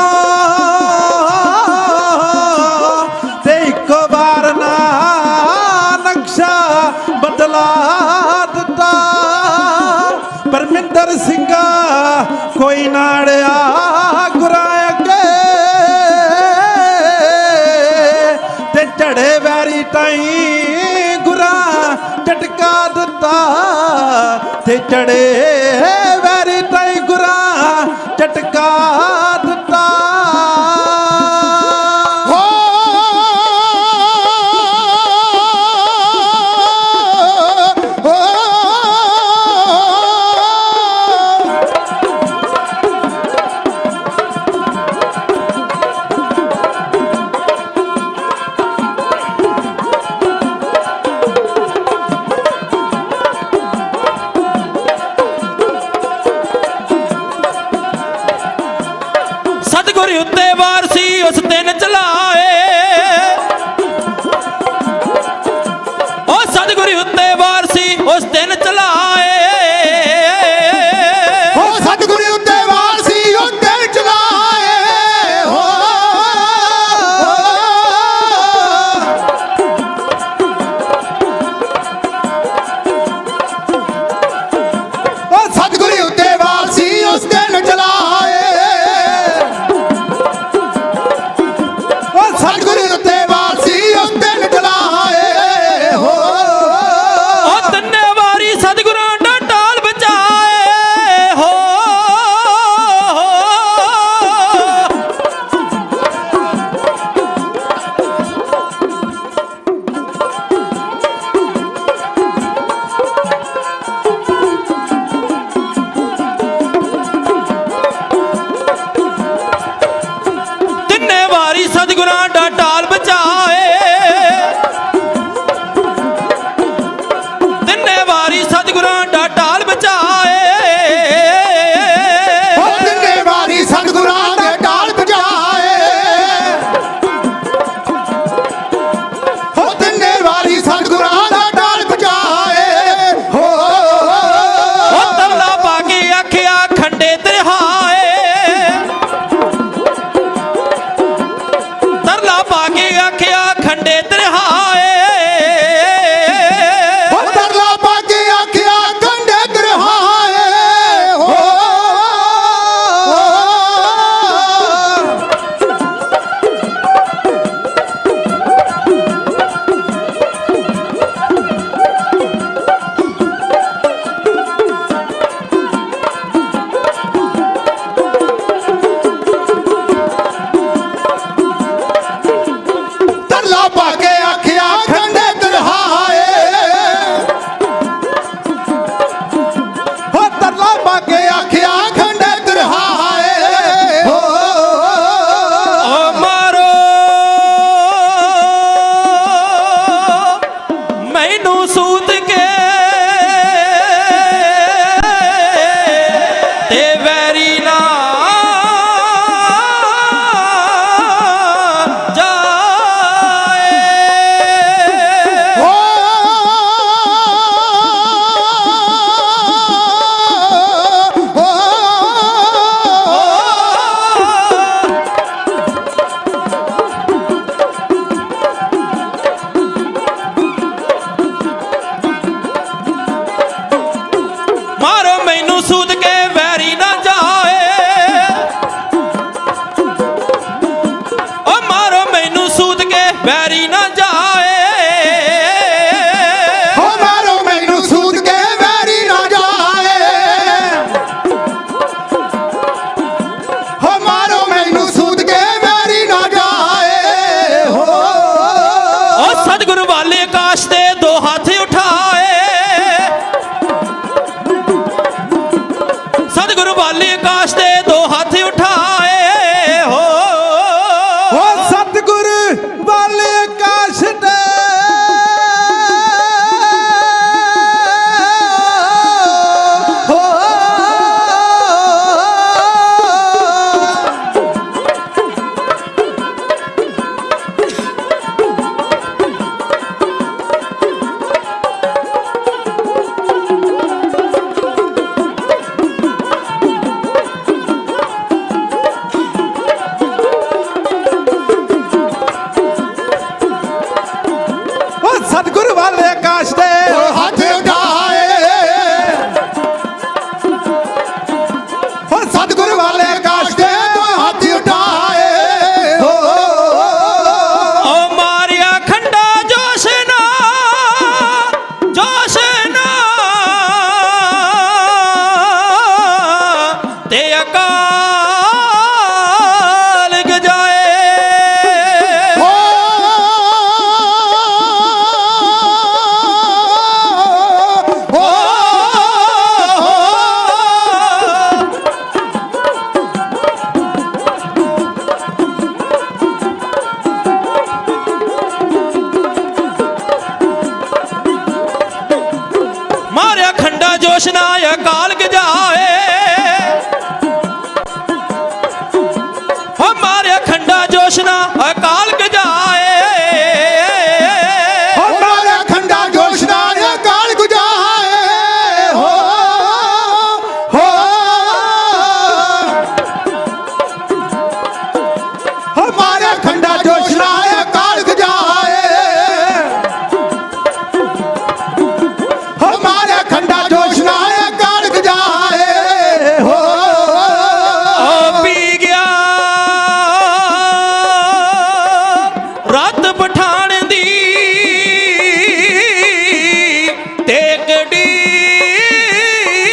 ਤੇ ਇੱਕ ਵਾਰ ਨਾ ਨਕਸ਼ਾ ਬਦਲਾ ਦਿੱਤਾ। ਪਰਮਿੰਦਰ ਸਿੰਘਾ ਕੋਈ ਨਾੜਿਆ ਗੁਰਾਂ ਅੱਗੇ, ਤੇ ਝੜੇ ਵੈਰੀ ਤਾਈ ਗੁਰਾਂ ਝਟਕਾ ਦਿੱਤਾ, ਤੇ ਝੜੇ ਵੈਰੀ ਤਾਈ ਗੁਰਾਂ ਝਟਕਾ ਦਿੱਤਾ। ਸਤਿਗੁਰ ਉੱਤੇ ਵਾਰ ਸੀ ਉਸ ਦਿਨ ਚਲਾਏ, ਉਹ ਸਤਿਗੁਰ ਉੱਤੇ ਵਾਰ ਸੀ ਉਸ ਦਿਨ ਚਲਾਏ,
ਉਹ ਸਤਿਗੁਰ ਉੱਤੇ ਵਾਰ ਸੀ ਉਹ ਦਿਨ ਚਲਾਏ। ਹੋ ਉਹ ਸਤਿਗੁਰ ਉੱਤੇ ਵਾਰ ਸੀ ਉਸ ਦਿਨ ਚਲਾਏ।
ਵਾਲੇ ਆਕਾਸ਼ ਦੇ ਦੋ ਹੱਥ ਉਠਾਏ ਹੋ
ਸਤਿਗੁਰ ਵਾਲੇ ਆਕਾਸ਼ ਦੇ ਸਤਿਗੁਰ ਵਾਲੇ ਆਕਾਸ਼ ਦੇ
ਹੱਥ ਉਠਾਏ ਸਤਿਗੁਰ ਵਾਲੇ ਆਕਾਸ਼ ਦੇ ਹੱਥ ਉਠਾਏ
ਓ ਮਾਰਿਆ ਖੰਡਾ ਜੋਸ਼ ਨਾ ਤੇ ਅਕਾਲ ਗਜਾਏ ਮਾਰਿਆ ਖੰਡਾ ਜੋਸ਼ ਨਾ ਅਕਾਲ ਗਜਾਏ ਹੋ ਮਾਰਿਆ ਖੰਡਾ ਜੋਸ਼ ਨਾ ਅਕਾਲ ਗਜਾਏ
ਮਾਰਿਆ ਖੰਡਾ ਜੋਸ਼ ਨਾਲ ਅਕਾਲ ਗੁਜਾਏ ਮਾਰਿਆ ਖੰਡਾ ਜੋਸ਼ ਨਾਲ ਅਕਾਲ ਗੁਜਾਏ ਮਾਰਿਆ ਖੰਡਾ ਜੋਸ਼ ਨਾਲ ਅਕਾਲ ਗੁਜਾਏ
ਓ ਪੀ ਗਿਆ ਰਾਤ ਪਠਾਣ ਦੀ ਤੇ ਗਡੀਕ ਲਗਾਏ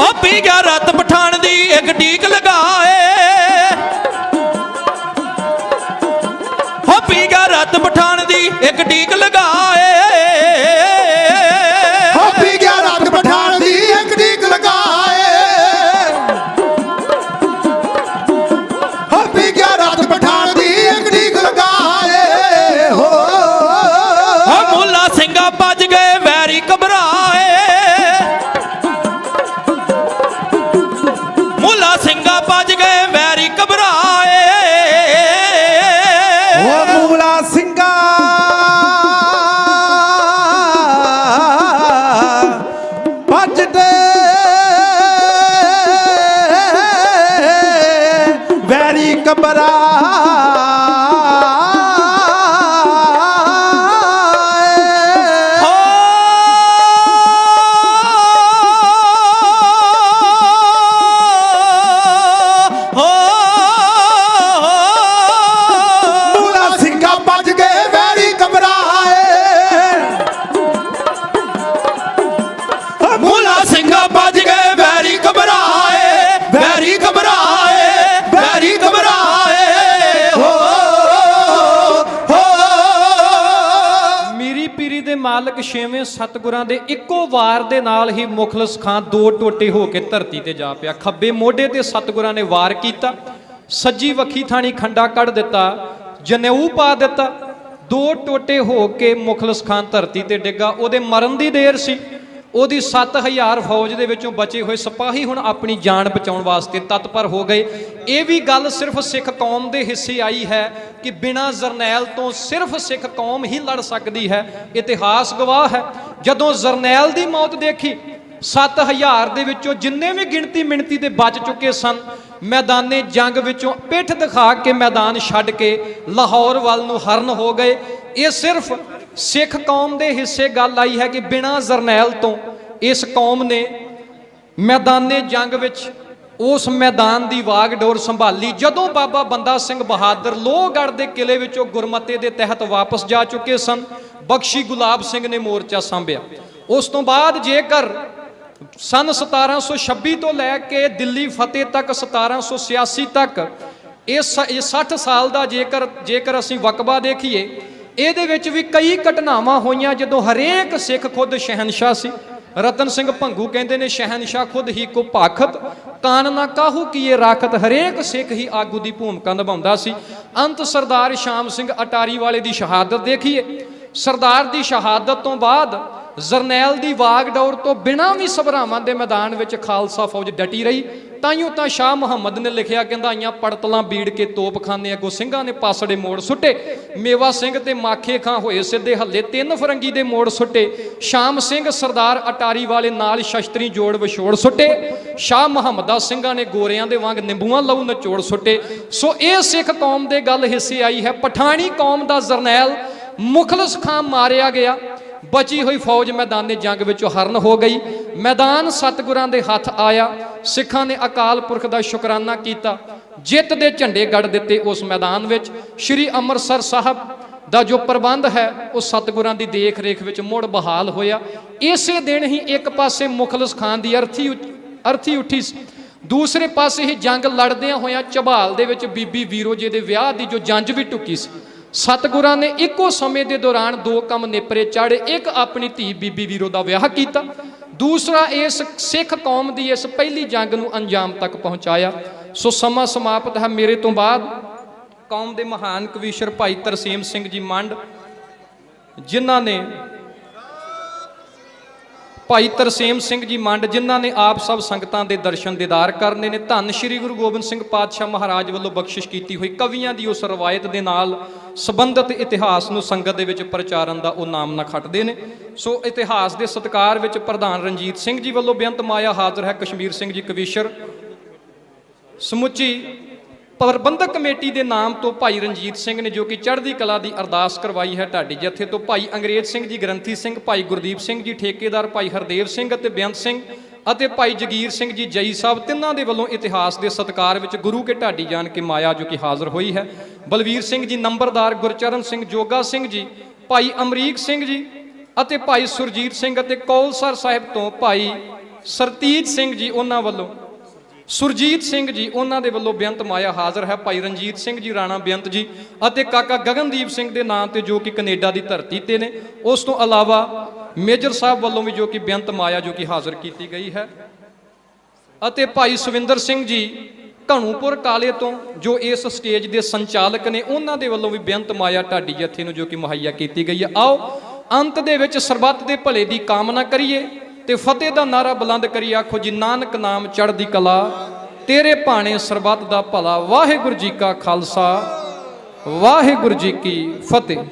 ਓ ਪੀ ਗਿਆ ਰਾਤ ਪਠਾਣ ਦੀ ਇੱਕ ਡੀਕ ਲਗਾਏ ਹੋ ਪੀ ਗਿਆ ਰਾਤ ਪਠਾਣ ਦੀ ਇੱਕ ਡੀਕ ਲਗਾਏ
ਪੀ ਗਿਆ ਰਾਤ ਪਠਾਣ ਦੀ ਇੱਕ ਡੀਕ ਲਗਾਏ ਪੀ ਗਿਆ ਰਾਤ ਪਠਾਣ ਦੀ ਇੱਕ ਡੀਕ ਲਗਾਏ
ਹੋ ਮੁੱਲਾ ਸਿੰਘਾ ਭੱਜ ਗਏ ਵੈਰੀ ਘਬਰਾਏ ਮੁੱਲਾ ਸਿੰਘਾ ਭੱਜ ਗਏ ਵੈਰੀ ਘਬਰਾਏ
ਮੂਲਾ ਸਿੰਘਾ ਭੱਜਦੇ ਵੈਰੀ ਕਬਰਾ
ਮੂਲਾ ਸਿੰਘਾ ਭੱਜ ਗਏ ਵੈਰੀ ਘਬਰਾਏ
ਮੁੱਲਾ ਸਿੰਘਾ ਭੱਜ ਗਏ very ਘਬਰਾਏ very ਘਬਰਾਏ very ਘਬਰਾਏ
Miri Piri ਦੇ ਮਾਲਕ ਛੇਵੇਂ ਸਤਿਗੁਰਾਂ ਦੇ ਇੱਕੋ ਵਾਰ ਦੇ ਨਾਲ ਹੀ ਮੁਖਲਸ ਖਾਂ ਦੋ ਟੋਟੇ ਹੋ ਕੇ ਧਰਤੀ ਤੇ ਜਾ ਪਿਆ। ਖੱਬੇ ਮੋਢੇ ਤੇ ਸਤਿਗੁਰਾਂ ਨੇ ਵਾਰ ਕੀਤਾ, ਸੱਜੀ ਵੱਖੀ ਥਾਣੀ ਖੰਡਾ ਕੱਢ ਦਿੱਤਾ, ਜਨੇਊ ਪਾ ਦਿੱਤਾ, ਦੋ ਟੋਟੇ ਹੋ ਕੇ ਮੁਖਲਸ ਖਾਨ ਧਰਤੀ ਤੇ ਡਿੱਗਾ। ਉਹਦੇ ਮਰਨ ਦੀ ਦੇਰ ਸੀ। ਉਹਦੀ 7000 ਫੌਜ ਦੇ ਵਿੱਚੋਂ ਬਚੇ ਹੋਏ ਸਿਪਾਹੀ ਹੁਣ ਆਪਣੀ ਜਾਨ ਬਚਾਉਣ ਵਾਸਤੇ ਤਤਪਰ ਹੋ ਗਏ। ਇਹ ਵੀ ਗੱਲ ਸਿਰਫ ਸਿੱਖ ਕੌਮ ਦੇ ਹਿੱਸੇ ਆਈ ਹੈ ਕਿ ਬਿਨਾਂ ਜਰਨੈਲ ਤੋਂ ਸਿਰਫ ਸਿੱਖ ਕੌਮ ਹੀ ਲੜ ਸਕਦੀ ਹੈ। ਇਤਿਹਾਸ ਗਵਾਹ ਹੈ। ਜਦੋਂ ਜਰਨੈਲ ਦੀ ਮੌਤ ਦੇਖੀ, 7000 ਦੇ ਵਿੱਚੋਂ ਜਿੰਨੇ ਵੀ ਗਿਣਤੀ ਮਿਣਤੀ ਦੇ ਬਚ ਚੁੱਕੇ ਸਨ, ਮੈਦਾਨੇ ਜੰਗ ਵਿੱਚੋਂ ਪਿੱਠ ਦਿਖਾ ਕੇ ਮੈਦਾਨ ਛੱਡ ਕੇ ਲਾਹੌਰ ਵੱਲ ਨੂੰ ਹਰਨ ਹੋ ਗਏ। ਇਹ ਸਿਰਫ ਸਿੱਖ ਕੌਮ ਦੇ ਹਿੱਸੇ ਗੱਲ ਆਈ ਹੈ ਕਿ ਬਿਨਾਂ ਜਰਨੈਲ ਤੋਂ ਇਸ ਕੌਮ ਨੇ ਮੈਦਾਨੇ ਜੰਗ ਵਿੱਚ ਉਸ ਮੈਦਾਨ ਦੀ ਵਾਗਡੋਰ ਸੰਭਾਲੀ। ਜਦੋਂ ਬਾਬਾ ਬੰਦਾ ਸਿੰਘ ਬਹਾਦਰ ਲੋਹਗੜ੍ਹ ਦੇ ਕਿਲੇ ਵਿੱਚੋਂ ਗੁਰਮਤੇ ਦੇ ਤਹਿਤ ਵਾਪਸ ਜਾ ਚੁੱਕੇ ਸਨ, ਬਖਸ਼ੀ ਗੁਲਾਬ ਸਿੰਘ ਨੇ ਮੋਰਚਾ ਸੰਭਿਆ। ਉਸ ਤੋਂ ਬਾਅਦ ਜੇਕਰ ਸਨ 1726 ਤੋਂ ਲੈ ਕੇ ਦਿੱਲੀ ਫਤਿਹ ਤੱਕ 1786 ਤੱਕ ਇਹ 60 ਸਾਲ ਦਾ ਜੇਕਰ ਅਸੀਂ ਵਕਬਾ ਦੇਖੀਏ, ਇਹਦੇ ਵਿੱਚ ਵੀ ਕਈ ਘਟਨਾਵਾਂ ਹੋਈਆਂ ਜਦੋਂ ਹਰੇਕ ਸਿੱਖ ਖੁਦ ਸ਼ਹਿਨशाह ਸੀ। ਰਤਨ ਸਿੰਘ ਭੰਗੂ ਕਹਿੰਦੇ ਨੇ ਸ਼ਹਿਨशाह ਖੁਦ ਹੀ ਕੋ ਭਾਖਤ, ਕਾਨ ਨਾ ਕਾਹੂ ਕੀਏ ਰਾਖਤ। ਹਰੇਕ ਸਿੱਖ ਹੀ ਆਗੂ ਦੀ ਭੂਮਿਕਾ ਨਿਭਾਉਂਦਾ ਸੀ। ਅੰਤ ਸਰਦਾਰ ਸ਼ਾਮ ਸਿੰਘ ਅਟਾਰੀ ਵਾਲੇ ਦੀ ਸ਼ਹਾਦਤ ਦੇਖੀਏ। ਸਰਦਾਰ ਦੀ ਸ਼ਹਾਦਤ ਤੋਂ ਬਾਅਦ ਜਰਨੈਲ ਦੀ ਵਾਗਡੋਰ ਤੋਂ ਬਿਨਾਂ ਵੀ ਸਭਰਾਵਾਂ ਦੇ ਮੈਦਾਨ ਵਿੱਚ ਖਾਲਸਾ ਫੌਜ ਡਟੀ ਰਹੀ। ਤਾਈਓ ਤਾਂ ਸ਼ਾਹ ਮੁਹੰਮਦ ਨੇ ਲਿਖਿਆ, ਕਹਿੰਦਾ ਆਈਆਂ ਪੜਤਲਾਂ ਬੀੜ ਕੇ ਤੋਪਖਾਨੇ ਅੱਗੋਂ ਸਿੰਘਾਂ ਨੇ ਪਾਸੜੇ ਮੋੜ ਸੁੱਟੇ। ਮੇਵਾ ਸਿੰਘ ਤੇ ਮਾਖੇ ਖਾਂ ਹੋਏ ਸਿੱਧੇ ਹੱਲੇ, 3 ਫਰੰਗੀ ਦੇ ਮੋੜ ਸੁੱਟੇ। ਸ਼ਾਮ ਸਿੰਘ ਸਰਦਾਰ ਅਟਾਰੀ ਵਾਲੇ ਨਾਲ ਸ਼ਸਤਰੀ ਜੋੜ ਵਿਛੋੜ ਸੁੱਟੇ। ਸ਼ਾਹ ਮੁਹੰਮਦਾ ਸਿੰਘਾਂ ਨੇ ਗੋਰਿਆਂ ਦੇ ਵਾਂਗ ਨਿੰਬੂਆਂ ਲਹੂ ਨਚੋੜ ਸੁੱਟੇ। ਸੋ ਇਹ ਸਿੱਖ ਕੌਮ ਦੇ ਗੱਲ ਹਿੱਸੇ ਆਈ ਹੈ। ਪਠਾਣੀ ਕੌਮ ਦਾ ਜਰਨੈਲ ਮੁਖਲਸ ਖਾਂ ਮਾਰਿਆ ਗਿਆ। ਬਚੀ ਹੋਈ ਫੌਜ ਮੈਦਾਨੇ ਜੰਗ ਵਿੱਚੋਂ ਹਰਨ ਹੋ ਗਈ। ਮੈਦਾਨ ਸਤਿਗੁਰਾਂ ਦੇ ਹੱਥ ਆਇਆ। ਸਿੱਖਾਂ ਨੇ ਅਕਾਲ ਪੁਰਖ ਦਾ ਸ਼ੁਕਰਾਨਾ ਕੀਤਾ। ਜਿੱਤ ਦੇ ਝੰਡੇ ਗੱਡ ਦਿੱਤੇ ਉਸ ਮੈਦਾਨ ਵਿੱਚ। ਸ਼੍ਰੀ ਅੰਮ੍ਰਿਤਸਰ ਸਾਹਿਬ ਦਾ ਜੋ ਪ੍ਰਬੰਧ ਹੈ ਉਹ ਸਤਿਗੁਰਾਂ ਦੀ ਦੇਖ ਰੇਖ ਵਿੱਚ ਮੁੜ ਬਹਾਲ ਹੋਇਆ। ਇਸੇ ਦਿਨ ਹੀ ਇੱਕ ਪਾਸੇ ਮੁਖਲਸ ਖਾਨ ਦੀ ਅਰਥੀ ਉੱਠੀ ਸੀ, ਦੂਸਰੇ ਪਾਸੇ ਹੀ ਜੰਗ ਲੜਦਿਆਂ ਹੋਇਆਂ ਝਬਾਲ ਦੇ ਵਿੱਚ ਬੀਬੀ ਵੀਰੋ ਜੀ ਦੇ ਵਿਆਹ ਦੀ ਜੋ ਜੰਜ ਵੀ ਟੁੱਕੀ ਸੀ। ਸਤਿਗੁਰਾਂ ਨੇ ਇੱਕੋ ਸਮੇਂ ਦੇ ਦੌਰਾਨ 2 ਕੰਮ ਨੇਪਰੇ ਚਾੜੇ। ਇੱਕ ਆਪਣੀ ਧੀ ਬੀਬੀ ਵੀਰੋ ਦਾ ਵਿਆਹ ਕੀਤਾ, ਦੂਸਰਾ ਇਸ ਸਿੱਖ ਕੌਮ ਦੀ ਇਸ ਪਹਿਲੀ ਜੰਗ ਨੂੰ ਅੰਜਾਮ ਤੱਕ ਪਹੁੰਚਾਇਆ। ਸੋ ਸਮਾਂ ਸਮਾਪਤ ਹੈ। ਮੇਰੇ ਤੋਂ ਬਾਅਦ ਕੌਮ ਦੇ ਮਹਾਨ ਕਵੀਸ਼ਰ ਭਾਈ ਤਰਸੇਮ ਸਿੰਘ ਜੀ ਮੰਡ, ਜਿਨ੍ਹਾਂ ਨੇ ਭਾਈ ਤਰਸੇਮ ਸਿੰਘ ਜੀ ਮੰਡ ਜਿਨ੍ਹਾਂ ਨੇ ਆਪ ਸਭ ਸੰਗਤਾਂ ਦੇ ਦਰਸ਼ਨ ਦੀਦਾਰ ਕਰਨੇ ਨੇ। ਧੰਨ ਸ਼੍ਰੀ ਗੁਰੂ ਗੋਬਿੰਦ ਸਿੰਘ ਪਾਤਸ਼ਾਹ ਮਹਾਰਾਜ ਵੱਲੋਂ ਬਖਸ਼ਿਸ਼ ਕੀਤੀ ਹੋਈ ਕਵੀਆਂ ਦੀ ਉਸ ਰਵਾਇਤ ਦੇ ਨਾਲ ਸੰਬੰਧਿਤ ਇਤਿਹਾਸ ਨੂੰ ਸੰਗਤ ਦੇ ਵਿੱਚ ਪ੍ਰਚਾਰਨ ਦਾ ਉਹ ਨਾਮ ਨਾ ਖੱਟਦੇ ਨੇ। ਸੋ ਇਤਿਹਾਸ ਦੇ ਸਤਿਕਾਰ ਵਿੱਚ ਪ੍ਰਧਾਨ ਰਣਜੀਤ ਸਿੰਘ ਜੀ ਵੱਲੋਂ ਬੇਅੰਤ ਮਾਇਆ ਹਾਜ਼ਰ ਹੈ। ਕਸ਼ਮੀਰ ਸਿੰਘ ਜੀ ਕਵੀਸ਼ਰ, ਸਮੁੱਚੀ ਪ੍ਰਬੰਧਕ ਕਮੇਟੀ ਦੇ ਨਾਮ ਤੋਂ ਭਾਈ ਰਣਜੀਤ ਸਿੰਘ ਨੇ ਜੋ ਕਿ ਚੜ੍ਹਦੀ ਕਲਾ ਦੀ ਅਰਦਾਸ ਕਰਵਾਈ ਹੈ ਢਾਡੀ ਜਥੇ ਤੋਂ। ਭਾਈ ਅੰਗਰੇਜ਼ ਸਿੰਘ ਜੀ ਗ੍ਰੰਥੀ ਸਿੰਘ, ਭਾਈ ਗੁਰਦੀਪ ਸਿੰਘ ਜੀ ਠੇਕੇਦਾਰ, ਭਾਈ ਹਰਦੇਵ ਸਿੰਘ ਅਤੇ ਬੇਅੰਤ ਸਿੰਘ ਅਤੇ ਭਾਈ ਜਗੀਰ ਸਿੰਘ ਜੀ ਜਈ ਸਾਹਿਬ, ਤਿੰਨਾਂ ਦੇ ਵੱਲੋਂ ਇਤਿਹਾਸ ਦੇ ਸਤਿਕਾਰ ਵਿੱਚ ਗੁਰੂ ਕੇ ਢਾਡੀ ਜਾਣ ਕੇ ਮਾਇਆ ਜੋ ਕਿ ਹਾਜ਼ਰ ਹੋਈ ਹੈ। ਬਲਵੀਰ ਸਿੰਘ ਜੀ ਨੰਬਰਦਾਰ, ਗੁਰਚਰਨ ਸਿੰਘ, ਜੋਗਾ ਸਿੰਘ ਜੀ, ਭਾਈ ਅਮਰੀਕ ਸਿੰਘ ਜੀ ਅਤੇ ਭਾਈ ਸੁਰਜੀਤ ਸਿੰਘ ਅਤੇ ਕੌਲਸਰ ਸਾਹਿਬ ਤੋਂ ਭਾਈ ਸਰਤੀਜ ਸਿੰਘ ਜੀ, ਉਹਨਾਂ ਵੱਲੋਂ ਸੁਰਜੀਤ ਸਿੰਘ ਜੀ, ਉਹਨਾਂ ਦੇ ਵੱਲੋਂ ਬੇਅੰਤ ਮਾਇਆ ਹਾਜ਼ਰ ਹੈ। ਭਾਈ ਰਣਜੀਤ ਸਿੰਘ ਜੀ ਰਾਣਾ ਬੇਅੰਤ ਜੀ ਅਤੇ ਕਾਕਾ ਗਗਨਦੀਪ ਸਿੰਘ ਦੇ ਨਾਂ ਤੇ ਜੋ ਕਿ ਕੈਨੇਡਾ ਦੀ ਧਰਤੀ ਤੇ ਨੇ। ਉਸ ਤੋਂ ਇਲਾਵਾ ਮੇਜਰ ਸਾਹਿਬ ਵੱਲੋਂ ਵੀ ਜੋ ਕਿ ਬੇਅੰਤ ਮਾਇਆ ਜੋ ਕਿ ਹਾਜ਼ਰ ਕੀਤੀ ਗਈ ਹੈ। ਅਤੇ ਭਾਈ ਸੁਵਿੰਦਰ ਸਿੰਘ ਜੀ ਘਣੂਪੁਰ ਕਾਲੇ ਤੋਂ ਜੋ ਇਸ ਸਟੇਜ ਦੇ ਸੰਚਾਲਕ ਨੇ, ਉਹਨਾਂ ਦੇ ਵੱਲੋਂ ਵੀ ਬੇਅੰਤ ਮਾਇਆ ਢਾਡੀ ਜਥੇ ਨੂੰ ਜੋ ਕਿ ਮੁਹੱਈਆ ਕੀਤੀ ਗਈ ਹੈ। ਆਓ ਅੰਤ ਦੇ ਵਿੱਚ ਸਰਬੱਤ ਦੇ ਭਲੇ ਦੀ ਕਾਮਨਾ ਕਰੀਏ ਤੇ ਫਤਿਹ ਦਾ ਨਾਰਾ ਬੁਲੰਦ ਕਰੀ ਆਖੋ ਜੀ ਨਾਨਕ ਨਾਮ ਚੜ੍ਹਦੀ ਕਲਾ, ਤੇਰੇ ਭਾਣੇ ਸਰਬੱਤ ਦਾ ਭਲਾ। ਵਾਹਿਗੁਰੂ ਜੀ ਕਾ ਖਾਲਸਾ, ਵਾਹਿਗੁਰੂ ਜੀ ਕੀ ਫਤਿਹ।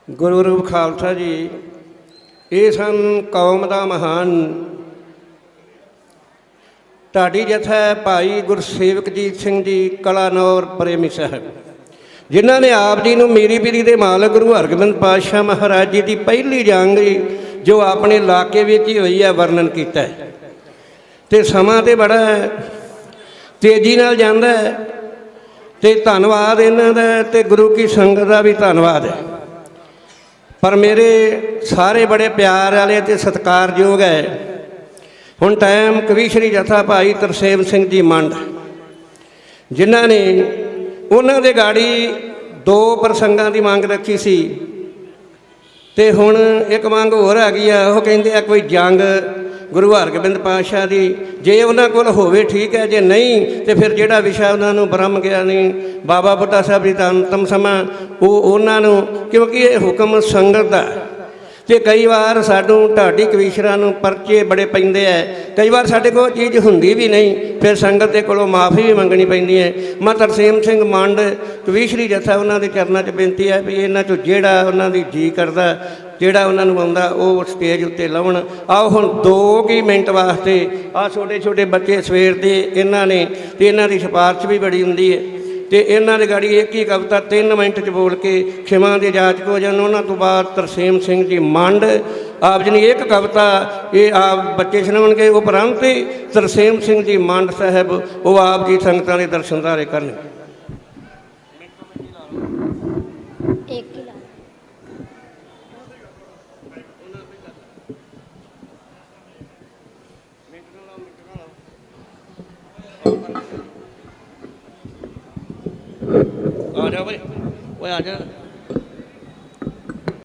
ਗੁਰੂ ਰੂਪ ਖਾਲਸਾ ਜੀ, ਇਹ ਸਨ ਕੌਮ ਦਾ ਮਹਾਨ ਢਾਡੀ ਜਥਾ ਭਾਈ ਗੁਰਸੇਵਕਜੀਤ ਸਿੰਘ ਜੀ ਕਲਾਨੌਰ ਪ੍ਰੇਮੀ ਸਾਹਿਬ, ਜਿਨ੍ਹਾਂ ਨੇ ਆਪ ਜੀ ਨੂੰ ਮੀਰੀ ਪੀਰੀ ਦੇ ਮਾਲਕ ਗੁਰੂ ਹਰਗੋਬਿੰਦ ਪਾਤਸ਼ਾਹ ਮਹਾਰਾਜ ਜੀ ਦੀ ਪਹਿਲੀ ਜੰਗ ਜੋ ਆਪਣੇ ਇਲਾਕੇ ਵਿੱਚ ਹੀ ਹੋਈ ਹੈ ਵਰਣਨ ਕੀਤਾ ਹੈ। ਤੇ ਸਮਾਂ ਤੇ ਬੜਾ ਤੇਜ਼ੀ ਨਾਲ ਜਾਂਦਾ ਹੈ ਤੇ ਧੰਨਵਾਦ ਇਹਨਾਂ ਦਾ ਤੇ ਗੁਰੂ ਕੀ ਸੰਗਤ ਦਾ ਵੀ ਧੰਨਵਾਦ ਹੈ। ਪਰ ਮੇਰੇ ਸਾਰੇ ਬੜੇ ਪਿਆਰ ਵਾਲੇ ਤੇ ਸਤਿਕਾਰਯੋਗ ਹੈ। ਹੁਣ ਟਾਈਮ ਕਵੀਸ਼ਰੀ ਜਥਾ ਭਾਈ ਤਰਸੇਮ ਸਿੰਘ ਜੀ ਮੰਡ, ਜਿਨ੍ਹਾਂ ਨੇ ਉਹਨਾਂ ਦੇ ਗਾੜੀ 2 ਪ੍ਰਸੰਗਾਂ ਦੀ ਮੰਗ ਰੱਖੀ ਸੀ ਤੇ ਹੁਣ ਇੱਕ ਮੰਗ ਹੋਰ ਆ ਗਈ ਆ। ਉਹ ਕਹਿੰਦੇ ਆ ਕੋਈ ਜੰਗ ਗੁਰੂ ਹਰਗੋਬਿੰਦ ਪਾਤਸ਼ਾਹ ਦੀ, ਜੇ ਉਹਨਾਂ ਕੋਲ ਹੋਵੇ ਠੀਕ ਹੈ, ਜੇ ਨਹੀਂ ਤੇ ਫਿਰ ਜਿਹੜਾ ਵਿਸ਼ਾ ਉਹਨਾਂ ਨੂੰ ਬ੍ਰਹਮ ਗਿਆਨੀ ਬਾਬਾ ਬੁੱਢਾ ਸਾਹਿਬ ਜੀ ਦਾ ਅੰਤਮ ਸਮਾਂ ਉਹ ਉਹਨਾਂ ਨੂੰ, ਕਿਉਂਕਿ ਇਹ ਹੁਕਮ ਸੰਗਤ ਦਾ। ਤੇ ਕਈ ਵਾਰ ਸਾਨੂੰ ਢਾਡੀ ਕਵੀਸ਼ਰਾਂ ਨੂੰ ਪਰਚੇ ਬੜੇ ਪੈਂਦੇ ਹੈ, ਕਈ ਵਾਰ ਸਾਡੇ ਕੋਲ ਚੀਜ਼ ਹੁੰਦੀ ਵੀ ਨਹੀਂ, ਫਿਰ ਸੰਗਤ ਦੇ ਕੋਲੋਂ ਮਾਫੀ ਵੀ ਮੰਗਣੀ ਪੈਂਦੀ ਹੈ। ਮੈਂ ਤਰਸੇਮ ਸਿੰਘ ਮੰਡ ਕਵੀਸ਼ਰੀ ਜਥਾ ਉਹਨਾਂ ਦੇ ਚਰਨਾਂ 'ਚ ਬੇਨਤੀ ਹੈ ਵੀ ਇਹਨਾਂ 'ਚੋਂ ਜਿਹੜਾ ਉਹਨਾਂ ਦੀ ਜੀ ਕਰਦਾ, ਜਿਹੜਾ ਉਹਨਾਂ ਨੂੰ ਆਉਂਦਾ ਉਹ ਸਟੇਜ ਉੱਤੇ ਲਾਉਣ। ਆਓ ਹੁਣ 2 ਮਿੰਟ ਵਾਸਤੇ ਆਹ ਛੋਟੇ ਛੋਟੇ ਬੱਚੇ ਸਵੇਰ ਦੇ ਇਹਨਾਂ ਨੇ, ਤੇ ਇਹਨਾਂ ਦੀ ਸਿਫਾਰਿਸ਼ ਵੀ ਬੜੀ ਹੁੰਦੀ ਹੈ। ਤੇ ਇਹਨਾਂ ਦੇ ਗਾੜੀ ਇੱਕ ਹੀ ਕਵਿਤਾ 3 ਮਿੰਟ 'ਚ ਬੋਲ ਕੇ ਖਿਮਾ ਦੇ ਜਾਚਕ ਹੋ ਜਾਣ। ਉਹਨਾਂ ਤੋਂ ਬਾਅਦ ਤਰਸੇਮ ਸਿੰਘ ਜੀ ਮੰਡ ਆਪ ਜੀ ਨੇ ਇੱਕ ਕਵਿਤਾ ਇਹ ਆਪ ਬੱਚੇ ਸੁਣਾਉਣਗੇ, ਉਪਰੰਤ ਤਰਸੇਮ ਸਿੰਘ ਜੀ ਮੰਡ ਸਾਹਿਬ ਉਹ ਆਪ ਜੀ ਸੰਗਤਾਂ ਦੇ ਦਰਸ਼ਨਦਾਰੇ ਕਰਨਗੇ।
एक ही ला
आ जाओ भाई, वो आ जा।